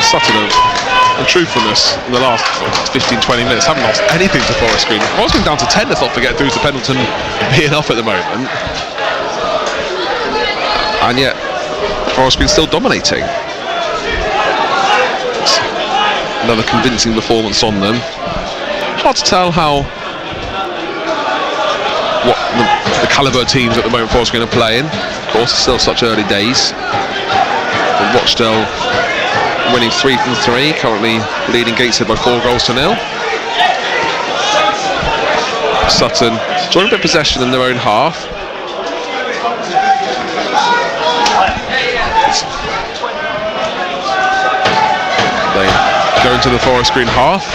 Sutton have, in truthfulness, in the last 15-20 minutes haven't lost anything to Forest Green. Forest Green down to 10, let's not forget, through to Pendleton being off at the moment. And yet, Forest Green still dominating. It's another convincing performance on them. Hard to tell what the calibre of teams at the moment Forest Green are playing. Of course, it's still such early days. And Rochdale winning 3 from 3, currently leading Gateshead by 4 goals to 0. Sutton enjoying a bit of possession in their own half. They go into the Forest Green half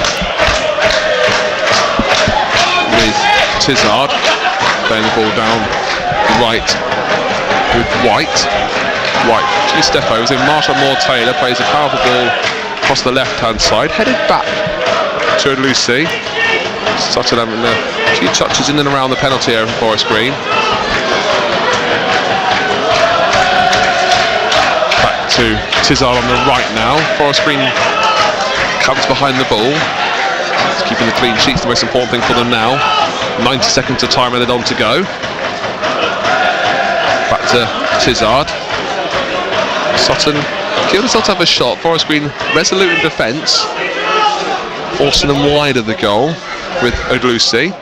with Tizard playing the ball down right with White. 2 step overs in. Marshall Moore-Taylor plays a powerful ball across the left hand side, headed back to Lucy. Sutton having a few touches in and around the penalty area for Forest Green. Back to Tizard on the right now. Forest Green comes behind the ball. It's keeping the clean sheets the most important thing for them now. 90 seconds of time added on to go. Back to Tizard. Sutton give themselves to have a shot. Forest Green resolute in defence, forcing them wide of the goal with Odlusi.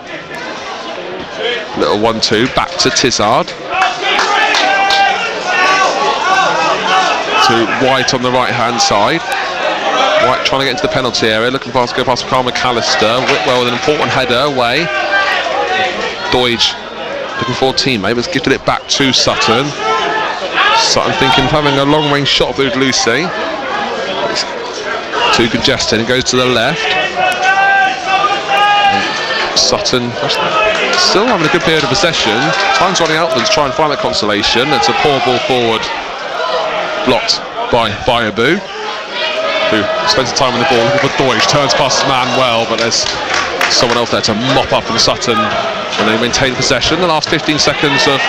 Little 1-2, back to Tizard. To White on the right hand side. White trying to get into the penalty area, looking to go past Carl McAllister. Whitwell with an important header away. Doidge looking for a teammate, but gifted it back to Sutton. Sutton thinking of having a long range shot with Lucy. It's too congested, it goes to the left. And Sutton still having a good period of possession. Time's running out for them to try and find that consolation. It's a poor ball forward, blocked by Bayabu, who spends some time on the ball looking for Doidge, turns past his man well, but there's someone else there to mop up from Sutton, and they maintain possession. The last 15 seconds of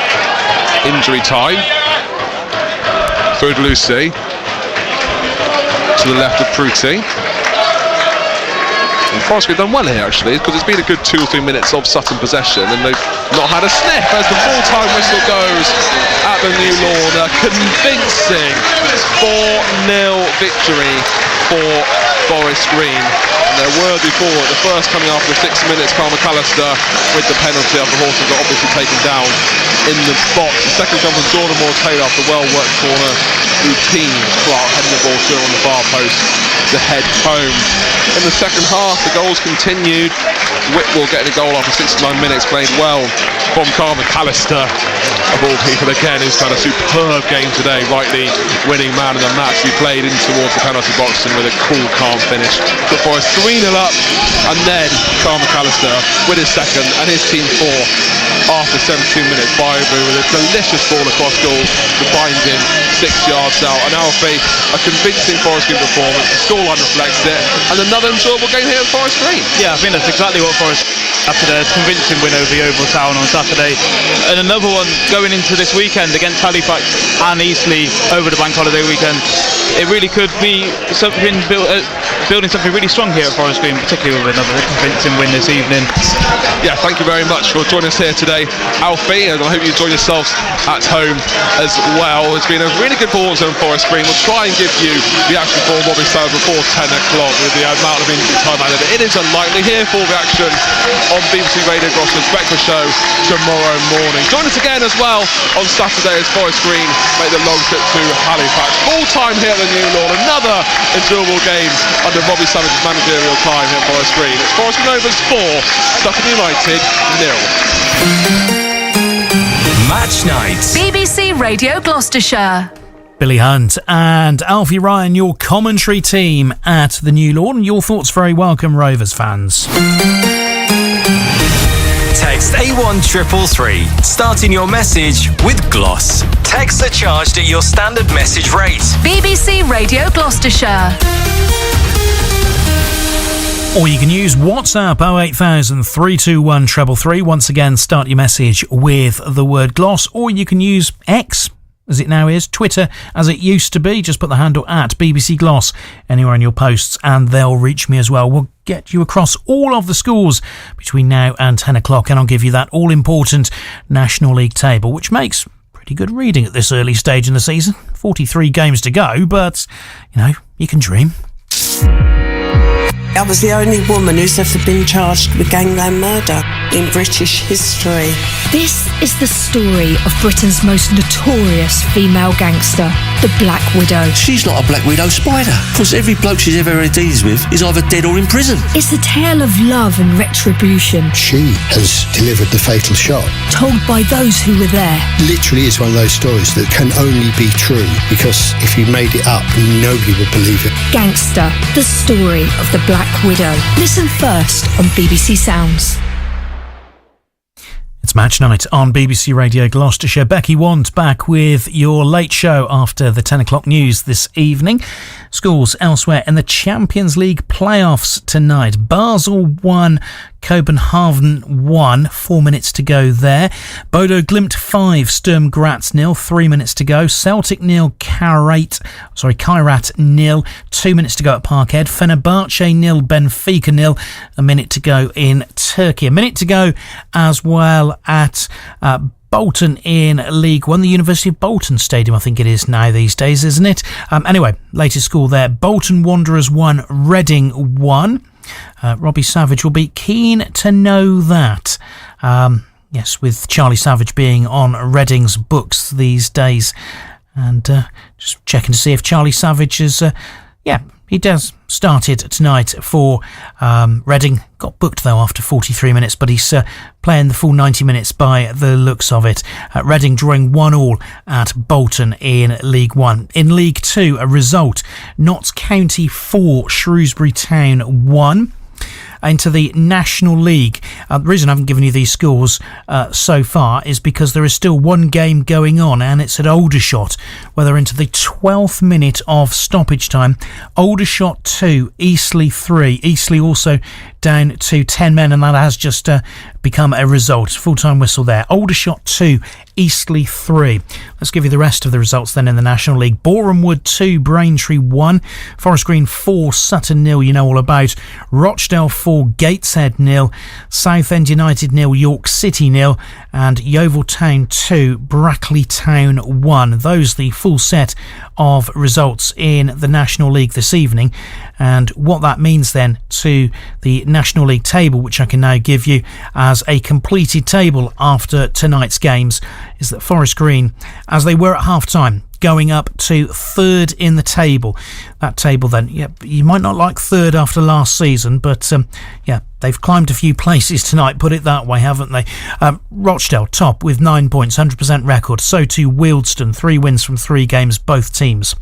injury time. Through Lucy to the left of Pruti. And Forest Green done well here actually, because it's been a good 2 or 3 minutes of Sutton possession and they've not had a sniff as the full-time whistle goes at the new lawn. A convincing 4-0 victory for Forest Green. And their worthy forward, the first coming after 6 minutes, Carl McAllister with the penalty after Horton got obviously taken down in the box. The second come from Jordan Moore-Taylor after well-worked corner routine. Clark heading the ball to on the far post to head home. In the second half, the goals continued. Whitwell getting a goal after 69 minutes, played well from Carl McAllister, of all people again, who's had a superb game today, rightly winning man of the match. He played in towards the penalty box and with a cool, calm finish. Took Forest 3-0 up, and then Carl McAllister with his second and his team 4 after 17 minutes. Bayabu with a delicious ball across goal to find him 6 yards out. And Alfie, a convincing Forest Green performance. The scoreline reflects it, and another enjoyable game here at Forest Green. Yeah, I think that's exactly what Forest after their convincing win over Yeovil Town on Saturday, and another one going into this weekend against Halifax and Eastleigh over the bank holiday weekend. It really could be something building something really strong here at Forest Green, particularly with another convincing win this evening. Yeah, thank you very much for joining us here today Saturday. Alfie, and I hope you enjoy yourselves at home as well. It's been a really good performance on Forest Green. We'll try and give you the action for Robbie Sale before 10 o'clock with the amount of injury time added. It is unlikely. Here for the action on BBC Radio Gloucester's breakfast show tomorrow morning. Join us again as well on Saturday as Forest Green make the long trip to Halifax. Full time here at the New Lawn. Another enjoyable game under Robbie Savage's managerial time here at Forest Green. It's Forest Green Rovers 4, Sutton United 0. Match night. BBC Radio Gloucestershire. Billy Hunt and Alfie Ryan, your commentary team at the New Lawn. Your thoughts very welcome, Rovers fans. Text A1333, starting your message with Gloss. Texts are charged at your standard message rate. BBC Radio Gloucestershire. Or you can use WhatsApp 08000 321 333. Once again, start your message with the word Gloss. Or you can use X, as it now is, Twitter as it used to be. Just put the handle at BBC Gloss anywhere in your posts and they'll reach me as well. We'll get you across all of the scores between now and 10 o'clock and I'll give you that all-important National League table, which makes pretty good reading at this early stage in the season. 43 games to go, but, you can dream. I was the only woman who's ever been charged with gangland murder in British history. This is the story of Britain's most notorious female gangster, the Black Widow. She's like a Black Widow spider, because every bloke she's ever had dealings with is either dead or in prison. It's a tale of love and retribution. She has delivered the fatal shot. Told by those who were there. Literally is one of those stories that can only be true, because if you made it up, nobody would believe it. Gangster, the story of the Black Widow. Listen first on BBC Sounds. It's match night on BBC Radio Gloucestershire. Becky Want back with your late show after the 10 o'clock news this evening. Scores elsewhere in the Champions League playoffs tonight. Basel 1, Copenhagen 1, 4 minutes to go there. Bodo Glimt 5, Sturm Graz 0, 3 minutes to go. Celtic 0, Kairat 0, 2 minutes to go at Parkhead. Fenerbahce 0, Benfica 0, a minute to go in Turkey. A minute to go as well at Bolton in League One, the University of Bolton Stadium, I think it is now these days, isn't it? Anyway, latest score there. Bolton Wanderers 1, Reading 1. Robbie Savage will be keen to know that. Yes, with Charlie Savage being on Reading's books these days. And just checking to see if Charlie Savage is... he does started tonight for Reading. Got booked though after 43 minutes, but he's playing the full 90 minutes by the looks of it. Reading drawing 1-1 at Bolton in League One. In League Two, a result: Notts County 4, Shrewsbury Town 1. Into the National League. The reason I haven't given you these scores so far is because there is still one game going on, and it's at Aldershot, where they're into the 12th minute of stoppage time. Aldershot 2, Eastleigh 3. Eastleigh also down to 10 men, and that has just become a result. Full-time whistle there. Aldershot 2, Eastleigh 3. Let's give you the rest of the results then in the National League. Boreham Wood 2, Braintree 1. Forest Green 4, Sutton 0, you know all about. Rochdale 4, Gateshead 0. Southend United 0, York City 0. And Yeovil Town 2, Brackley Town 1. Those the full set of results in the National League this evening. And what that means then to the National League table, which I can now give you as a completed table after tonight's games, is that Forest Green, as they were at half-time, going up to third in the table. That table then, you might not like third after last season, but they've climbed a few places tonight, put it that way, haven't they? Rochdale top with 9 points, 100% record. So too Wealdstone, 3 wins from 3 games, both teams.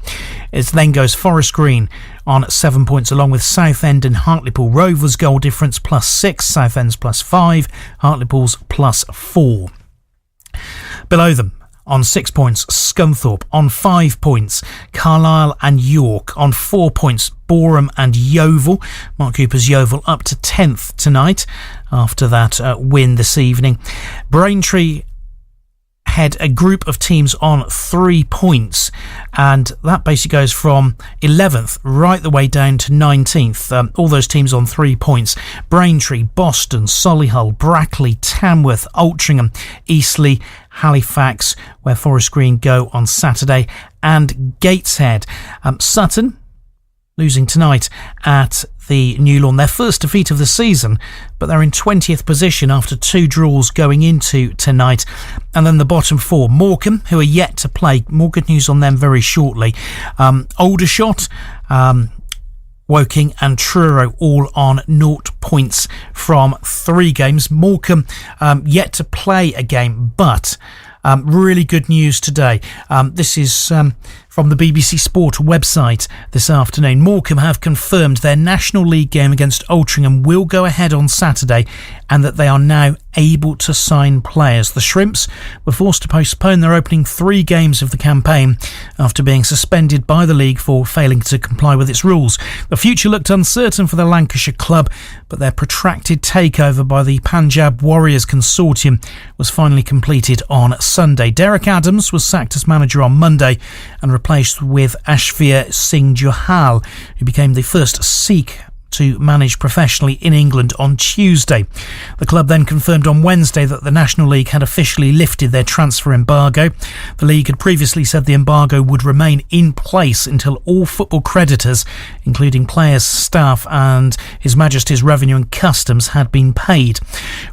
It then goes Forest Green on 7 points, along with Southend and Hartlepool. Rovers goal difference +6, Southend's +5, Hartlepool's +4. Below them, on 6 points, Scunthorpe. On 5 points, Carlisle and York. On 4 points, Boreham and Yeovil. Mark Cooper's Yeovil up to 10th tonight after that win this evening. Braintree head a group of teams on 3 points, and that basically goes from 11th right the way down to 19th. All those teams on 3 points: Braintree, Boston, Solihull, Brackley, Tamworth, Altrincham, Eastleigh, Halifax, where Forest Green go on Saturday, and Gateshead. Sutton losing tonight at the New Lawn, their first defeat of the season, but they're in 20th position after 2 draws going into tonight. And then the bottom 4, Morecambe, who are yet to play. More good news on them very shortly. Aldershot, Woking and Truro all on 0 points from 3 games. Morecambe yet to play a game, but really good news today. This is from the BBC Sport website this afternoon. Morecambe have confirmed their National League game against Altrincham will go ahead on Saturday, and that they are now able to sign players. The Shrimps were forced to postpone their opening 3 games of the campaign after being suspended by the league for failing to comply with its rules. The future looked uncertain for the Lancashire club, but their protracted takeover by the Punjab Warriors consortium was finally completed on Sunday. Derek Adams was sacked as manager on Monday and replaced with Ashvir Singh Johal, who became the first Sikh to manage professionally in England on Tuesday. The club then confirmed on Wednesday that the National League had officially lifted their transfer embargo. The league had previously said the embargo would remain in place until all football creditors, including players, staff and His Majesty's Revenue and Customs, had been paid.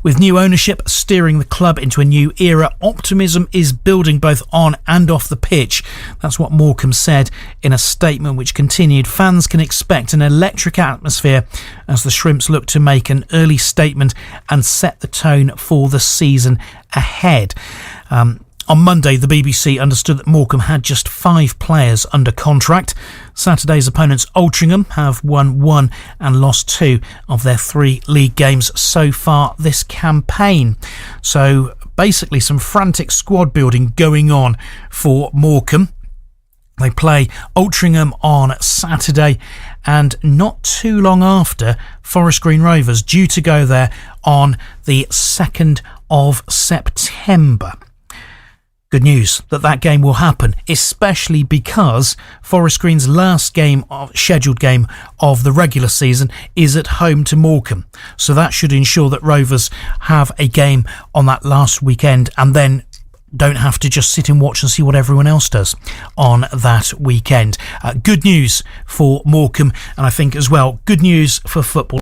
With new ownership steering the club into a new era, optimism is building both on and off the pitch. That's what Morecambe said in a statement which continued, "Fans can expect an electric atmosphere as the Shrimps look to make an early statement and set the tone for the season ahead." On Monday, the BBC understood that Morecambe had just 5 players under contract. Saturday's opponents, Altrincham, have won 1 and lost 2 of their 3 league games so far this campaign. So basically some frantic squad building going on for Morecambe. They play Altrincham on Saturday, and not too long after, Forest Green Rovers, due to go there on the 2nd of September. Good news that game will happen, especially because Forest Green's last scheduled game of the regular season is at home to Morecambe. So that should ensure that Rovers have a game on that last weekend and then don't have to just sit and watch and see what everyone else does on that weekend. Good news for Morecambe, and I think as well good news for football.